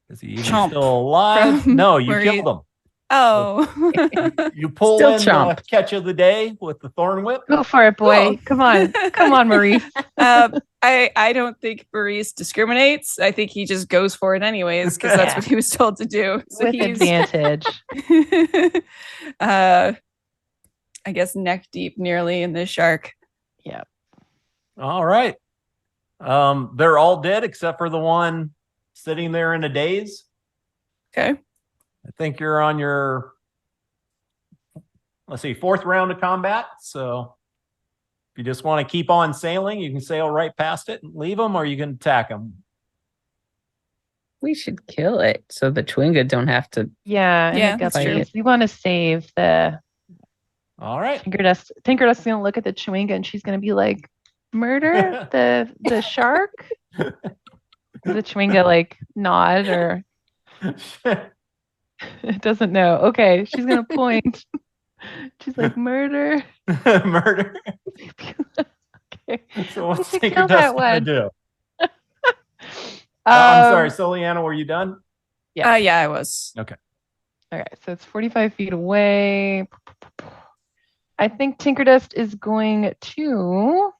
Is he even Chomp still alive? from No, you Maurice. killed him. Oh. You pull Still in the chomp. catch of the day with the Thorn Whip. Go for it, boy. Cool. Come on. Come on, Maurice. I don't think Maurice discriminates. I think he just goes for it anyways because that's Yeah. what he was told to do. So With he's advantage. I guess neck deep nearly in this shark. All right. They're all dead except for the one sitting there in a daze. Okay. I think you're on your, let's see, 4th round of combat. So if you just want to keep on sailing, you can sail right past it and leave them, or you can attack them. We should kill it so the Twinga don't have to. Yeah. And Yeah, it that's got true. We want to save the All right. Tinker Dust. Tinker Dust's gonna look at the Chewinga and she's gonna be like, murder the shark? The Chewinga like nod or it doesn't know. Okay, she's gonna point. She's like, murder. Murder. Okay. So what's We should Tinker kill Dust that gonna one. do? I'm sorry, Um, Soliana, were you done? Yeah. Yeah, I was. Okay, so it's 45 feet away. I think Tinker Dust is going to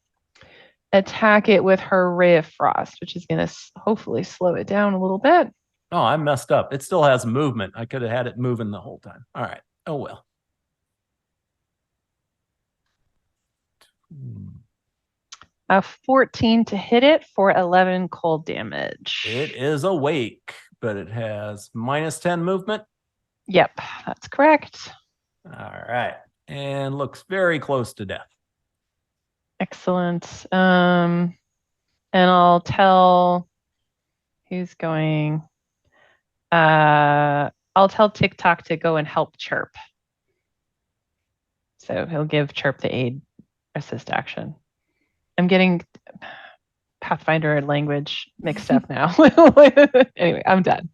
attack it with her Ray of Frost, which is going to hopefully slow it down a little bit. Oh, I messed up. It still has movement. I could have had it moving the whole time. All right. Oh, well. A 14 to hit it for 11 cold damage. It is awake, but it has -10 movement. Yep, that's correct. All right. And looks very close to death. Excellent. And I'll tell who's going. I'll tell TikTok to go and help Chirp. So he'll give Chirp the aid assist action. I'm getting Pathfinder and language mixed up now. Anyway, I'm done.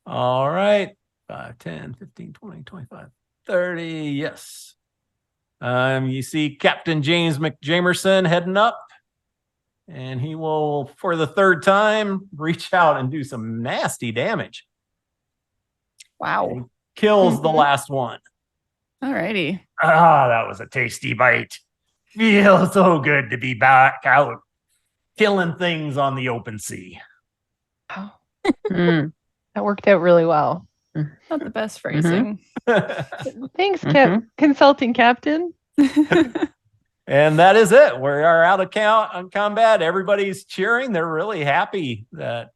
All right. 5, 10, 15, 20, 25, 30. Yes. You see Captain James McJamerson heading up, and he will, for the 3rd time, reach out and do some nasty damage. Wow. Kills the last one. Alrighty. Ah, that was a tasty bite. Feels so good to be back out killing things on the open sea. Oh, Mm. that worked out really well. Not the best phrasing. Thanks, Mhm. Consulting Captain. And that is it. We are out of combat. Everybody's cheering. They're really happy that,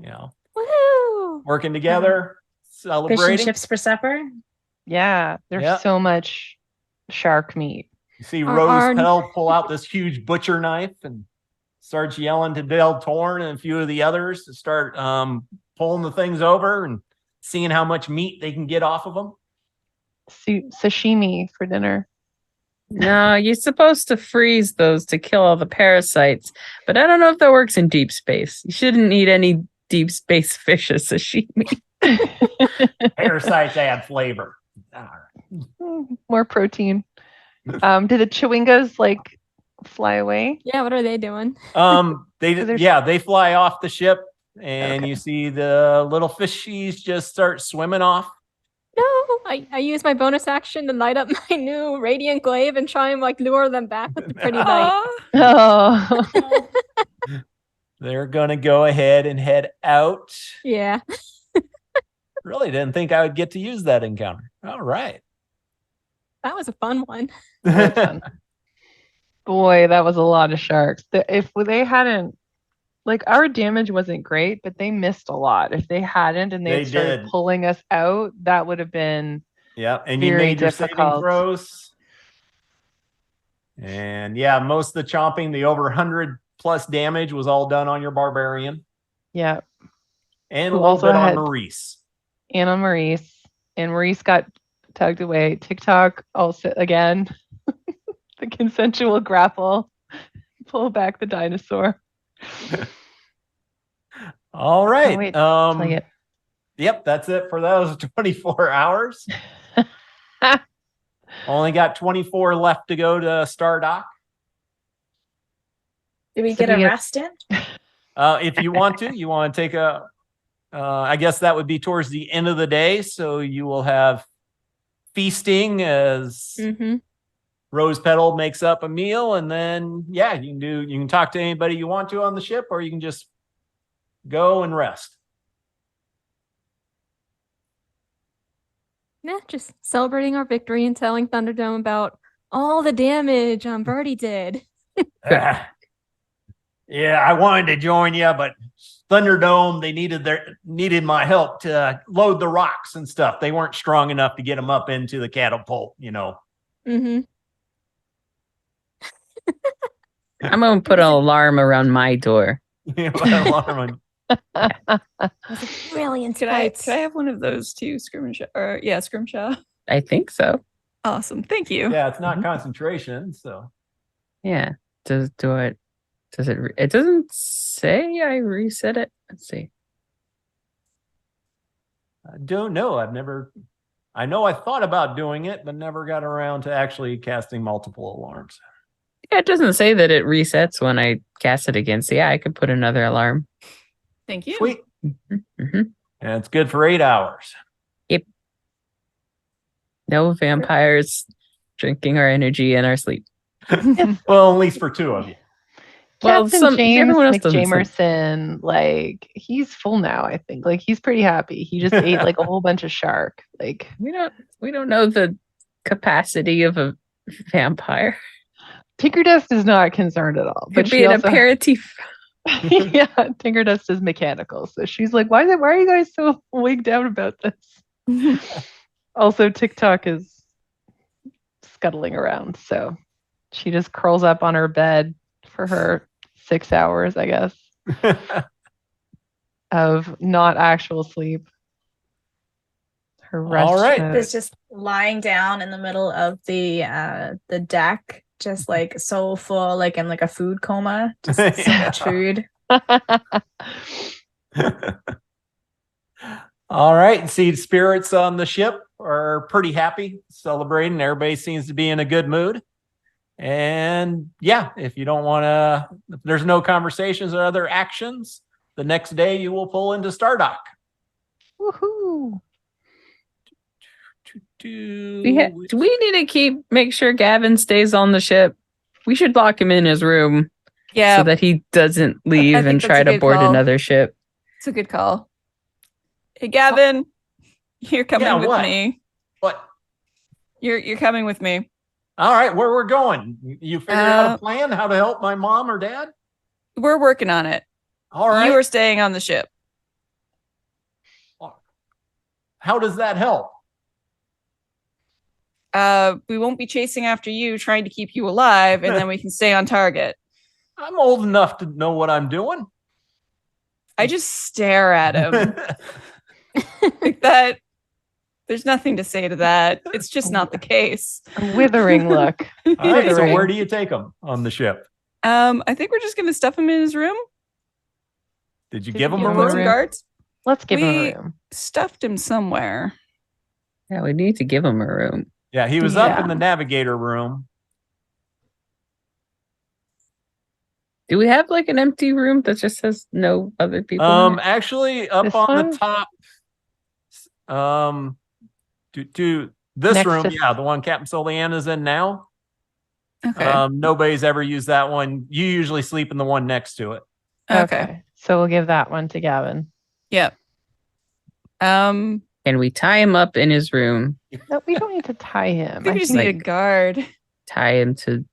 Woohoo! working together, Fish and celebrating. chips for supper. Yeah, there's Yeah. so much shark meat. You see Our- Rose our- Pell pull out this huge butcher knife and starts yelling to Del Torn and a few of the others to start pulling the things over and seeing how much meat they can get off of them. Sashimi for dinner. No, you're supposed to freeze those to kill all the parasites, but I don't know if that works in deep space. You shouldn't need any deep space fish as sashimi. Parasites add flavor. All More protein. Do the chewingas like fly away? Yeah, what are they doing? right. there's- They fly off the ship, and Okay. you see the little fishies just start swimming off. No, I use my bonus action to light up my new radiant glaive and try and like lure them back with the pretty light. Oh. They're gonna go ahead and head out. Yeah. Really didn't think I would get to use that encounter. All right. That was a fun one. That's fun. Boy, that was a lot of sharks. If they hadn't, like, our damage wasn't great, but they missed a lot. If they hadn't and They they started did. pulling us out, that would have been Yeah, and you very made your saving difficult. throws. And yeah, most of the chomping, the over 100 plus damage was all done on your barbarian. yeah. And a Who little also bit on had- Maurice. Anna Maurice, and Maurice got tugged away. TikTok also again, the consensual grapple, pull back the dinosaur. All right. wait, Play it. Yep, that's it for those 24 hours. Only got 24 left to go to Stardock. Did we So get do a we get- rest in? If you want to take I guess that would be towards the end of the day. So you will have feasting as Mm-hmm. Rose Petal makes up a meal. And then, yeah, you can talk to anybody you want to on the ship, or you can just go and rest. Yeah, just celebrating our victory and telling Thunderdome about all the damage Birdie did. Yeah, I wanted to join you, but Thunderdome, they needed my help to load the rocks and stuff. They weren't strong enough to get them up into the catapult, Mm-hmm. I'm gonna put an alarm around my door. Alarm. Brilliant. Could I have one of those too? Scrimshaw. I think so. Awesome. Thank you. Yeah, it's not concentration, so Yeah. It doesn't say I reset it. Let's see. I don't know. I know I thought about doing it, but never got around to actually casting multiple alarms. Yeah, it doesn't say that it resets when I cast it again. So yeah, I could put another alarm. Thank you. Sweet. Mm-hmm. And it's good for 8 hours. No vampires drinking our energy in our sleep. Well, at least for 2 of you. Well, Captain James everyone else doesn't sleep. McJamerson, like, he's full now, I think. Like, he's pretty happy. He just ate like a whole bunch of shark. Like, We don't know the capacity of a vampire. Tinkerdust is not concerned at all. Could But be she an also, aperitif. yeah, Tinkerdust is mechanical. So she's like, why are you guys so wigged out about this? Also, TikTok is scuttling around. So she just curls up on her bed for her 6 hours, I guess, of not actual sleep. Her rest. All right. mode. It's just lying down in the middle of the deck, just like so full, like in like a food coma, just so Yeah. much food. All right. See, spirits on the ship are pretty happy, celebrating. Everybody seems to be in a good mood. And yeah, if you don't want to, if there's no conversations or other actions, the next day you will pull into Stardock. Woohoo! Do we need to make sure Gavin stays on the ship? We should lock him in his room Yeah, so that he doesn't leave think and that's try a to good board call. another ship. it's a good call. Hey, Gavin, you're coming Yeah, with what? me. What? You're coming with me. All right, where we're going? You figured out a Uh, plan how to help my mom or dad? We're working on it. All right. You are staying on the ship. How does that help? We won't be chasing after you, trying to keep you alive, and then we can stay on target. I'm old enough to know what I'm doing. I just stare at him like that. There's nothing to say to that. It's just not the case. A withering look. All right, so Withering. where do you take them on the ship? I think we're just gonna stuff him in his room. Did you Did give you him give a him a Put some room? room? guards. Let's give him a We room. stuffed him somewhere. Yeah, we need to give him a room. Yeah, he was up Yeah. in the navigator room. Do we have like an empty room that just says no other people? in it? Actually, up This on one? the top, to this Next room, to- yeah, the one Captain Soliana's in now. Okay. Nobody's ever used that one. You usually sleep in the one next to it. Okay. So we'll give that one to Gavin. Yep. Can we tie him up in his room? No, we don't need to tie I him. think we just need a guard. Tie him to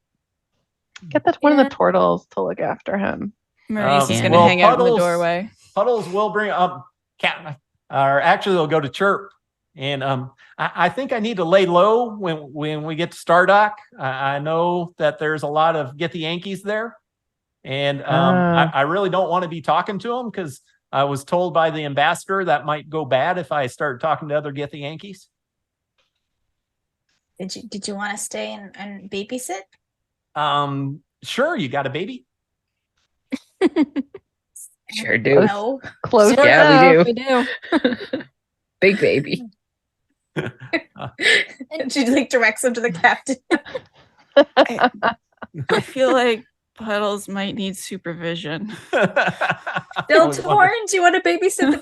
Get that one of Yeah. the turtles to look after him. Maurice is Yeah. going to well, hang out in the Puddles- doorway. Puddles will bring up Cat, or actually they'll go to Chirp. And I think I need to lay low when we get to Stardock. I know that there's a lot of Get the Yankees there. And I really don't want to be talking to them because I was told by the ambassador that might go bad if I start talking to other Get the Yankees. Did you want to stay and babysit? Sure, you got a baby? Sure do. No. Close Yeah, enough. we We do. Big baby. And she like directs him to the captain. I feel like Puddles might need supervision. Bill Torn, do you want to babysit the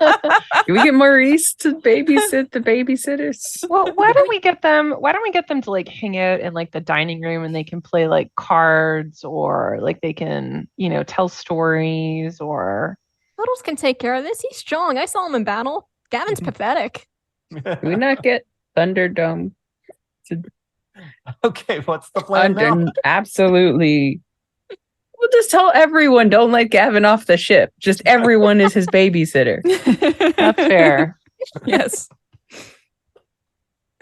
babysitter? Can we get Maurice to babysit the babysitters? Well, why don't we get them to like hang out in like the dining room and they can play like cards or like they can, tell stories or Puddles can take care of this. He's strong. I saw him in battle. Gavin's pathetic. Can we not get Thunderdome? Okay, what's the plan now? Absolutely. We'll just tell everyone, don't let Gavin off the ship. Just everyone is his babysitter. that's fair. Yes.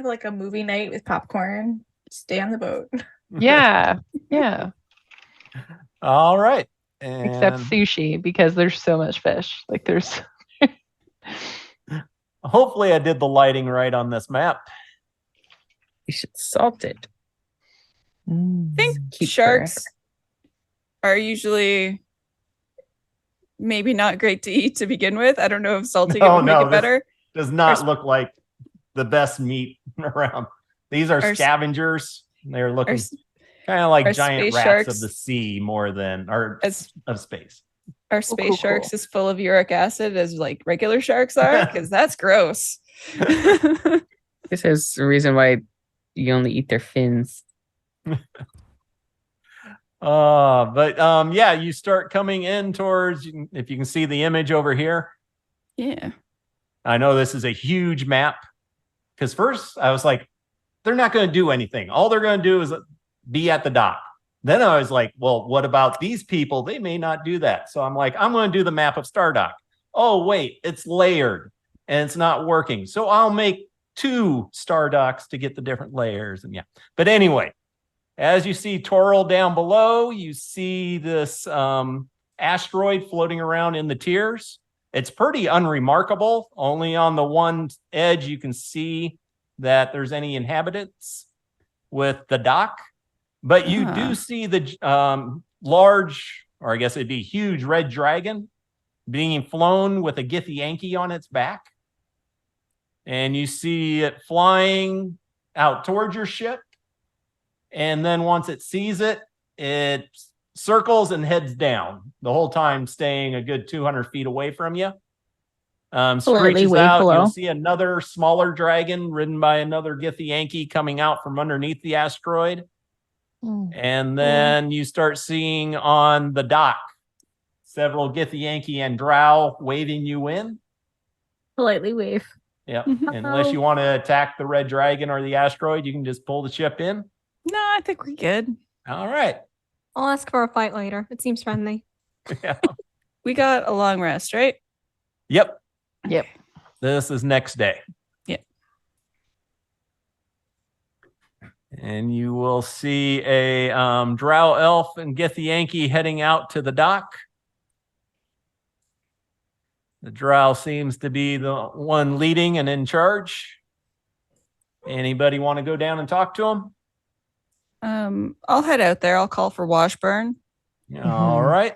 Like a movie night with popcorn. Stay on the boat. Yeah. Yeah. All right. Except And sushi because there's so much fish. Like there's hopefully I did the lighting right on this map. You should salt it. I think Keep sharks are usually maybe not great to eat to begin with. I don't know if salting it No, would make no, it this- better. Does not Our- look like the best meat around. These are Our- scavengers. They're Our, looking s- kind of like our giant space rats sharks- of the sea more than or as of space. our space cool, sharks cool. is full of uric acid as like regular sharks are, because that's gross. This is the reason why you only eat their fins. Yeah, you start coming in towards, if you can see the image over here. Yeah. I know this is a huge map because first I was like, they're not going to do anything. All they're going to do is be at the dock. Then I was like, well, what about these people? They may not do that. So I'm like, I'm going to do the map of Stardock. Oh, wait, it's layered and it's not working. So I'll make 2 Stardocks to get the different layers. And yeah, but anyway, as you see Toril down below, you see this asteroid floating around in the tiers. It's pretty unremarkable. Only on the one edge you can see that there's any inhabitants with the dock. But you do see the large, or I guess it'd be huge red dragon being flown with a Githyanki on its back. And you see it flying out towards your ship. And then once it sees it, it circles and heads down the whole time, staying a good 200 feet away from you. Screeches wave out. hello. You'll see another smaller dragon ridden by another Githyanki coming out from underneath the asteroid. And then you start seeing on the dock several Githyanki and Drow waving you in. Politely wave. Yeah. Unless you want to attack the red dragon or the asteroid, you can just pull the ship in. No, I think we're good. All right. I'll ask for a fight later. It seems friendly. Yeah. We got a long rest, right? Yep. Yep. This is next day. Yep. And you will see a Drow elf and Githyanki heading out to the dock. The Drow seems to be the one leading and in charge. Anybody want to go down and talk to him? I'll head out there. I'll call for Washburn. All right.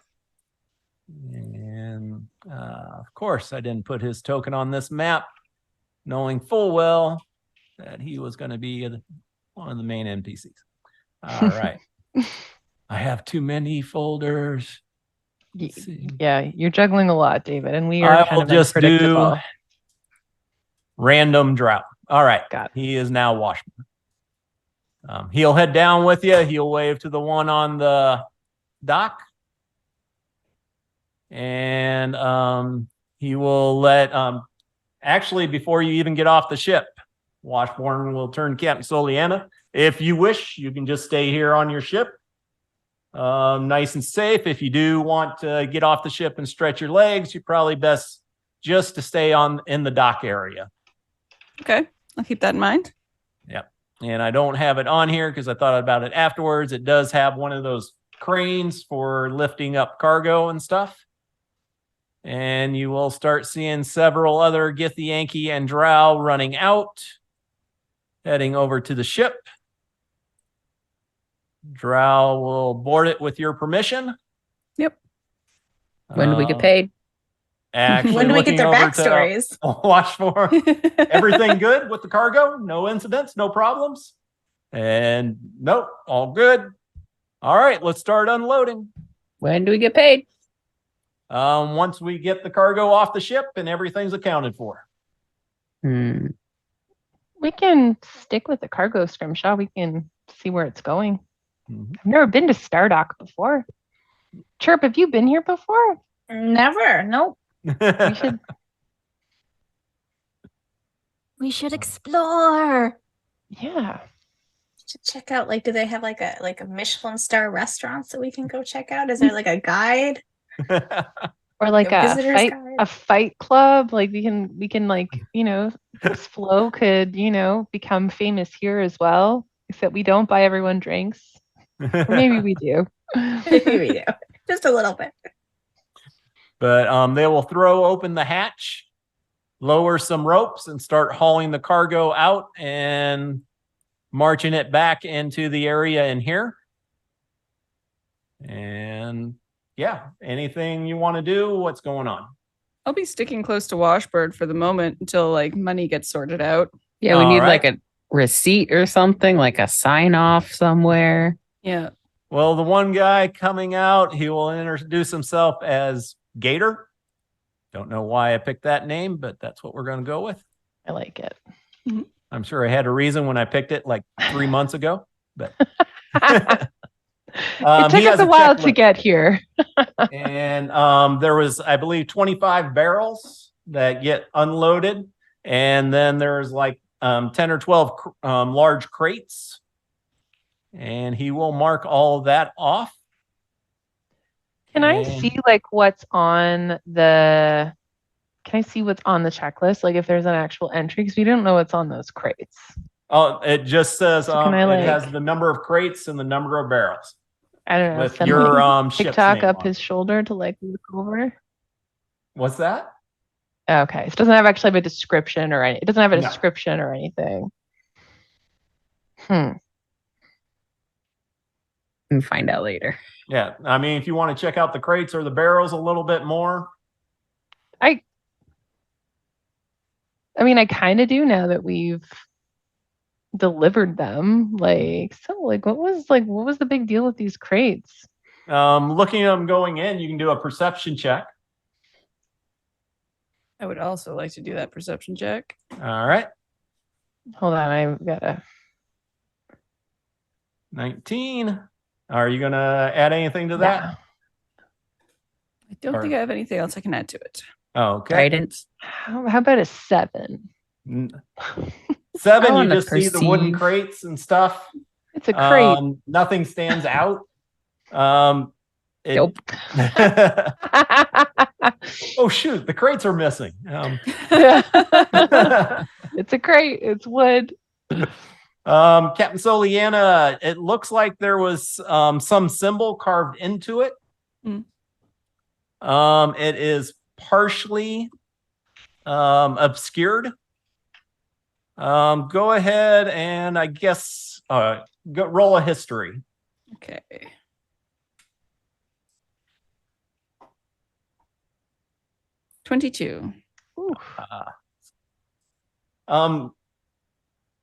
And of course, I didn't put his token on this map, knowing full well that he was going to be one of the main NPCs. All right. I have too many folders. Let's see. Yeah, you're juggling a lot, David, and we are I kind will of just unpredictable. do random drought. All right. Got it. He is now Washburn. He'll head down with you. He'll wave to the one on the dock. And he will let, actually, before you even get off the ship, Washburn will turn Captain Soliana. If you wish, you can just stay here on your ship. Nice and safe. If you do want to get off the ship and stretch your legs, you're probably best just to stay in the dock area. Okay, I'll keep that in mind. Yep. And I don't have it on here because I thought about it afterwards. It does have one of those cranes for lifting up cargo and stuff. And you will start seeing several other Githyanki and Drow running out, heading over to the ship. Drow will board it with your permission. Yep. When do we get paid? Actually, When do we get their looking over to backstories? Watch for everything good with the cargo. No incidents, no problems. And nope, all good. All right, let's start unloading. When do we get paid? Once we get the cargo off the ship and everything's accounted for. Hmm. We can stick with the cargo, Scrimshaw. We can see where it's going. Mhm. I've never been to Stardock before. Chirp, have you been here before? Never. Nope. We should. We should explore. Yeah. Should check out, like, do they have like a Michelin star restaurant that we can go check out? Is there like a guide? Or like A a visitor's fight, guide? a fight club. Like we can like, this flow could, become famous here as well. Except we don't buy everyone drinks. Or maybe we do. Maybe we do. Just a little bit. But they will throw open the hatch, lower some ropes, and start hauling the cargo out and marching it back into the area in here. And yeah, anything you want to do? What's going on? I'll be sticking close to Washburn for the moment until like money gets sorted out. Yeah, we All need right. like a receipt or something, like a sign off somewhere. Yeah. Well, the one guy coming out, he will introduce himself as Gator. Don't know why I picked that name, but that's what we're going to go with. I like it. I'm sure I had a reason when I picked it like 3 months ago, but It he took us has a while to checklist. get here. And there was, I believe, 25 barrels that get unloaded. And then there's like 10 or 12 large crates. And he will mark all of that off. Can I And- see like what's on the checklist? Like if there's an actual entry, because we don't know what's on those crates. Oh, it just says So can I, it has like- the number of crates and the number of barrels I don't know. with Send your my ship's TikTok name up on his it. shoulder to like look over. What's that? Okay, so it doesn't have actually have a description or it doesn't have a No. description or anything. We can find out later. Yeah, I mean, if you want to check out the crates or the barrels a little bit more, I mean, I kind of do now that we've delivered them. Like, what was the big deal with these crates? looking at them going in, you can do a perception check. I would also like to do that perception check. All right, Hold on, I've gotta. 19. Are you gonna add anything to that? Yeah. I don't think I have anything else I can add to it. Okay. Guidance. How about a 7? 7, I you wanna just see the wooden perceive. crates and stuff. It's a crate. Nothing stands out. Nope. Oh shoot, the crates are missing. It's a crate. It's wood. Captain Soliana, it looks like there was some symbol carved into it. Hmm. It is partially obscured. Go ahead and I guess roll a history. Okay. 22.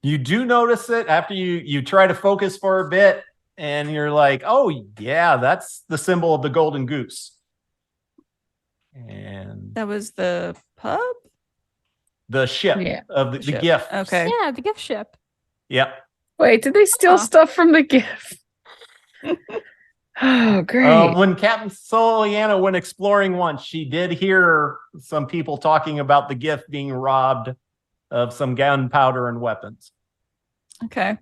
You do notice it after you try to focus for a bit, and you're like, oh yeah, that's the symbol of the golden goose. And That was the pub? the ship Yeah. of the Ship. gift. Okay. Yeah, the gift ship. Yep. Wait, did they steal Huh. stuff from the gift? Oh, great. When Captain Soliana went exploring once, she did hear some people talking about the gift being robbed of some gunpowder and weapons. Okay.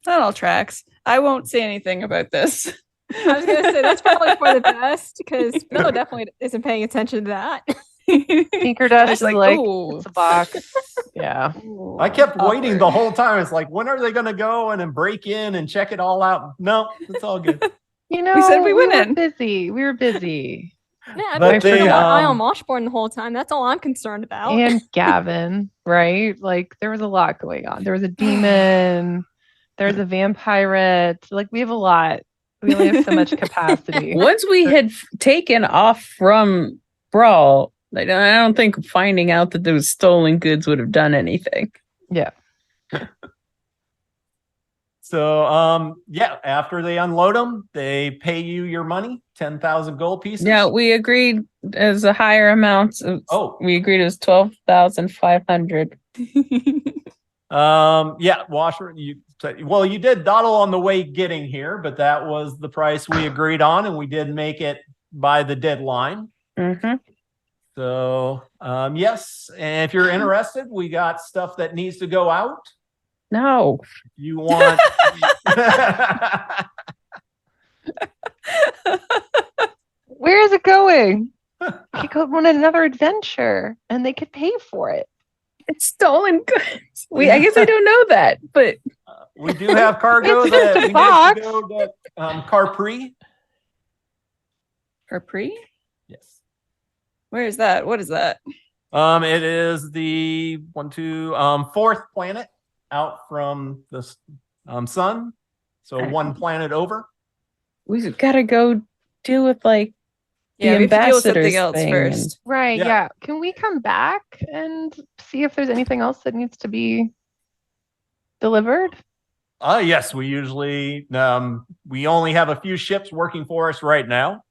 That all tracks. I won't say anything about this. I was gonna say that's probably for the best because Philo definitely isn't paying attention to that. Tinker Dust It's is like, ooh. it's a box. Yeah. I kept waiting Awkward. the whole time. It's like, when are they going to go and then break in and check it all out? No, it's all good. You know, said we went were in. busy. We were busy. Yeah, I've But been keeping they, my eye on um, Washbourne the whole time. That's all I'm concerned about. And Gavin, right? Like there was a lot going on. There was a demon. There was a vampire. Like we have a lot. We only have so much capacity. Once we had taken off from Brawl, I don't think finding out that those stolen goods would have done anything. Yeah. So, yeah, after they unload them, they pay you your money, 10,000 gold pieces. Yeah, we agreed as a higher amount. Oh. We agreed it was 12,500. Yeah, Washer, you did dawdle on the way getting here, but that was the price we agreed on, and we did make it by the deadline. Mm-hmm. So, yes, and if you're interested, we got stuff that needs to go out. No. You want Where is it going? We could go on another adventure and they could pay for it. It's stolen goods. I guess I don't know that, but we do have cargo It's just that a we need box. to go to Carpree. Capri? Yes. Where is that? What is that? It is the fourth planet out from the sun. So one planet over. we've got to go deal with like Yeah, the we have to deal with something ambassadors else thing first. Right. Yeah. Yeah. Can we come back and see if there's anything else that needs to be delivered? Yes, we usually we only have a few ships working for us right now.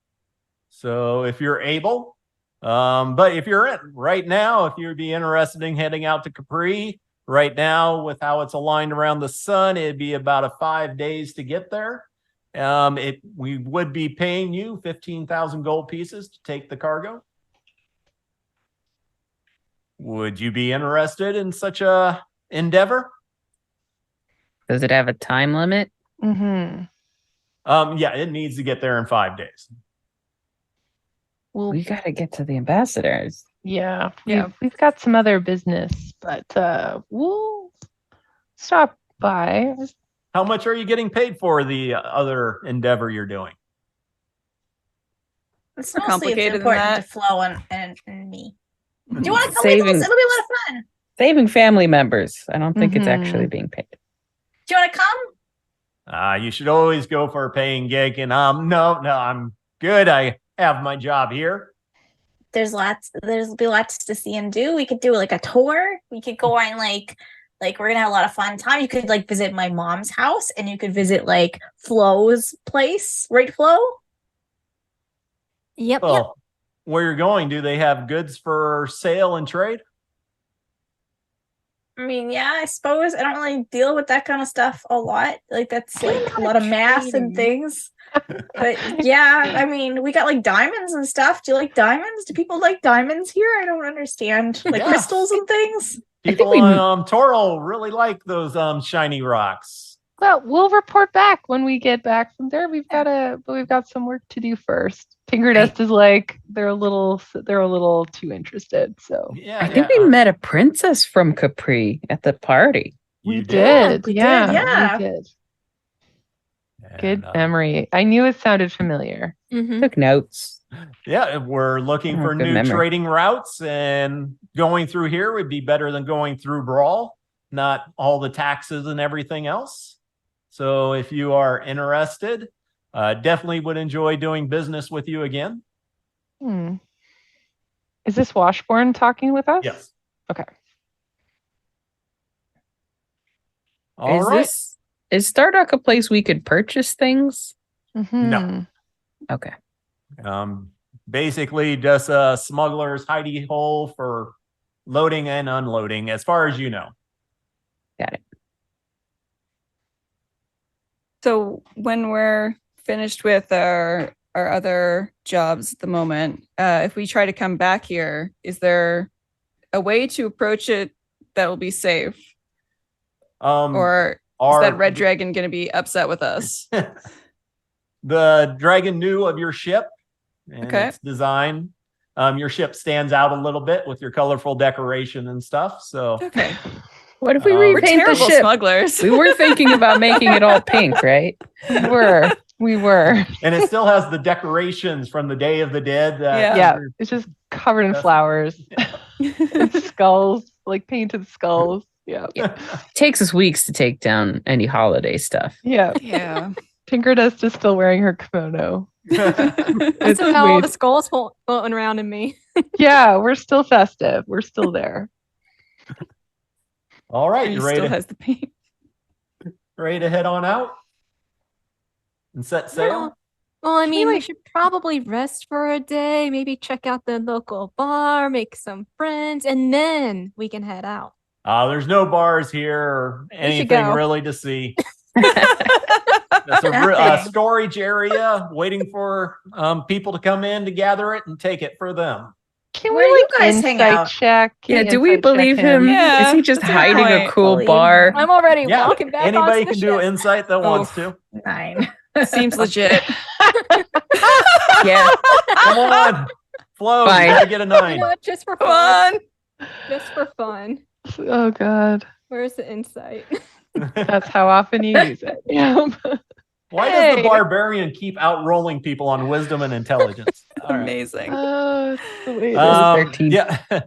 So if you're able, but if you're in right now, if you'd be interested in heading out to Capri right now with how it's aligned around the sun, it'd be about 5 days to get there. We would be paying you 15,000 gold pieces to take the cargo. Would you be interested in such a endeavor? Does it have a time limit? Mm-hmm. Yeah, it needs to get there in 5 days. Well, We got to get to the ambassadors. yeah. Yeah. We've got some other business, but we'll stop by. How much are you getting paid for the other endeavor you're doing? It's More mostly it's complicated than important that. to Flo and me. Do you want to come with Saving- us? It'll be a lot of fun. Saving family members. I don't think it's Mhm. actually being paid. Do you want to come? You should always go for a paying gig. And no, I'm good. I have my job here. There'll be lots to see and do. We could do like a tour. We could go on like we're gonna have a lot of fun time. You could like visit my mom's house and you could visit like Flo's place, right, Flo? Yep. Well, where you're going, do they have goods for sale and trade? I mean, yeah, I suppose I don't really deal with that kind of stuff a lot. Like that's like a lot of math and things. But yeah, I mean, we got like diamonds and stuff. Do you like diamonds? Do people like diamonds here? I don't understand. Like Yeah. crystals and things. People we- on Toro really like those shiny rocks. Well, we'll report back when we get back from there. We've got some work to do first. Tinker Dust is like they're a little too interested. So Yeah, I think we met a princess from Capri at the party. You we did. We did, Yeah, yeah. we did. And, Good memory. I knew it sounded familiar. Mm-hmm. Took notes. Yeah, we're looking Oh, for good new memory. trading routes, and going through here would be better than going through Brawl, not all the taxes and everything else. So if you are interested, definitely would enjoy doing business with you again. Is this Washburn talking with us? Yes. Okay. All is right. is Stardock a place we could purchase things? Mhm. Okay. Basically just a smuggler's hidey hole for loading and unloading, as far as you know. Got it. So when we're finished with our other jobs at the moment, if we try to come back here, is there a way to approach it that will be safe? Or is that red dragon going to be upset with us? The dragon knew of your ship and Okay. its design. Your ship stands out a little bit with your colorful decoration and stuff. So Okay. What if we We're We're repaint the terrible ship? smugglers. We were thinking about making it all pink, right? We were. and it still has the decorations from the Day of the Dead. That Yeah, it's just covered in That's- flowers and skulls, like painted skulls. Yeah. Takes us weeks to take down any holiday stuff. Yeah. Yeah. Tinkerdust is still wearing her kimono. It's So how way- the skulls floating around in me. Yeah, we're still festive. We're still there. All right, He you ready still to, has the paint. ready to head on out and set sail? Well, I Should we, mean, we like- should probably rest for a day, maybe check out the local bar, make some friends, and then we can head out. There's no bars here or should anything go. really to see. That's a Nothing. storage area waiting for people to come in to gather it and take it for them. Can Where do we you like guys hang insight out? check? Can Yeah, we do we insight check believe him? Yeah, Is he just that's a good hiding a point. cool Believe bar? him. I'm already Yeah, walking back anybody onto can the do ship. insight that wants to. 9. Seems legit. Yeah. Come on, Flo, Fine. you gotta get a You 9. know what? Just for Come fun. on. Just for fun. Oh God, Where's the insight? that's how often you use it. Yeah. Why does the Hey. barbarian keep outrolling people on wisdom and intelligence? All right. Amazing. Oh, that's the way it is. 13. Yeah,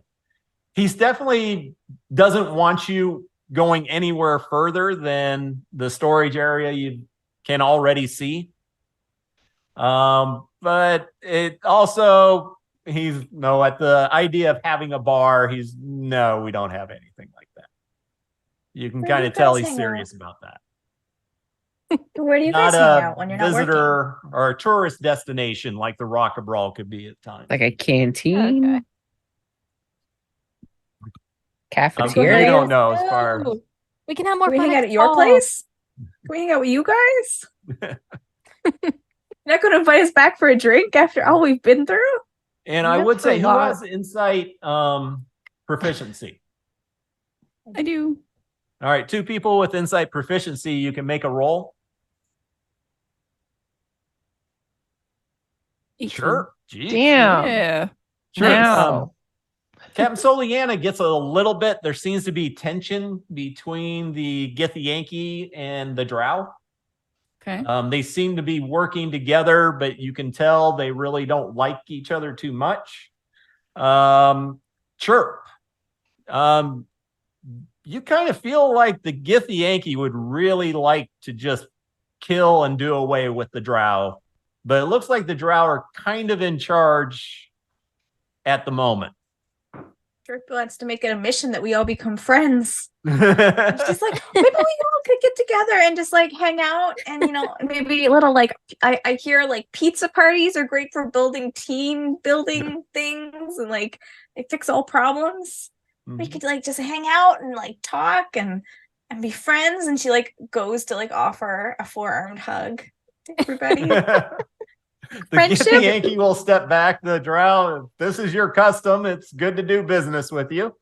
he's definitely doesn't want you going anywhere further than the storage area you can already see. But it also he's no at the idea of having a bar. He's no, we don't have anything like that. You can Where do kind you of tell guys he's hang serious about that. Where do you Not guys hang a out when you're not working? visitor or a tourist destination like the Rockabral could be at times. Like a canteen? Okay. Cafeteria? we don't know as far. Oh, we can have more Can we fun hang out the at your fall. place? Can we hang out with you guys? You're not going to invite us back for a drink after all we've been through? And I That's would say a who lot. has insight proficiency? I do. All right, 2 people with insight proficiency, you can make a roll. Sure. Jeez. Damn. Yeah. Sure. Now. Captain Soliana gets a little bit. There seems to be tension between the Githyanki and the Drow. Okay. They seem to be working together, but you can tell they really don't like each other too much. Chirp. You kind of feel like the Githyanki would really like to just kill and do away with the Drow, but it looks like the Drow are kind of in charge at the moment. Drake wants to make it a mission that we all become friends. It's just like maybe we all could get together and just like hang out and maybe a little like I hear like pizza parties are great for building team building things and like they fix all problems. We could like just hang out and like talk and be friends. And she like goes to like offer a 4-armed hug to everybody. The Friendship. Githyanki will step back. The Drow, if this is your custom, it's good to do business with you.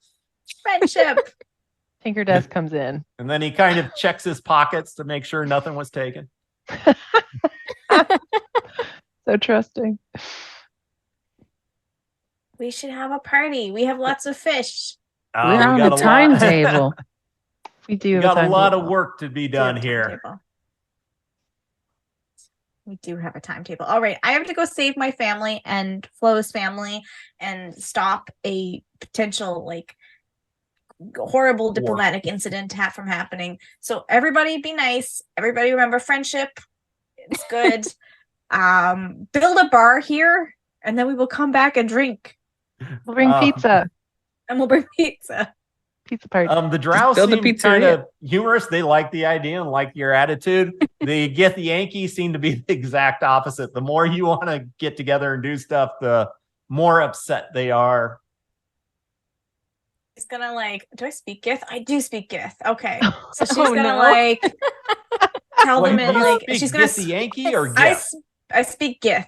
Friendship. Tinkerdust comes in. And then he kind of checks his pockets to make sure nothing was taken. So trusting. We should have a party. We have lots of fish. Oh, We're we on got the a lot- timetable. We do We have got a time lot table. of work to be We do have done a here. timetable. We do have a timetable. All right. I have to go save my family and Flo's family and stop a potential like horrible diplomatic incident from happening. So everybody be nice. Everybody remember friendship. It's good. Build a bar here and then we will come back and drink. We'll bring Um, pizza. And we'll bring pizza. Pizza party. The drow build a seem kind pizzeria. of humorous. They like the idea and like your attitude. The Gith Yankees seem to be the exact opposite. The more you want to get together and do stuff, the more upset they are. She's gonna like, do I speak Gith? I do speak Gith. Okay. So she's Oh, gonna no. like tell Wait, them do in you like speak she's gonna Gith Yankee or I, Gith? I speak Gith.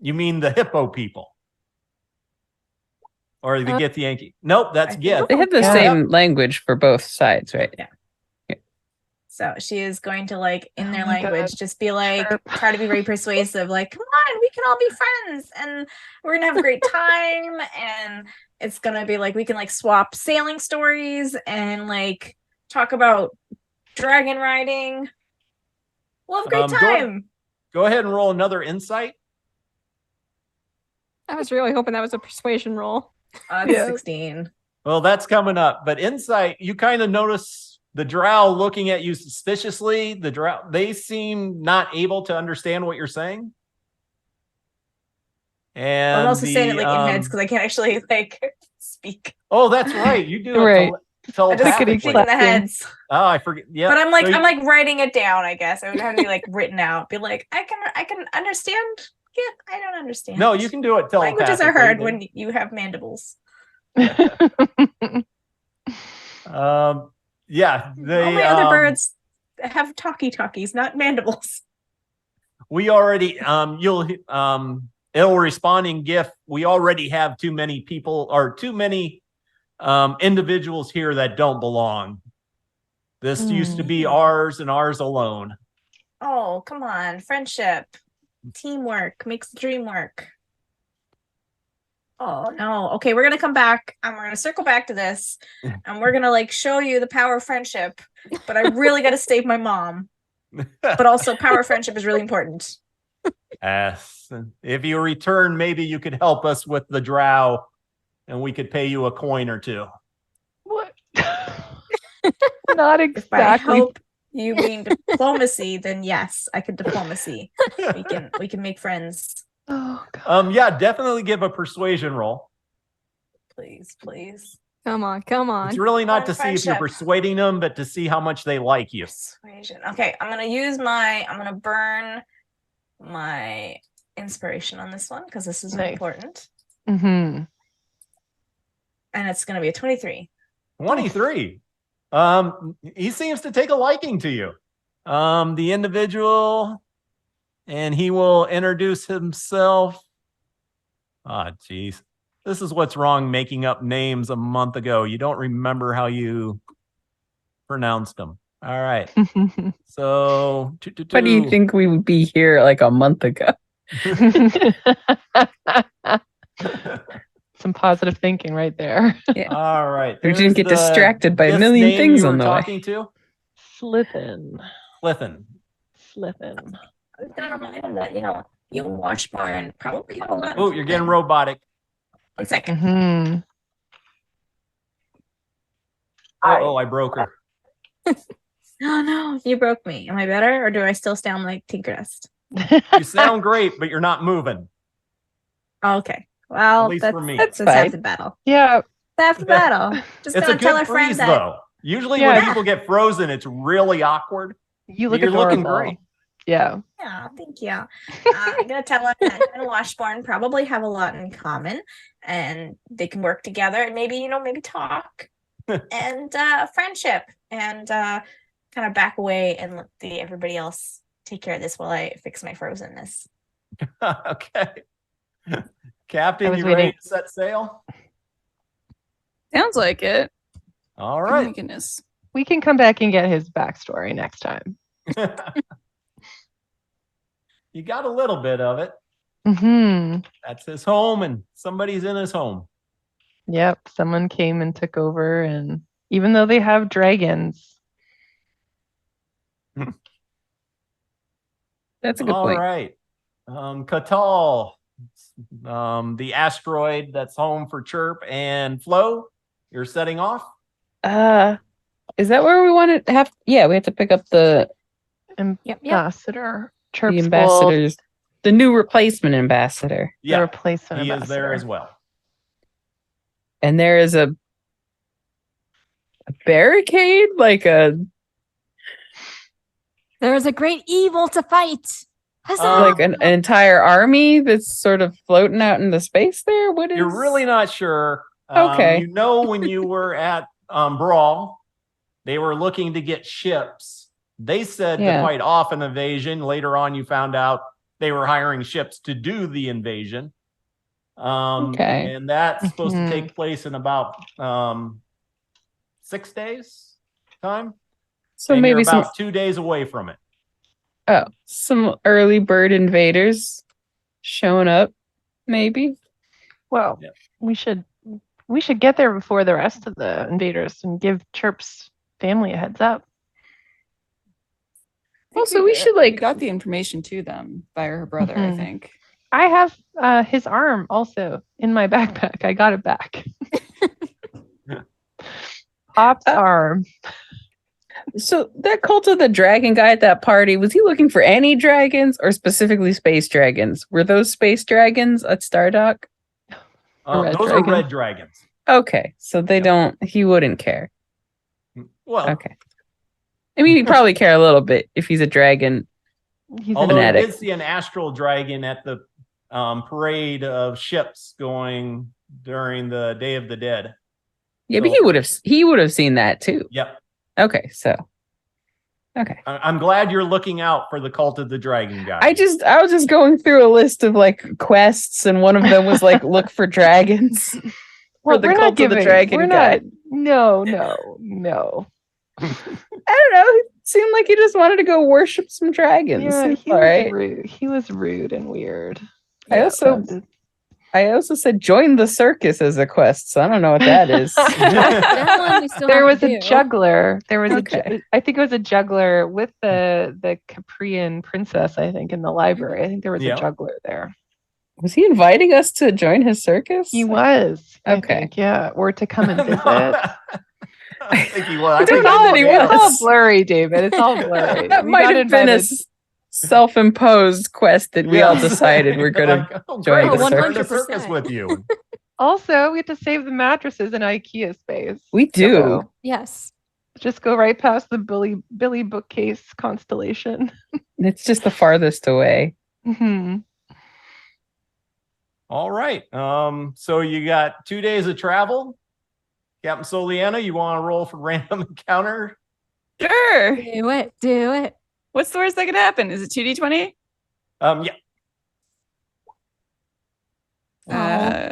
You mean the hippo people? Or the Uh, Gith Yankee? Nope, that's I think- Gith. They have the Yeah. same language for both sides, right? So she is going to like in Oh their my God. language just be like Chirp. try to be very persuasive, like, come on, we can all be friends and we're gonna have a great time. And it's gonna be like we can like swap sailing stories and like talk about dragon riding. We'll have a great Go- time. Go ahead and roll another insight. I was really hoping that was a persuasion roll. It's Yeah. 16. Well, that's coming up. But insight, you kind of notice the drow looking at you suspiciously. The drow, they seem not able to understand what you're saying. And I'm also saying it like in heads um, because I can't actually like speak. oh, that's right. You do it Right. I just telepathically. speak in the heads. Oh, I forget. Yeah. But I'm like writing it down, I guess. It would have to be like written out. Be like, I can understand. Yeah, I don't understand. No, you can do it telepathically. Languages are heard They- when you have mandibles. Yeah, they, All my other birds have talkies, not mandibles. we already it'll respond in GIF. We already have too many people or too many individuals here that don't belong. This used to be ours and ours alone. Oh, come on. Friendship. Teamwork makes the dream work. Oh no. Okay, we're gonna come back and we're gonna circle back to this and we're gonna like show you the power of friendship. But I really gotta save my mom. But also power of friendship is really important. Yes. If you return, maybe you could help us with the drow and we could pay you a coin or two. What? Not If I exactly. hope you mean diplomacy, then yes, I could diplomacy. We can make friends. Oh, God. Yeah, definitely give a persuasion roll. Please. Come on. It's really not On to see if you're friendship. persuading them, but to see how much they like you. Persuasion. Okay, I'm gonna burn my inspiration on this one because this is Nice. important. Mm-hmm. And it's gonna be a 23. 23. He seems to take a liking to you. The individual, and he will introduce himself. Ah, geez. This is what's wrong making up names a month ago. You don't remember how you pronounced them. All right. So, Why do you think we would be here like a month ago? Some positive thinking right there. All right. We didn't get There's the distracted by a Gith's million name things you on were the way. talking to. Slithin. Clifton. Slithin. I was gonna remind him that, you watch barn probably have a lot. Oh, you're getting robotic. 1 second. Mm-hmm. Oh, I broke her. Oh no, you broke me. Am I better or do I still sound like Tinkerest? You sound great, but you're not moving. Okay. Well, At least that's, for me. that's fine. half the battle. Yeah. Half the battle. Just It's a gonna tell good our friend freeze, that. though. Usually Yeah. when people get frozen, it's really awkward. You look You're looking adorable. great. Yeah. Yeah, thank you. I'm gonna tell them that him and Washburn probably have a lot in common, and they can work together and maybe maybe talk and friendship and kind of back away and let everybody else take care of this while I fix my frozenness. Okay. I Captain, was you ready waiting. to set sail? Sounds like it. All Oh my right. goodness. We can come back and get his backstory next time. You got a little bit of it. Mm-hmm. That's his home, and somebody's in his home. Yep. Someone came and took over, and even though they have dragons, That's a good All point. right. Katal, the asteroid that's home for Chirp and Flo, you're setting off. Is that where we want to have? Yeah, we have to pick up the Yep. ambassador, Chirp's ambassadors. the new replacement ambassador. The Yeah, replacement he is there ambassador. as well. And there is a barricade, like a There is a great evil to fight. Huzzah! like an entire army that's sort of floating out into space there. What is? You're really not sure. Okay. You know, when you were at Brawl, they were looking to get ships. They said Yeah. to fight off an invasion. Later on, you found out they were hiring ships to do the invasion. Okay. And that's supposed to Mhm. take place in about 6 days time. So And maybe you're some about 2 days away from it. some early bird invaders showing up, maybe. Well, Yep. we should get there before the rest of the invaders and give Chirp's family a heads up. Also, we should like got the information to them via her brother, I Mhm. think. I have his arm also in my backpack. I got it back. Pop's arm. So that cult of the dragon guy at that party, was he looking for any dragons or specifically space dragons? Were those space dragons at Stardock? red Those dragon. are red dragons. Okay, so they don't. He wouldn't care. Well, Okay. I mean, he'd probably care a little bit if he's a dragon. He's although I fanatic. did see an astral dragon at the parade of ships going during the Day of the Dead. Yeah, but he would have seen that too. Yep. Okay, so okay. I'm glad you're looking out for the cult of the dragon guy. I was just going through a list of like quests, and one of them was like look for dragons. Well, the we're not cult of the giving. dragon We're guy. not. No. I don't know. He seemed like he just wanted to go worship some dragons. Yeah, It's he all was right. rude. He was rude and weird. I also said join the circus as a quest, so I don't know what that is. That one we still There have was to a do. juggler. There was Okay. I think it was a juggler with the Caprian princess. I think in the library. I think there was Yeah. a juggler there. Was he inviting us to join his circus? He was. I Okay. think, yeah, or to come and visit. I think he was. I don't think know that he was. It's all was. blurry, David. It's all blurry. That We might got have been a invited. self-imposed quest that we all Yes. decided we're gonna Like, oh, join great, the let's go to 100%. circus with you. Also, we have to save the mattresses in IKEA space. We do. So Yes. just go right past the Billy bookcase constellation. It's just the farthest away. Mhm. All right. So you got 2 days of travel. Captain Soliana, you want to roll for random encounter? Sure. Do it. Do it. What's the worst that could happen? Is it 2d20? Yeah.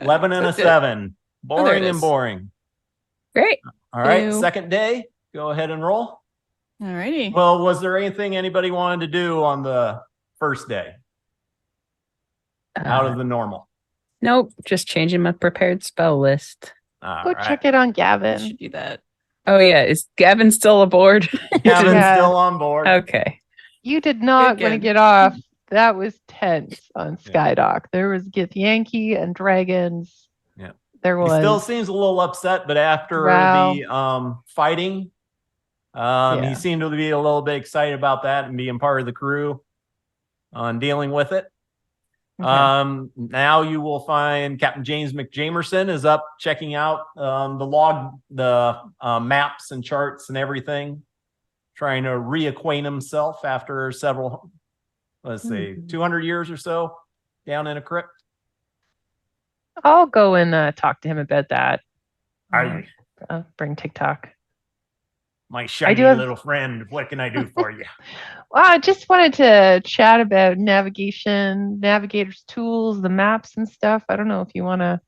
11 and a so- 7. there it Boring and is. boring. Great. All right. Ew. Second day. Go ahead and roll. Alrighty. Well, was there anything anybody wanted to do on the first day out of the normal? Nope, just changing my prepared spell list. All Go right. check it on I Gavin. should do that. Oh yeah, is Gavin still aboard? Gavin's Yeah. still on board. Okay. You did not want to Again. get off. That was tense on Yeah. Skydock. There was Githyanki and dragons. Yeah. There He was. still seems a little upset, but after Wow. the fighting, Yeah. he seemed to be a little bit excited about that and being part of the crew on dealing with it. Okay. Now you will find Captain James McJamerson is up checking out the maps and charts and everything, trying to reacquaint himself after several, let's see, 200 years or so down in a crypt. I'll go and talk to him about that. I, I'll bring TikTok. my shiny have- little friend, what can I do for you? Well, I just wanted to chat about navigation, navigator's tools, the maps and stuff. I don't know if you want to.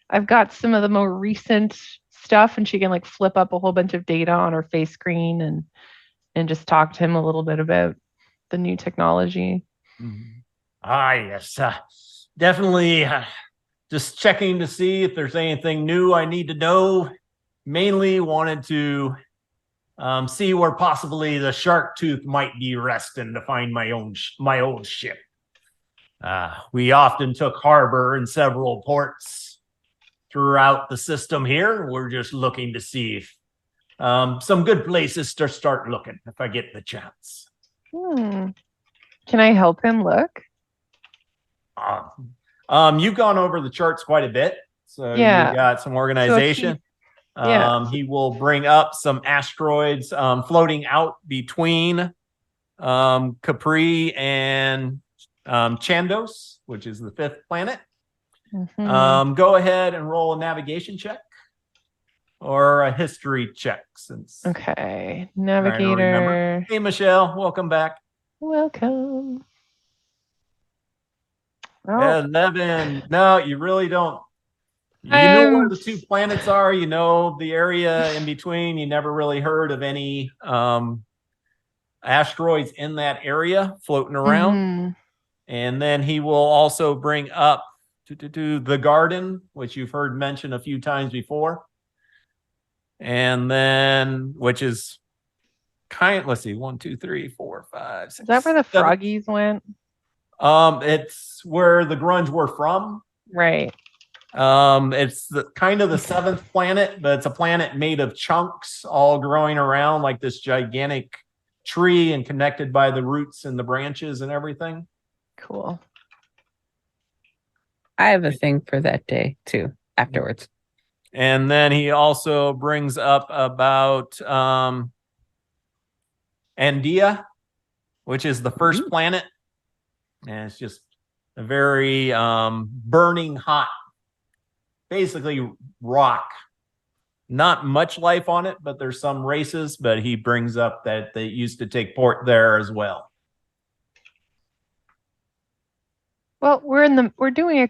I've got some of the more recent stuff, and she can like flip up a whole bunch of data on her face screen and just talk to him a little bit about the new technology. Yes, definitely. Just checking to see if there's anything new I need to know. Mainly wanted to see where possibly the shark tooth might be resting to find my old ship. We often took harbor in several ports throughout the system here. We're just looking to see if some good places to start looking if I get the chance. Can I help him look? You've gone over the charts quite a bit, so Yeah. you got some organization. yeah. He will bring up some asteroids floating out between Capri and Chandos, which is the 5th planet. Go ahead and roll a navigation check or a history check. Since Okay, trying to remember. navigator. Hey, Michelle, welcome back. Welcome. Oh, 11. No, you really don't. You know where the 2 planets are. You know the area in between. You never really heard of any asteroids in that area floating around. And then he will also bring up to the garden, which you've heard mentioned a few times before. And then, which is let's see, 1, 2, 3, 4, 5, 6. Is that where the 7. froggies went? It's where the grunge were from. Right. It's kind of the 7th planet, but it's a planet made of chunks all growing around like this gigantic tree and connected by the roots and the branches and everything. Cool. I have a thing for that day too, afterwards. And then he also brings up about Andia, which is the 1st planet. And it's just a very burning hot, basically rock. Not much life on it, but there's some races. But he brings up that they used to take port there as well. Well, we're doing we've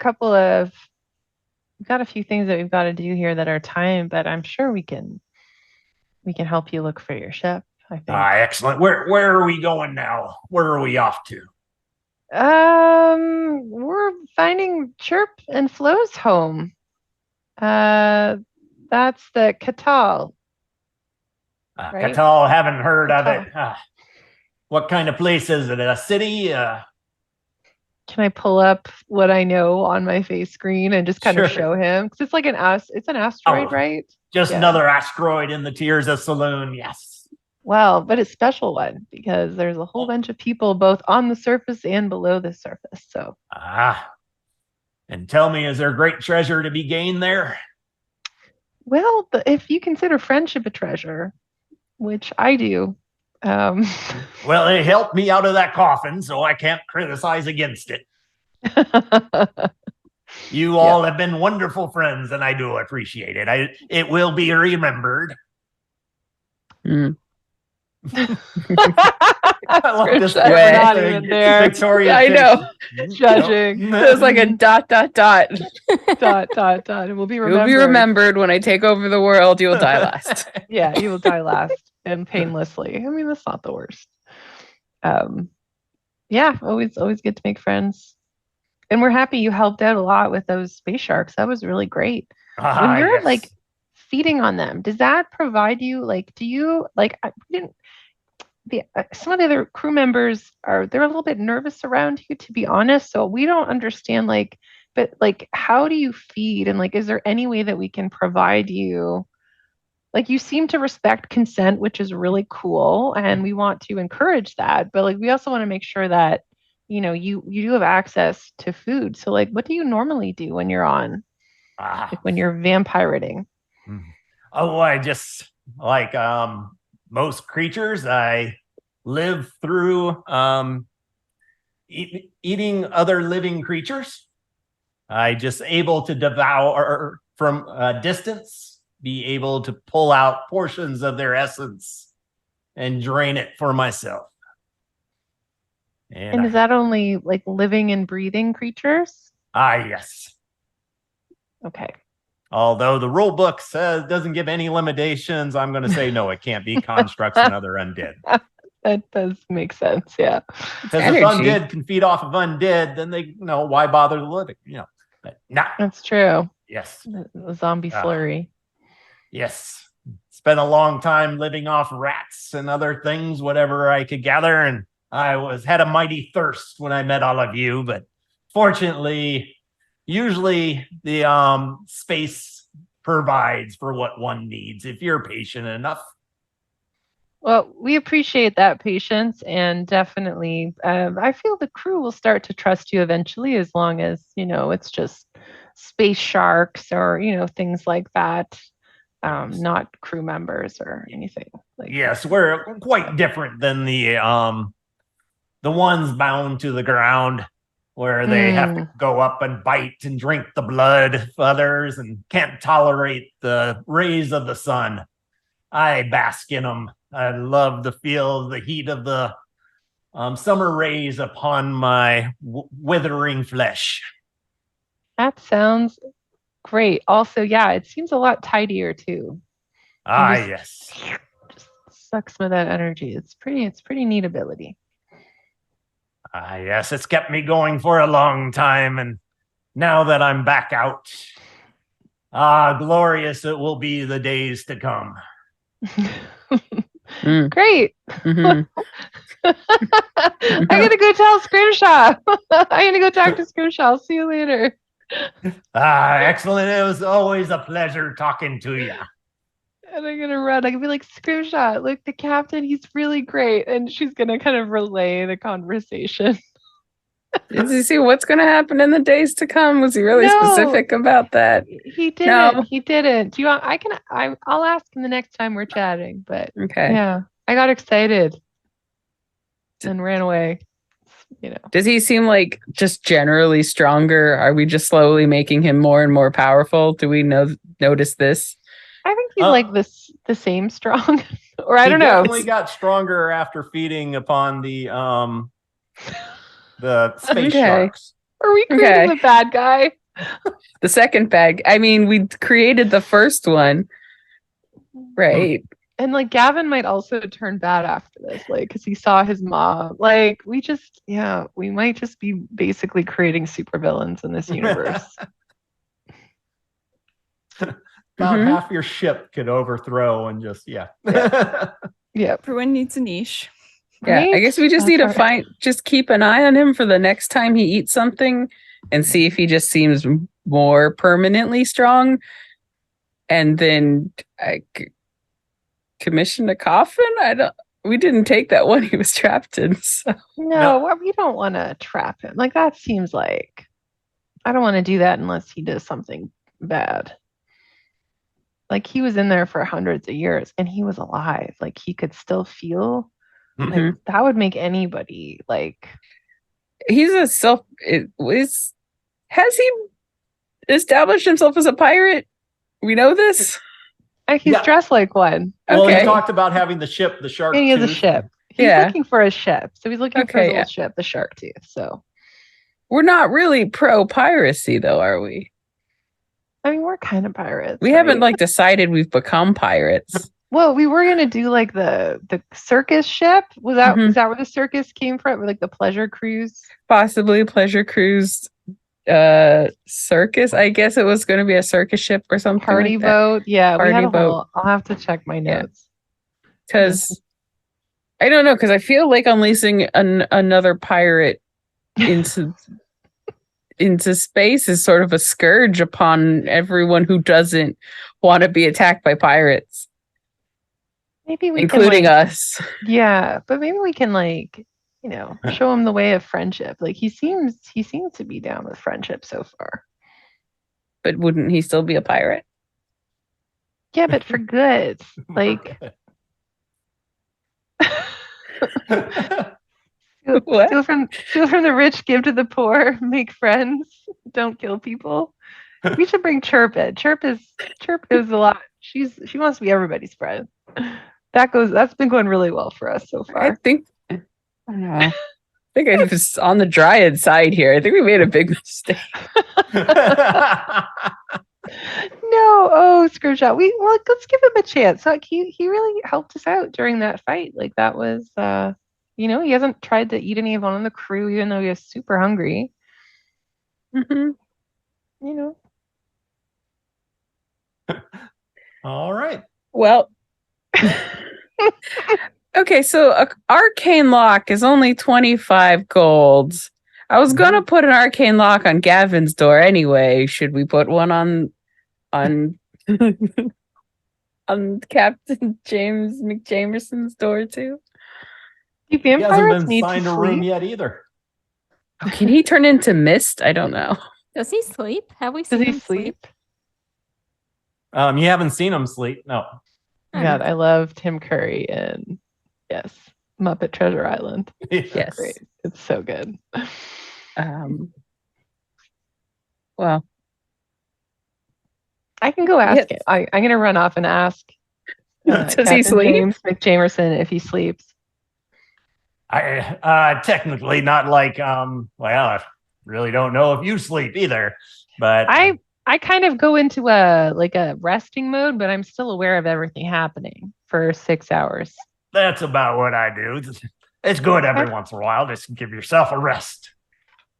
got a few things that we've got to do here that are time, but I'm sure we can help you look for your ship, I think. Excellent. Where are we going now? Where are we off to? We're finding Chirp and Flo's home. That's the Catal. Right? Catal, haven't heard of it. What kind of place is it? A city? Can I pull up what I know on my face screen and just kind of show him? Because it's like it's an asteroid, right? Just another asteroid in the tiers of Saloon, yes. Well, but it's a special one because there's a whole bunch of people both on the surface and below the surface. So and tell me, is there great treasure to be gained there? Well, if you consider friendship a treasure, which I do. Well, it helped me out of that coffin, so I can't criticize against it. You all have been wonderful friends, and I do appreciate it. It will be remembered. I love this. Not even there. Victoria, I know. Judging. It was like a ... dot. It will be remembered. You'll be remembered when I take over the world. You will die last. Yeah, you will die last and painlessly. I mean, that's not the worst. Yeah, always good to make friends. And we're happy you helped out a lot with those space sharks. That was really great. When you're like feeding on them, does that provide you do you some of the other crew members they're a little bit nervous around you, to be honest. So we don't understand but how do you feed, and is there any way that we can provide you? You seem to respect consent, which is really cool, and we want to encourage that. But we also want to make sure that you do have access to food. So what do you normally do when you're on, when you're vampirating? Oh, I just most creatures, I live through eating other living creatures. I just able to devour from a distance, be able to pull out portions of their essence and drain it for myself. And is that only living and breathing creatures? Yes. Okay. Although the rule book doesn't give any limitations, I'm going to say no, it can't be constructs and other undead. That does make sense, yeah. Because if undead can feed off of undead, then they why bother the living? But nah. That's true. Yes. The zombie flurry. Yes. Spent a long time living off rats and other things, whatever I could gather, and I had a mighty thirst when I met all of you, but fortunately, usually the space provides for what one needs if you're patient enough. Well, we appreciate that patience, and definitely, I feel the crew will start to trust you eventually, as long as it's just space sharks or things like that, not crew members or anything like. Yes, we're quite different than the ones bound to the ground, where they have to go up and bite and drink the blood of others and can't tolerate the rays of the sun. I bask in them. I love to feel the heat of the summer rays upon my withering flesh. That sounds great. Also, yeah, it seems a lot tidier too. Yes. Just suck some of that energy. It's pretty neat ability. Yes, it's kept me going for a long time, and now that I'm back out, glorious it will be the days to come. Great. Mm-hmm. I'm gonna go tell Scrimshaw. I'm gonna go talk to Scrimshaw. I'll see you later. Excellent. It was always a pleasure talking to you. And I'm gonna run. I can be like, Scrimshaw, look, the captain, he's really great. And she's gonna kind of relay the conversation. Did you see what's going to happen in the days to come? Was he really No. specific about that? He didn't. No. He didn't. Do you want? I'll ask him the next time we're chatting. But Okay. yeah, I got excited and ran away. Does he seem like just generally stronger? Are we just slowly making him more and more powerful? Do we notice this? I think he's like the same strong, or I don't know. He definitely got stronger after feeding upon the space sharks. Are we creating the bad guy? The second bag. I mean, we created the first one, right? And like Gavin might also turn bad after this, like because he saw his mom. Like we might just be basically creating supervillains in this universe. About half your ship could overthrow and just Yeah. Everyone needs a niche. Yeah, Right? I guess we just need to just keep an eye on him for the next time he eats something and see if he just seems more permanently strong. And then commission a coffin? We didn't take that one he was trapped in. So. No, we don't want to trap him. Like that seems like I don't want to do that unless he does something bad. Like he was in there for hundreds of years and he was alive. Like he could still feel. Like that would make anybody like. He's has he established himself as a pirate? We know this. He's dressed like one. Well, Okay. he talked about having the ship, the shark. And he has a tooth. ship. He's looking for a ship. So he's looking for his old ship, the Shark Tooth. So we're not really pro piracy though, are we? I mean, we're kind of pirates. We haven't like decided we've become pirates. Well, we were gonna do like the circus ship. Was that where the circus came from? Or like the pleasure cruise? Possibly pleasure cruise circus. I guess it was going to be a circus ship or something. Party like boat. Yeah, Party we had a boat. whole. I'll have to check my notes. Because I don't know. Because I feel like unleashing another pirate into space is sort of a scourge upon everyone who doesn't want to be attacked by pirates. Maybe we including can, us. Yeah, but maybe we can show him the way of friendship. Like he seems to be down with friendship so far. But wouldn't he still be a pirate? Yeah, but for good. Like steal from the rich, give to the poor, make friends, don't kill people. We should bring Chirp in. Chirp is a lot. She wants to be everybody's friend. That's been going really well for us so far. I don't know. I think I was on the dryad side here. I think we made a big mistake. No, Scrimshaw. Let's give him a chance. Like he really helped us out during that fight. Like that was he hasn't tried to eat anyone on the crew, even though he was super hungry. All right. Well, okay, so arcane lock is only 25 golds. I was gonna put an arcane lock on Gavin's door anyway. Should we put one on on Captain James McJamerson's door too? Do He hasn't vampires been need signed to a room sleep? yet either. Can he turn into mist? I don't know. Does he sleep? Have we Does seen he him sleep? You haven't seen him sleep? No. God, I love Tim Curry in yes, Muppet Treasure Island. Yes. Great. It's so good. Well, I can go ask Yes. him. I'm gonna run off and ask Does he Captain sleep? James McJamerson if he sleeps. I technically not like well, I really don't know if you sleep either, but I kind of go into a resting mode, but I'm still aware of everything happening for 6 hours. that's about what I do. It's good every once in a while. Just give yourself a rest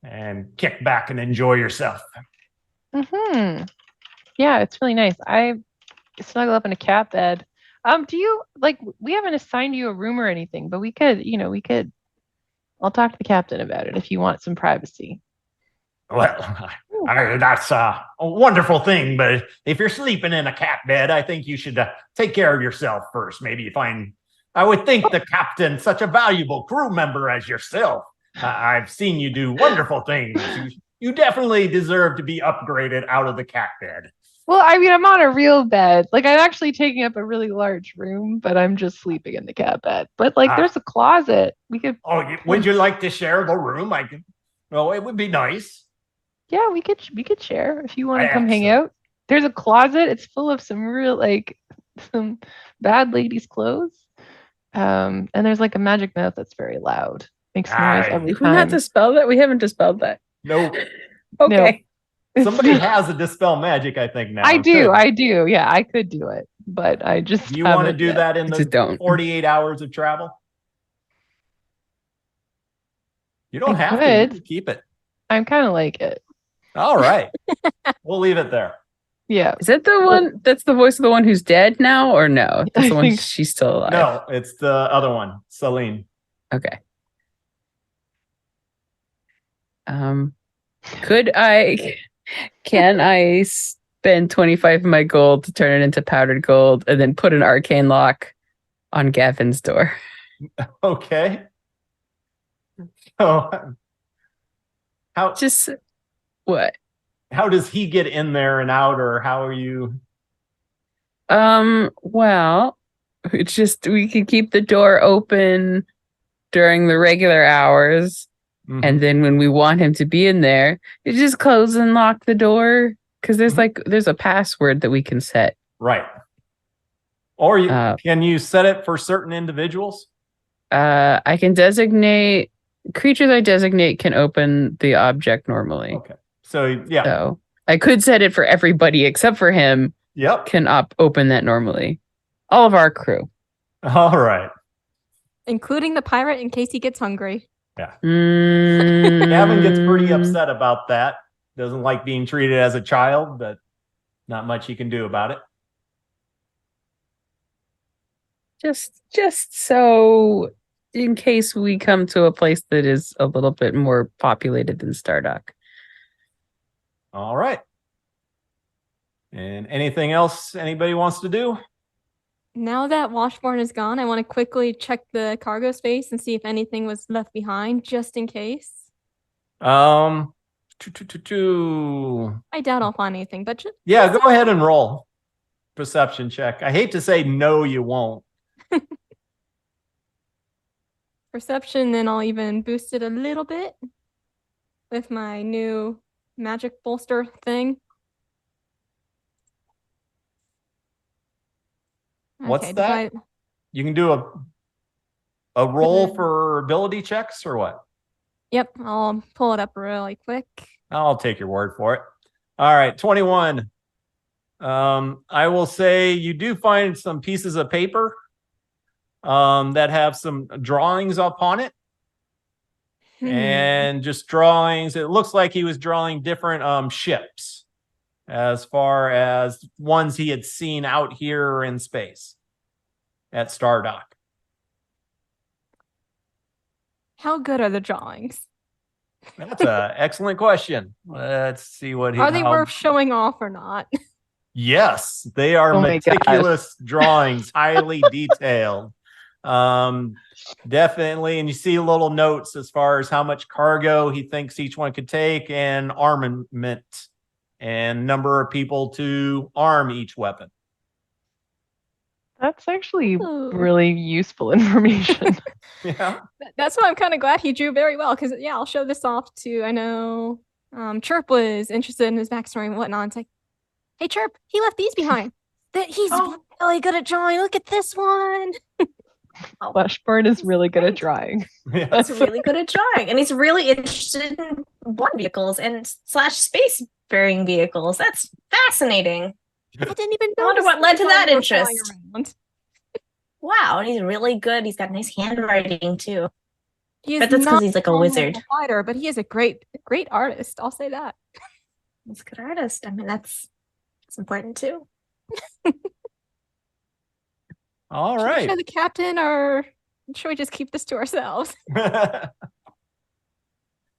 and kick back and enjoy yourself. Yeah, it's really nice. I snuggle up in a cat bed. Do you we haven't assigned you a room or anything, but we could I'll talk to the captain about it if you want some privacy. Well, that's a wonderful thing, but if you're sleeping in a cat bed, I think you should take care of yourself first. Maybe I would think the captain, such a valuable crew member as yourself, I've seen you do wonderful things. You definitely deserve to be upgraded out of the cat bed. Well, I mean, I'm on a real bed. I'm actually taking up a really large room, but I'm just sleeping in the cat bed. But there's a closet. We could. Oh, would you like to share the room? Well, it would be nice. Yeah, we could share if you want to come hang Excellent. out. There's a closet. It's full of some real some bad ladies' clothes. And there's a magic mouth that's very loud. Makes noise every Did we not time. dispel that? We haven't dispelled that. Nope. Okay. Somebody has a dispel magic, I think now. I do. Good. I do. Yeah, I could do it, but I just. Do you want to haven't do yet. that in Just the don't. 48 hours of travel? You don't I have to. could. You can keep it. I'm kind of like it. All right. We'll leave it there. Yeah. Is that the one that's the voice of the one who's dead now, or no? That's I the one think- she's still alive. No, it's the other one, Celine. Okay. Can I spend 25 of my gold to turn it into powdered gold and then put an arcane lock on Gavin's door? Okay. So how Just what? how does he get in there and out, or how are you? Well, it's just we could keep the door open during the regular hours. Mhm. And then when we want him to be in there, you just close and lock the door. Because there's a password that we can set. Right. Or can you set it for certain individuals? I can designate creatures I designate can open the object normally. Okay. So yeah. So I could set it for everybody except for him Yep. can open that normally. All of our crew. All right. including the pirate in case he gets hungry. Gavin gets pretty upset about that. Doesn't like being treated as a child, but not much he can do about it. Just so in case we come to a place that is a little bit more populated than Stardock. All right. And anything else anybody wants to do? Now that Washburn is gone, I want to quickly check the cargo space and see if anything was left behind, just in case. Yeah, I doubt I'll find anything, but just go ahead and roll. Perception check. I hate to say no, you won't. perception, then I'll even boost it a little bit with my new magic bolster thing. What's Okay, that? You can do a roll for ability checks or what? Yep, I'll pull it up really quick. I'll take your word for it. All right, 21. I will say you do find some pieces of paper that have some drawings upon it. And just drawings. It looks like he was drawing different ships as far as ones he had seen out here in space at Stardock. How good are the drawings? That's an excellent question. Let's see what he Are they worth showing off or not? Yes, they are Oh my gosh. meticulous drawings, highly detailed. Definitely. And you see little notes as far as how much cargo he thinks each one could take and armament and number of people to arm each weapon. That's actually Ooh. really useful information. Yeah. That's why I'm kind of glad he drew very well because yeah, I'll show this off to I know Chirp was interested in his backstory and whatnot. It's like, hey Chirp, he left these behind. That he's really good at drawing. Look at this one. Washburn is really good at drawing. He's really good at drawing, and he's really interested in war vehicles and slash space-faring vehicles. That's fascinating. I didn't even know. I wonder what led to that interest. Around. Wow, and he's really good. He's got nice handwriting too. He is But that's 'cause not he's like a normal wizard. fighter, but he is a great artist. I'll say that. He's a good artist. I mean, that's important too. All Should we right. show the captain, or should we just keep this to ourselves? I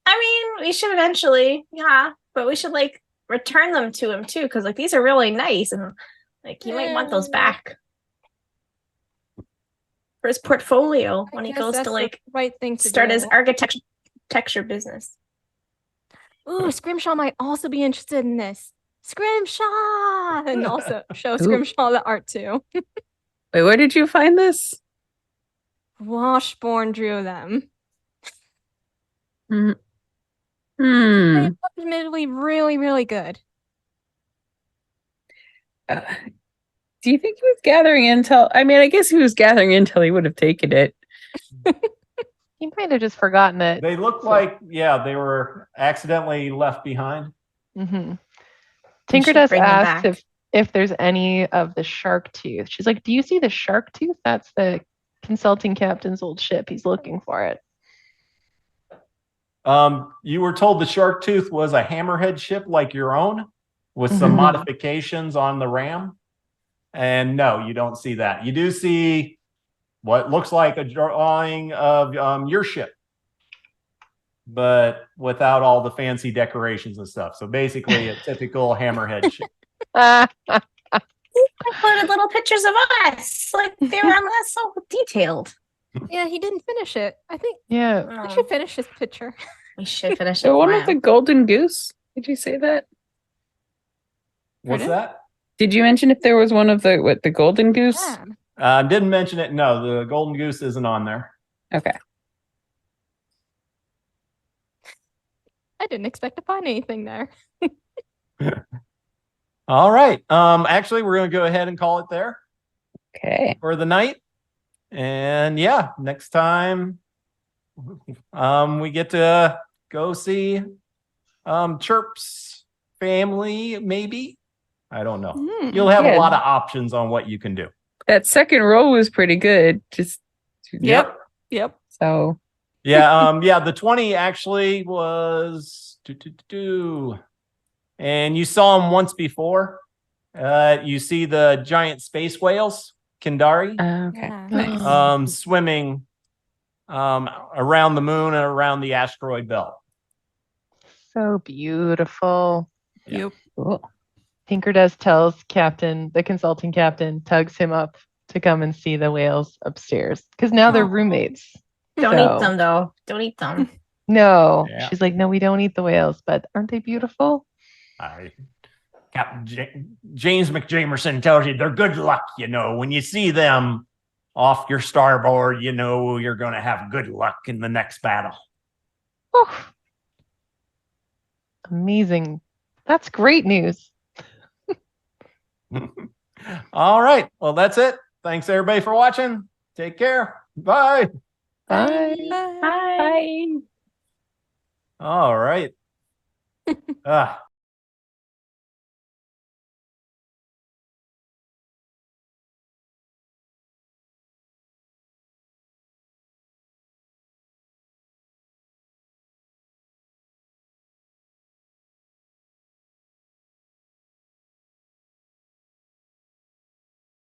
mean, we should eventually, yeah, but we should like return them to him too, because like these are really nice, and like he might want those back for his portfolio when he guess goes that's to the like right thing to start do. his architecture business. Ooh, Scrimshaw might also be interested in this. Scrimshaw, and also show Ooh. Scrimshaw the art too. Wait, where did you find this? Washborn drew them. Hmm. They're admittedly really, really good. Do you think he was gathering intel? I mean, I guess he was gathering intel. He would have taken it. He might have just forgotten it. They look like, yeah, they were accidentally left behind. Mm-hmm. We should Tinkerdesk bring them asked back. if there's any of the shark tooth. She's like, do you see the shark tooth? That's the consulting captain's old ship. He's looking for it. You were told the Shark Tooth was a hammerhead ship like your own with some Mhm. modifications on the ram. And no, you don't see that. You do see what looks like a drawing of your ship, but without all the fancy decorations and stuff. So basically a typical hammerhead ship. Included little pictures of us, like they were on that so detailed. Yeah, he didn't finish it. I think Yeah. we should finish this picture. We should finish it. So one for with the him. golden goose. Did you say that? What's Pardon? that? Did you mention if there was one of the golden goose? Yeah. Didn't mention it. No, the golden goose isn't on there. Okay. I didn't expect to find anything there. All right. Actually, we're going to go ahead and call it there Okay. for the night. And yeah, next time we get to go see Chirp's family, maybe. I don't know. You'll have Yeah. a lot of options on what you can do. That second roll was pretty good. Just Yep. so Yeah, yeah, the 20 actually was and you saw them once before. You see the giant space whales, Kindari, okay. Yeah. Nice. swimming around the moon and around the asteroid belt. So beautiful. Yeah. Cool. Tinkerdesk tells the consulting captain, tugs him up to come and see the whales upstairs because now they're Aw. roommates. Don't So- eat them though. Don't eat them. No, Yeah. she's like, no, we don't eat the whales, but aren't they beautiful? Captain James McJamerson tells you they're good luck, you know. When you see them off your starboard, you know you're going to have good luck in the next battle. Whew. Amazing. That's great news. All right. Well, that's it. Thanks, everybody, for watching. Take care. Bye. Bye. Bye. Bye. All right.